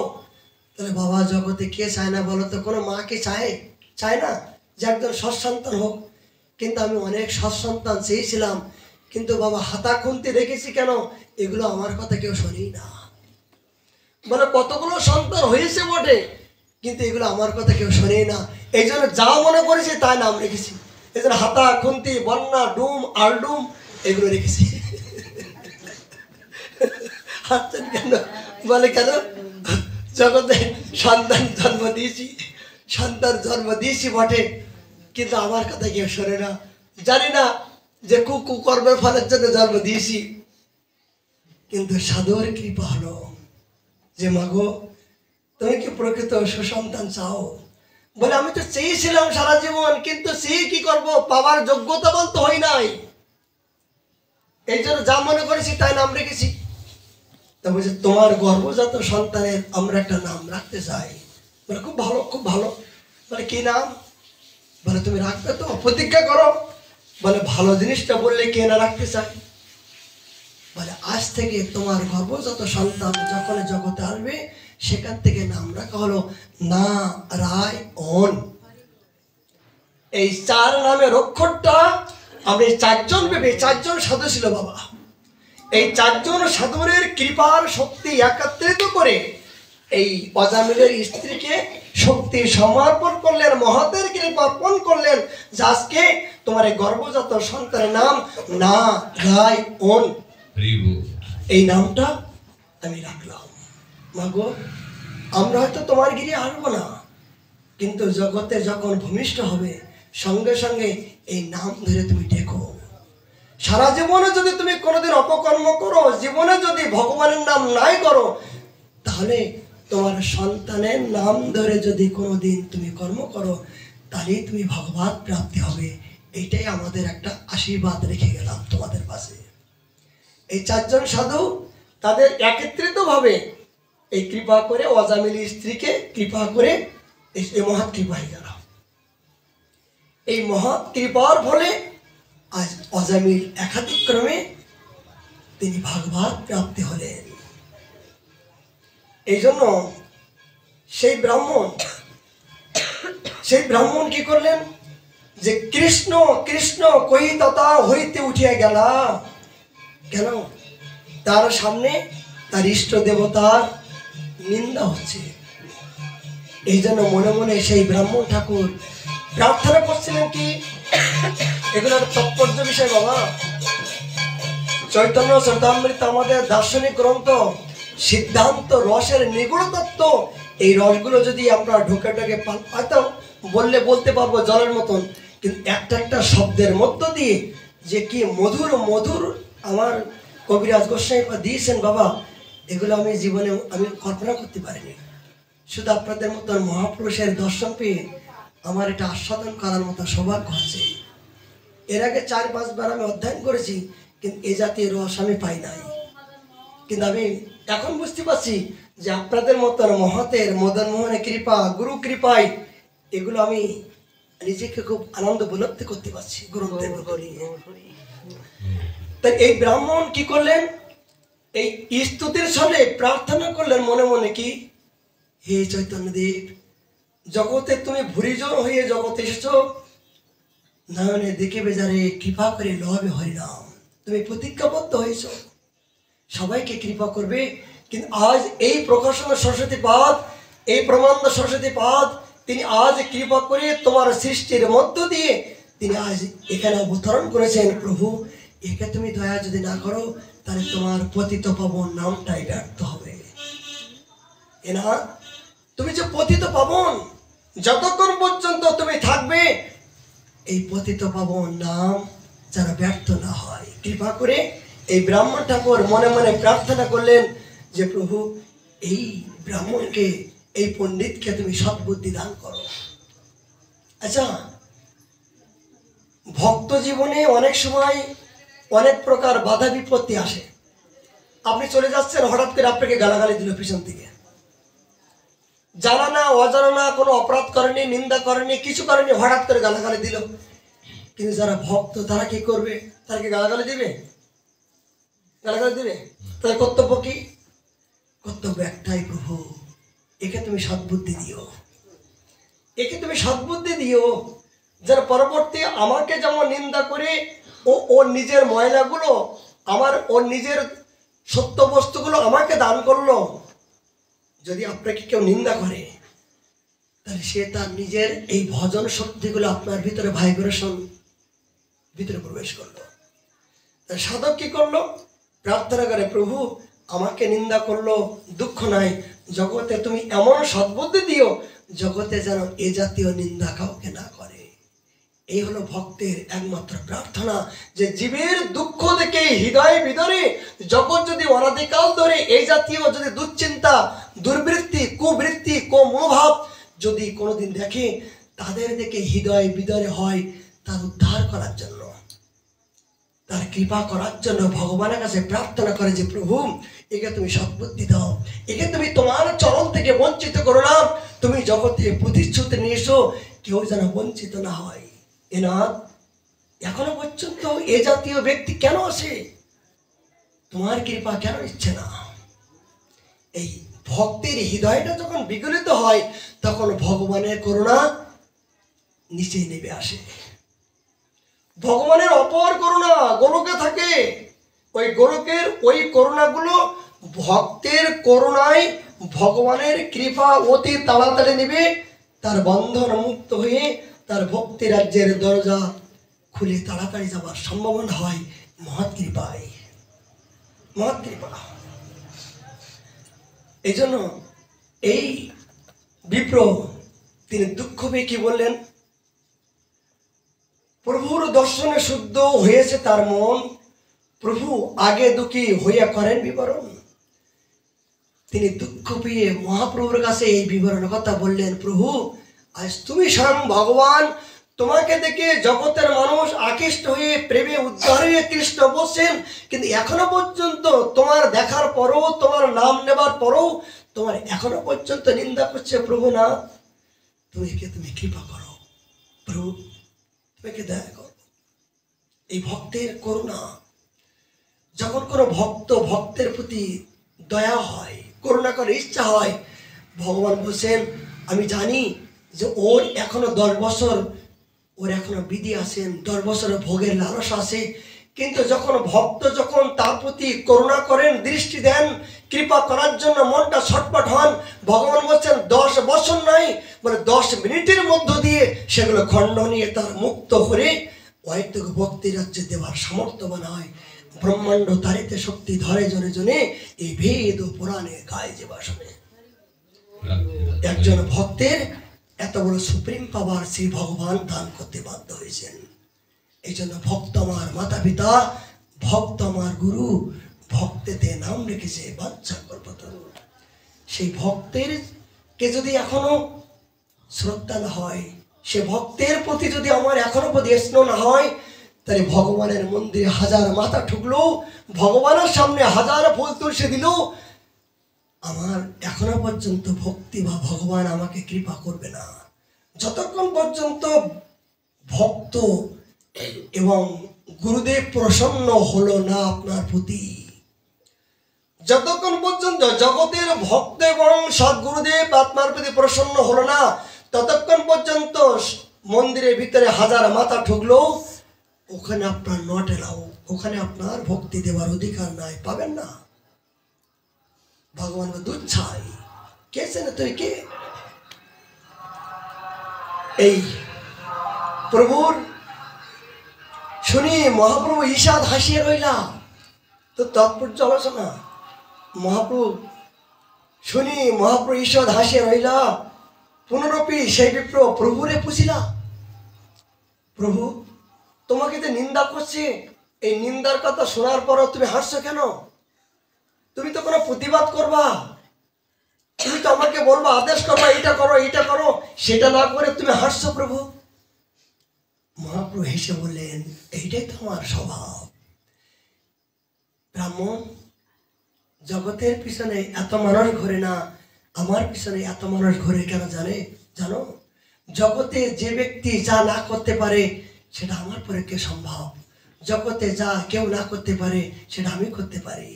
Speaker 1: তাহলে বাবা, জগতে কে চায় না বলো তো? কোনো মা কি চায় না যে একজন সৎ সন্তান হোক? কিন্তু আমি অনেক সৎ সন্তান চেয়েছিলাম, কিন্তু বাবা হাতা খুনতে রেখেছি কেন? এগুলো আমার কথা কেউ শোনেই না। বলে কতগুলো সন্তান হয়েছে বটে, কিন্তু এগুলো আমার কথা কেউ শোনেই না। এই জন্য যা মনে করেছি তাই নাম রেখেছি। এই জন্য হাতা খুন্তি, বন্যা, ডুম, আলডুম এগুলো রেখেছি। হাসছেন কেন? বলে কেন? জগতে সন্তান জন্ম দিয়েছি বটে, কিন্তু আমার কথা কেউ শোনে না। জানি না যে কুকর্মের ফলের জন্য জন্ম দিয়েছি। কিন্তু সাধুর কৃপা হলো যে, মাগো, তুমি কি প্রকৃত সুসন্তান চাও? বলে আমি তো চেয়েছিলাম সারা জীবন, কিন্তু চেয়ে কি করবো? পাওয়ার যোগ্যতাবান তো হই নাই। এই জন্য যা মনে করেছি তাই নাম রেখেছি। তা বলছে, তোমার গর্ভজাত সন্তানের আমরা একটা নাম রাখতে চাই। বলে খুব ভালো, খুব ভালো। বলে কি নাম? বলে তুমি রাখবে তো? প্রতিজ্ঞা করো। বলে ভালো জিনিসটা বললে কে না রাখতে চায়? বলে আজ থেকে তোমার গর্ভজাত সন্তান যখন জগতে আসবে, সেখান থেকে নাম রাখা হলো নারায়ণ। এই চার নামের অক্ষরটা আমি চারজন ভেবে, চারজন সাধু ছিল বাবা, এই চারজন সাধুরের কৃপার শক্তি একত্রিত করে এই অজামিলের স্ত্রীকে শক্তি সমর্পণ করলেন, মহতের কৃপা অর্পণ করলেন, যে আজকে তোমার এই গর্ভজাত সন্তানের নাম নারায়ণ। এই নামটা আমি রাখলাম। মাগো, আমরা হয়তো তোমার গিরে আসবো না, কিন্তু জগতে যখন ভূমিষ্ঠ হবে, সঙ্গে সঙ্গে এই নাম ধরে তুমি ডেকো। সারা জীবনে যদি তুমি কোনোদিন অপকর্ম করো, জীবনে যদি ভগবানের নাম নাই করো, তাহলে তোমার সন্তানের নাম ধরে যদি কোনোদিন তুমি কর্ম করো, তাহলেই তুমি ভগবত প্রাপ্তি হবে। এইটাই আমাদের একটা আশীর্বাদ রেখে গেলাম তোমাদের পাশে। এই চারজন সাধু তাদের একত্রিত ভাবে এই কৃপা করে অজামিল স্ত্রীকে কৃপা করে এই মহৎ কৃপা হয়ে গেল। এই মহৎ কৃপার ফলে আজ অজামিল একাধিক ক্রমে তিনি ভাগবত প্রাপ্তি হলেন। এই জন্য সেই ব্রাহ্মণ কি করলেন? যে কৃষ্ণ কৃষ্ণ কই তথা হইতে উঠিয়া গেলা। কেন? তার সামনে তার ইষ্ট দেবতার নিন্দা হচ্ছে। এই জন্য মনে মনে সেই ব্রাহ্মণ ঠাকুর প্রার্থনা করছিলেন কি, এগুলো তাৎপর্য বিষয় বাবা। চৈতন্য চরিতামৃত আমাদের দার্শনিক গ্রন্থ, সিদ্ধান্ত রসের নিগুড় তত্ত্ব। এই রসগুলো যদি আমরা ঢোকে ঢোকে হয়তো বললে বলতে পারবো জলের মতন, কিন্তু একটা একটা শব্দের মধ্য দিয়ে যে কি মধুর মধুর আমার কবিরাজ গোস্বামী দিয়েছেন বাবা, এগুলো আমি জীবনে আমি কল্পনা করতে পারিনি। শুধু আপনাদের মতন মহাপুরুষের দর্শন পেয়ে আমার এটা আস্বাদন করার মতো সৌভাগ্য হচ্ছে। এর আগে 4-5 বার আমি অধ্যয়ন করেছি, কিন্তু এ জাতীয় রস আমি পাই নাই। কিন্তু আমি এখন বুঝতে পারছি যে আপনাদের মতন মহতের মদন মোহনের কৃপা, গুরু কৃপায় এগুলো আমি নিজেকে খুব আনন্দ উপলব্ধি করতে পারছি। তাই এই ব্রাহ্মণ কি করলেন? এই স্তুতির ছলে প্রার্থনা করলেন মনে মনে কি, হে চৈতন্যদেব, জগতে তুমি ভুরিজন হয়ে জগতে এসেছ, নয়নে দেখে বেজারে কৃপা করে লবে হরিনাম। তুমি প্রতিজ্ঞাবদ্ধ হয়েছ সবাইকে কৃপা করবে। কিন্তু আজ এই প্রকাশন সরস্বতী পাদ, এই প্রমান্দ সরস্বতী পাদ, তিনি আজ কৃপা করে তোমার সৃষ্টির মধ্য দিয়ে তিনি আজ এখানে অবতরণ করেছেন। প্রভু, একে তুমি দয়া যদি না করো তাহলে তোমার পতিত পাবন নামটাই ব্যর্থ হবে। এনা তুমি যে পতিত পাবন, যতক্ষণ পর্যন্ত তুমি থাকবে এই পতিত পাবন নাম যারা ব্যর্থ না হয়, কৃপা করে এই ব্রাহ্মণ ঠাকুর মনে মনে প্রার্থনা করলেন যে প্রভু, এই ব্রাহ্মণকে, এই পণ্ডিতকে তুমি সদ্বুদ্ধি দান করো। আচ্ছা, ভক্ত জীবনে অনেক সময় অনেক প্রকার বাধা বিপত্তি আসে। আপনি চলে যাচ্ছেন, হঠাৎ করে আপনাকে গালাগালি দিল পিছন থেকে, জানা না অজানা না, কোনো অপরাধ করেনি, নিন্দা করেনি, কিছু করেনি, হঠাৎ করে গালাগালি দিল। কিন্তু যারা ভক্ত তারা কি করবে? তারা কি গালাগালি দিবে? গালাগালি দিবে? তাদের কর্তব্য কি? কর্তব্য একটাই, প্রভু একে তুমি সদ্বুদ্ধি দিও, একে তুমি সদ্বুদ্ধি দিও, যারা পরবর্তী আমাকে যেমন নিন্দা করে ওর নিজের ময়লাগুলো ওর নিজের সত্য বস্তুগুলো আমাকে দান করলো, যদি আপনাকে কেউ নিন্দা করে তাহলে সে তার নিজের এই ভজন শক্তিগুলো আপনার ভিতরে ভাইব্রেশন ভিতরে প্রবেশ করলো। সাধক কি করলো? প্রার্থনা করে, প্রভু আমাকে নিন্দা করলো, দুঃখ নাই, জগতে তুমি এমন সদ্বুদ্ধি দিও জগতে যেন এ জাতীয় নিন্দা কাউকে না করে। এই হলো ভক্তের একমাত্র প্রার্থনা, যে জীবের দুঃখ দেখে হৃদয় ভিতরে জগৎ যদি অনাদিকাল ধরে এই জাতীয় যদি দুশ্চিন্তা, দুর্বৃত্তি, কুবৃত্তি, মনোভাব যদি কোনোদিন দেখে, তাদের দেখে হৃদয় বিদরে হয় তার উদ্ধার করার জন্য, তার কৃপা করার জন্য ভগবানের কাছে প্রার্থনা করে যে প্রভু একে তুমি সদ্বুদ্ধি দাও, একে তুমি তোমার চরণ থেকে বঞ্চিত করো না, তুমি জগতে প্রতিশ্রুতি নিয়ে এসো, কেউ যেন বঞ্চিত না হয়। এনাথ, এখনো পর্যন্ত এ জাতীয় ব্যক্তি কেন আসে? তোমার কৃপা কেন ইচ্ছে না? এই ভক্তের হৃদয়টা যখন বিগলিত হয় তখন ভগবানের করুণা নিচে নেমে আসে। ভগবানের অপর করুণা গোলকে থাকে, ওই গোলকের ওই করুণাগুলো ভক্তের করুণায় ভগবানের কৃপা অতি তাড়াতাড়ি নেবে, তার বন্ধন মুক্ত হয়ে তার ভক্তি রাজ্যের দরজা খুলে তাড়াতাড়ি যাওয়ার সম্ভাবনা হয় মহৎ কৃপায়, মহৎ কৃপা। এই জন্য এই বিপ্র তিনি দুঃখ পেয়ে কি বললেন? প্রভুর দর্শনে শুদ্ধ হয়েছে তার মন, প্রভু আগে দুঃখী হইয়া করেন বিবরণ। তিনি দুঃখ পেয়ে মহাপ্রভুর কাছে এই বিবরণের কথা বললেন, প্রভু আজ তুমি স্বয়ং ভগবান, তোমাকে দেখে জগতের মানুষ আকৃষ্ট হয়ে প্রেমে উদ্ধার হয়ে কৃষ্ণ বসছেন, কিন্তু এখনো পর্যন্ত তোমার দেখার পরও, তোমার নাম নেবার পরও তোমার এখনো পর্যন্ত নিন্দা করছে। প্রভু না, তুমি কৃপা করো, প্রভু তোমাকে দয়া করো। এই ভক্তের করুণা, যখন কোনো ভক্তের প্রতি দয়া হয়, করুণা করার ইচ্ছা হয়, ভগবান বলছেন আমি জানি যে ওর এখনো 10 বছর ওর এখনো বিধি আছেন, 10 বছরের ভোগের লালস আছে, কিন্তু যখন ভক্ত যখন তার প্রতি করুণা করেন, দৃষ্টি দেন, কৃপা করার জন্য মনটা ছটপট হন, ভগবান বলছেন 10 বছর নয়, মানে 10 মিনিটের মধ্য দিয়ে সেগুলো খণ্ড নিয়ে তার মুক্ত করে হয়তো ভক্তি রাজ্যে দেওয়ার সামর্থ্যবান হয়। ব্রহ্মাণ্ড তারিতে শক্তি ধরে জনে জনে, এই ভেদ ও পুরাণে গায়ে যে বাসনে। একজন ভক্তের এত বড় সুপ্রিম পাওয়ার শ্রী ভগবান দান করতে বাধ্য হয়েছেন। এই জন্য ভক্ত আমার মাতা পিতা, ভক্ত আমার গুরু, ভক্তেতে নাম রেখেছে বাঞ্ছা কল্পতরু। সেই ভক্তের কে যদি এখনো শ্রদ্ধা না হয়, সে ভক্তের প্রতি যদি আমার এখনো প্রতি স্নেহ না হয়, তাহলে ভগবানের মন্দিরে 1000 মাথা ঠুকলো, ভগবানের সামনে 1000 ফুল তুলসী দিল, আমার এখনো পর্যন্ত ভক্তি বা ভগবান আমাকে কৃপা করবে না। যতক্ষণ পর্যন্ত ভক্ত এবং গুরুদেব প্রসন্ন হলো না আপনার প্রতি, যতক্ষণ পর্যন্ত জগতের ভক্ত এবং সদ্গুরুদেব আপনার প্রতি প্রসন্ন হলো না, ততক্ষণ পর্যন্ত মন্দিরের ভিতরে 1000 মাথা ঠুকলো, ওখানে আপনার নট এলাও, ওখানে আপনার ভক্তি দেওয়ার অধিকার নাই, পাবেন না। ভগবান দুধ ছাই কে চেনে তুই কে? এই প্রভুর শুনি মহাপ্রভু ঈষাদ হাসিয়ে রইলা, তো তাৎপর্য আলোচনা। মহাপ্রভু শুনি মহাপ্রভু ঈষাদ হাসিয়ে রইলা, পুনরপি সেই বিপ্র প্রভুরে পুছিলা, প্রভু তোমাকে যে নিন্দা করছে, এই নিন্দার কথা শোনার পরও তুমি হাসছো কেন? তুমি তো কোনো প্রতিবাদ করবা, তুমি তো আমাকে বলবা, আদেশ করবা, এটা করো এটা করো, সেটা না করে তুমি হাসছো প্রভু। মহাপ্রভু হেসে বললেন, এইটাই তো আমার স্বভাব। ব্রাহ্মণ, জগতের পিছনে এত মানুষ ঘোরে না, আমার পিছনে এত মানুষ ঘোরে কেন জানো? জগতে যে ব্যক্তি যা না করতে পারে সেটা আমার পক্ষে সম্ভব। জগতে যা কেউ না করতে পারে সেটা আমি করতে পারি।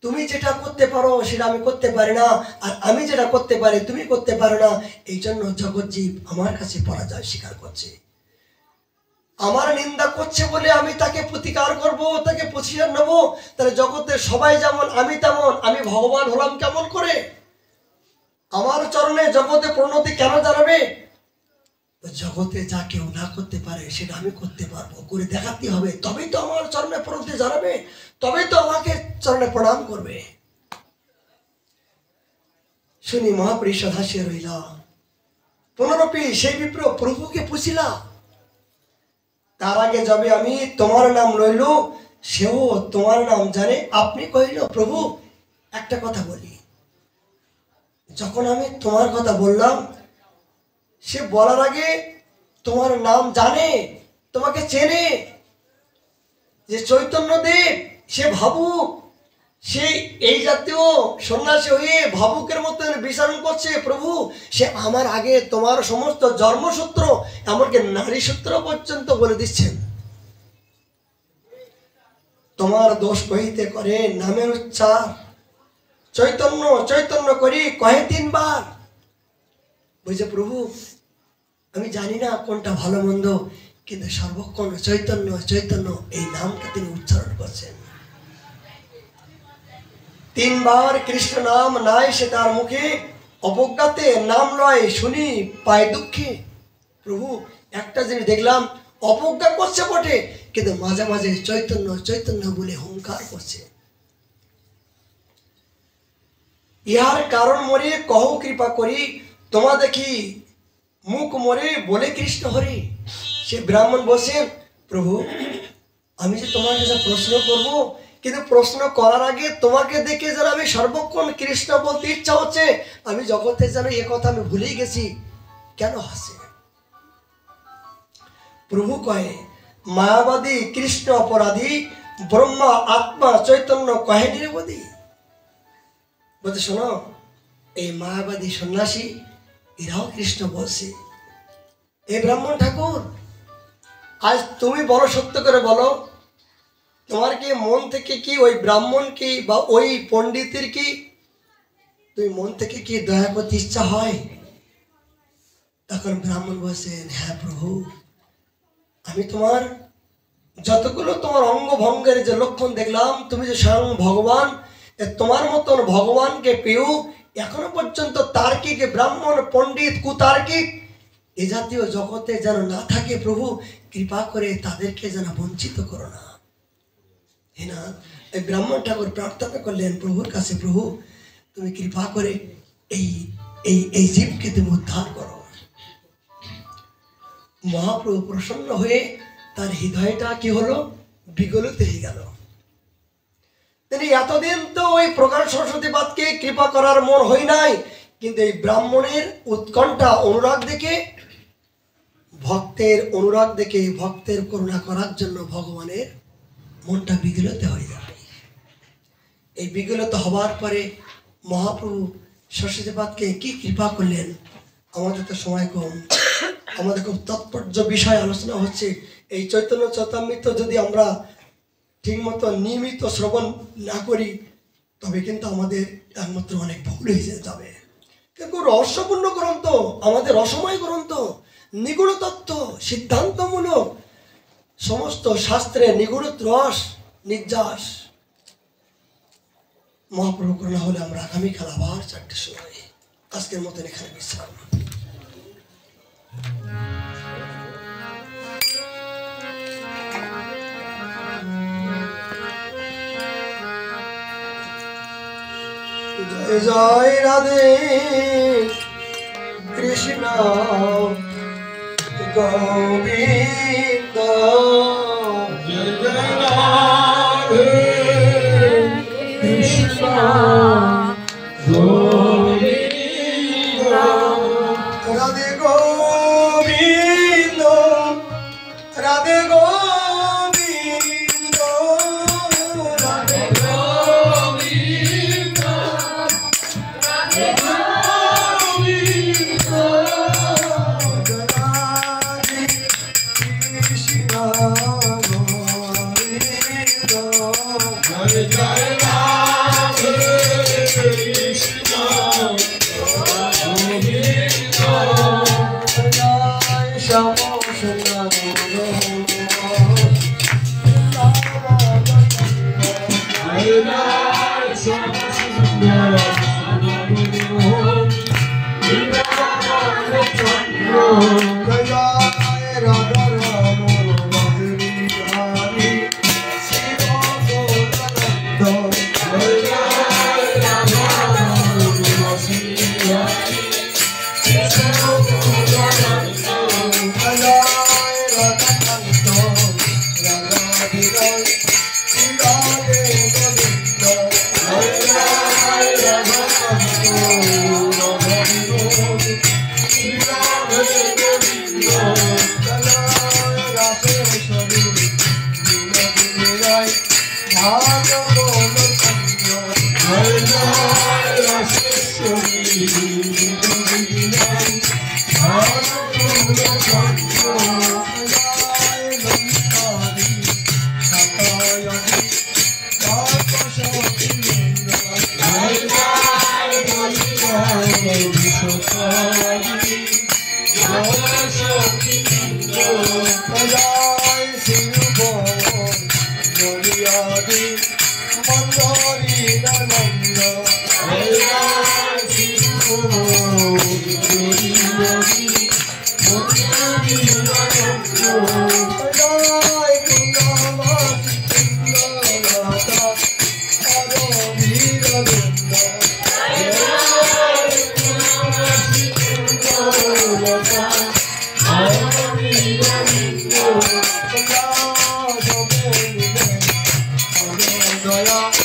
Speaker 1: তুমি যেটা করতে পারো সেটা আমি করতে পারি না, আর আমি যেটা করতে পারি তুমি করতে পারো না। এই জন্য জগৎজীব আমার কাছে পরাজয় স্বীকার করছে, আমার নিন্দা করছে বলে আমি তাকে প্রতিকার করব, তাকে প্রতিকার নেব। তাহলে জগতের সবাই যেমন আমি তেমন, আমি ভগবান হলাম কেমন করে? আমার চরণে জগতে প্রণতি কেন জানাবে? জগতে যা কেউ না করতে পারে সেটা আমি করতে পারবো, করে দেখাতে হবে, তবেই তো আমার চরণে প্রণতি জানাবে, তবেই তো আমাকে চরণে প্রণাম করবে। শুনি মহাপরিষদ হাসিয়ে রইলা, পুনরপি সেই বিপ্র প্রভুকে পুছিলা, তার আগে যাবে আমি তোমার নাম লইল, সেও তোমার নাম জানে। আপনি কহিল, প্রভু একটা কথা বলি, যখন আমি তোমার কথা বললাম, সে বলার আগে তোমার নাম জানে, তোমাকে চেনে, যে চৈতন্যদেব সে ভাবুক, সে এই জাতীয় সন্ন্যাসী হয়ে ভাবুকের মতন বিচরণ করছে। প্রভু সে আমার আগে তোমার সমস্ত জন্মসূত্র, এমনকি নারী সূত্র পর্যন্ত বলে দিচ্ছেন। তোমার দোষ কহিতে করে নামের উচ্চার, চৈতন্য চৈতন্য করি কহে 3 বার। বুঝে প্রভু আমি জানি না কোনটা ভালো মন্দ, কিন্তু সর্বক্ষণ চৈতন্য চৈতন্য এই নামটা তিনি উচ্চারণ করছেন। 3 বার কৃষ্ণ নাম নাই সে তার মুখে, অবজ্ঞাতে নাম লয় শুনি পায় দুঃখে। প্রভু একটা জিনিস দেখলাম, অবজ্ঞা করছে বটে, কিন্তু মাঝে মাঝে চৈতন্য চৈতন্য বলে হুঙ্কার করছে। ইহার কারণ মরে কহ কৃপা করি, তোমা দেখি মুখ মরে বলে কৃষ্ণ হরি। সে ব্রাহ্মণ বসে, প্রভু আমি যে তোমার কাছে প্রশ্ন করব, কিন্তু প্রশ্ন করার আগে তোমাকে দেখে যেন আমি সর্বক্ষণ কৃষ্ণ বলতে ইচ্ছা হচ্ছে, আমি জগতে যেন এ কথা আমি ভুলেই গেছি, কেন হাসে? প্রভু কয়ে, মায়াবাদী কৃষ্ণ অপরাধী, ব্রহ্মা আত্মা চৈতন্য কহে নিরবধি। বলতে শোনো, এই মায়াবাদী সন্ন্যাসী এরাও কৃষ্ণ বলছে। এই ব্রাহ্মণ ঠাকুর, আজ তুমি বলো, সত্য করে বলো, তোমার কি মন থেকে কি ওই ব্রাহ্মণ কি বা ওই পণ্ডিতের কি তুমি মন থেকে কি দয়া করতে ইচ্ছা হয়? তখন ব্রাহ্মণ বলছেন, হ্যাঁ প্রভু আমি তোমার যতগুলো তোমার অঙ্গভঙ্গের যে লক্ষণ দেখলাম, তুমি যে স্বয়ং ভগবান, তোমার মতন ভগবানকে পেয়েও এখনো পর্যন্ত তার্কিক, ব্রাহ্মণ, পণ্ডিত, কুতার্কিক এ জাতীয় জগতে যেন না থাকে প্রভু, কৃপা করে তাদেরকে যেন বঞ্চিত করো না। না, এই ব্রাহ্মণ ঠাকুর প্রার্থনা করলেন প্রভুর কাছে, প্রভু তুমি কৃপা করে এই এই এই জীবকে তুমি উদ্ধার করো। মহাপ্রভু প্রসন্ন হয়ে তার হৃদয়টা কি হলো, বিগলিত হয়ে গেল। তিনি এতদিন তো ওই প্রকাশ সরস্বতীপাদকে কৃপা করার মন হয় নাই, কিন্তু এই ব্রাহ্মণের উৎকণ্ঠা, অনুরাগ দেখে, ভক্তের অনুরাগ দেখে, ভক্তের করুণা করার জন্য ভগবানের মনটা বিগলিত হয়ে যায়। এই বিগলিত হবার পরে মহাপ্রভু সরস্বতীপাদকে কি কৃপা করলেন। আমাদের তো সময় কম, আমাদের খুব তাৎপর্য বিষয় আলোচনা হচ্ছে। এই চৈতন্য চৈতামৃত যদি আমরা ঠিকমতো নিয়মিত শ্রবণ না করি, তবে কিন্তু আমাদের একমাত্র অনেক ভুল হয়ে যাবে। কিন্তু রহস্যপূর্ণ গ্রন্থ, আমাদের অসময় গ্রন্থ, নিগুড় তত্ত্ব, সিদ্ধান্তমূলক সমস্ত শাস্ত্রে নিগুড় রস নির্যাস। মহাপ্রভু করুণা হলে আমরা আগামীকাল আবার 4টের সময়, আজকের মতন এখানে বিশ্রাম। জয় জয় রাধে কৃষ্ণ গোবিন্দ, জয় জয় রাধে কৃষ্ণ গোবিন্দ, রাধে গোবিন্দ, রাধে গোবিন্দ, রাধে গোবিন্দ, রাধে গোবিন্দ, রাধে কৃষ্ণ গোবিন্দ, জয় জয় রাধে কৃষ্ণ গোবিন্দ, জয় শ্যাম সুন্দর
Speaker 2: Jaya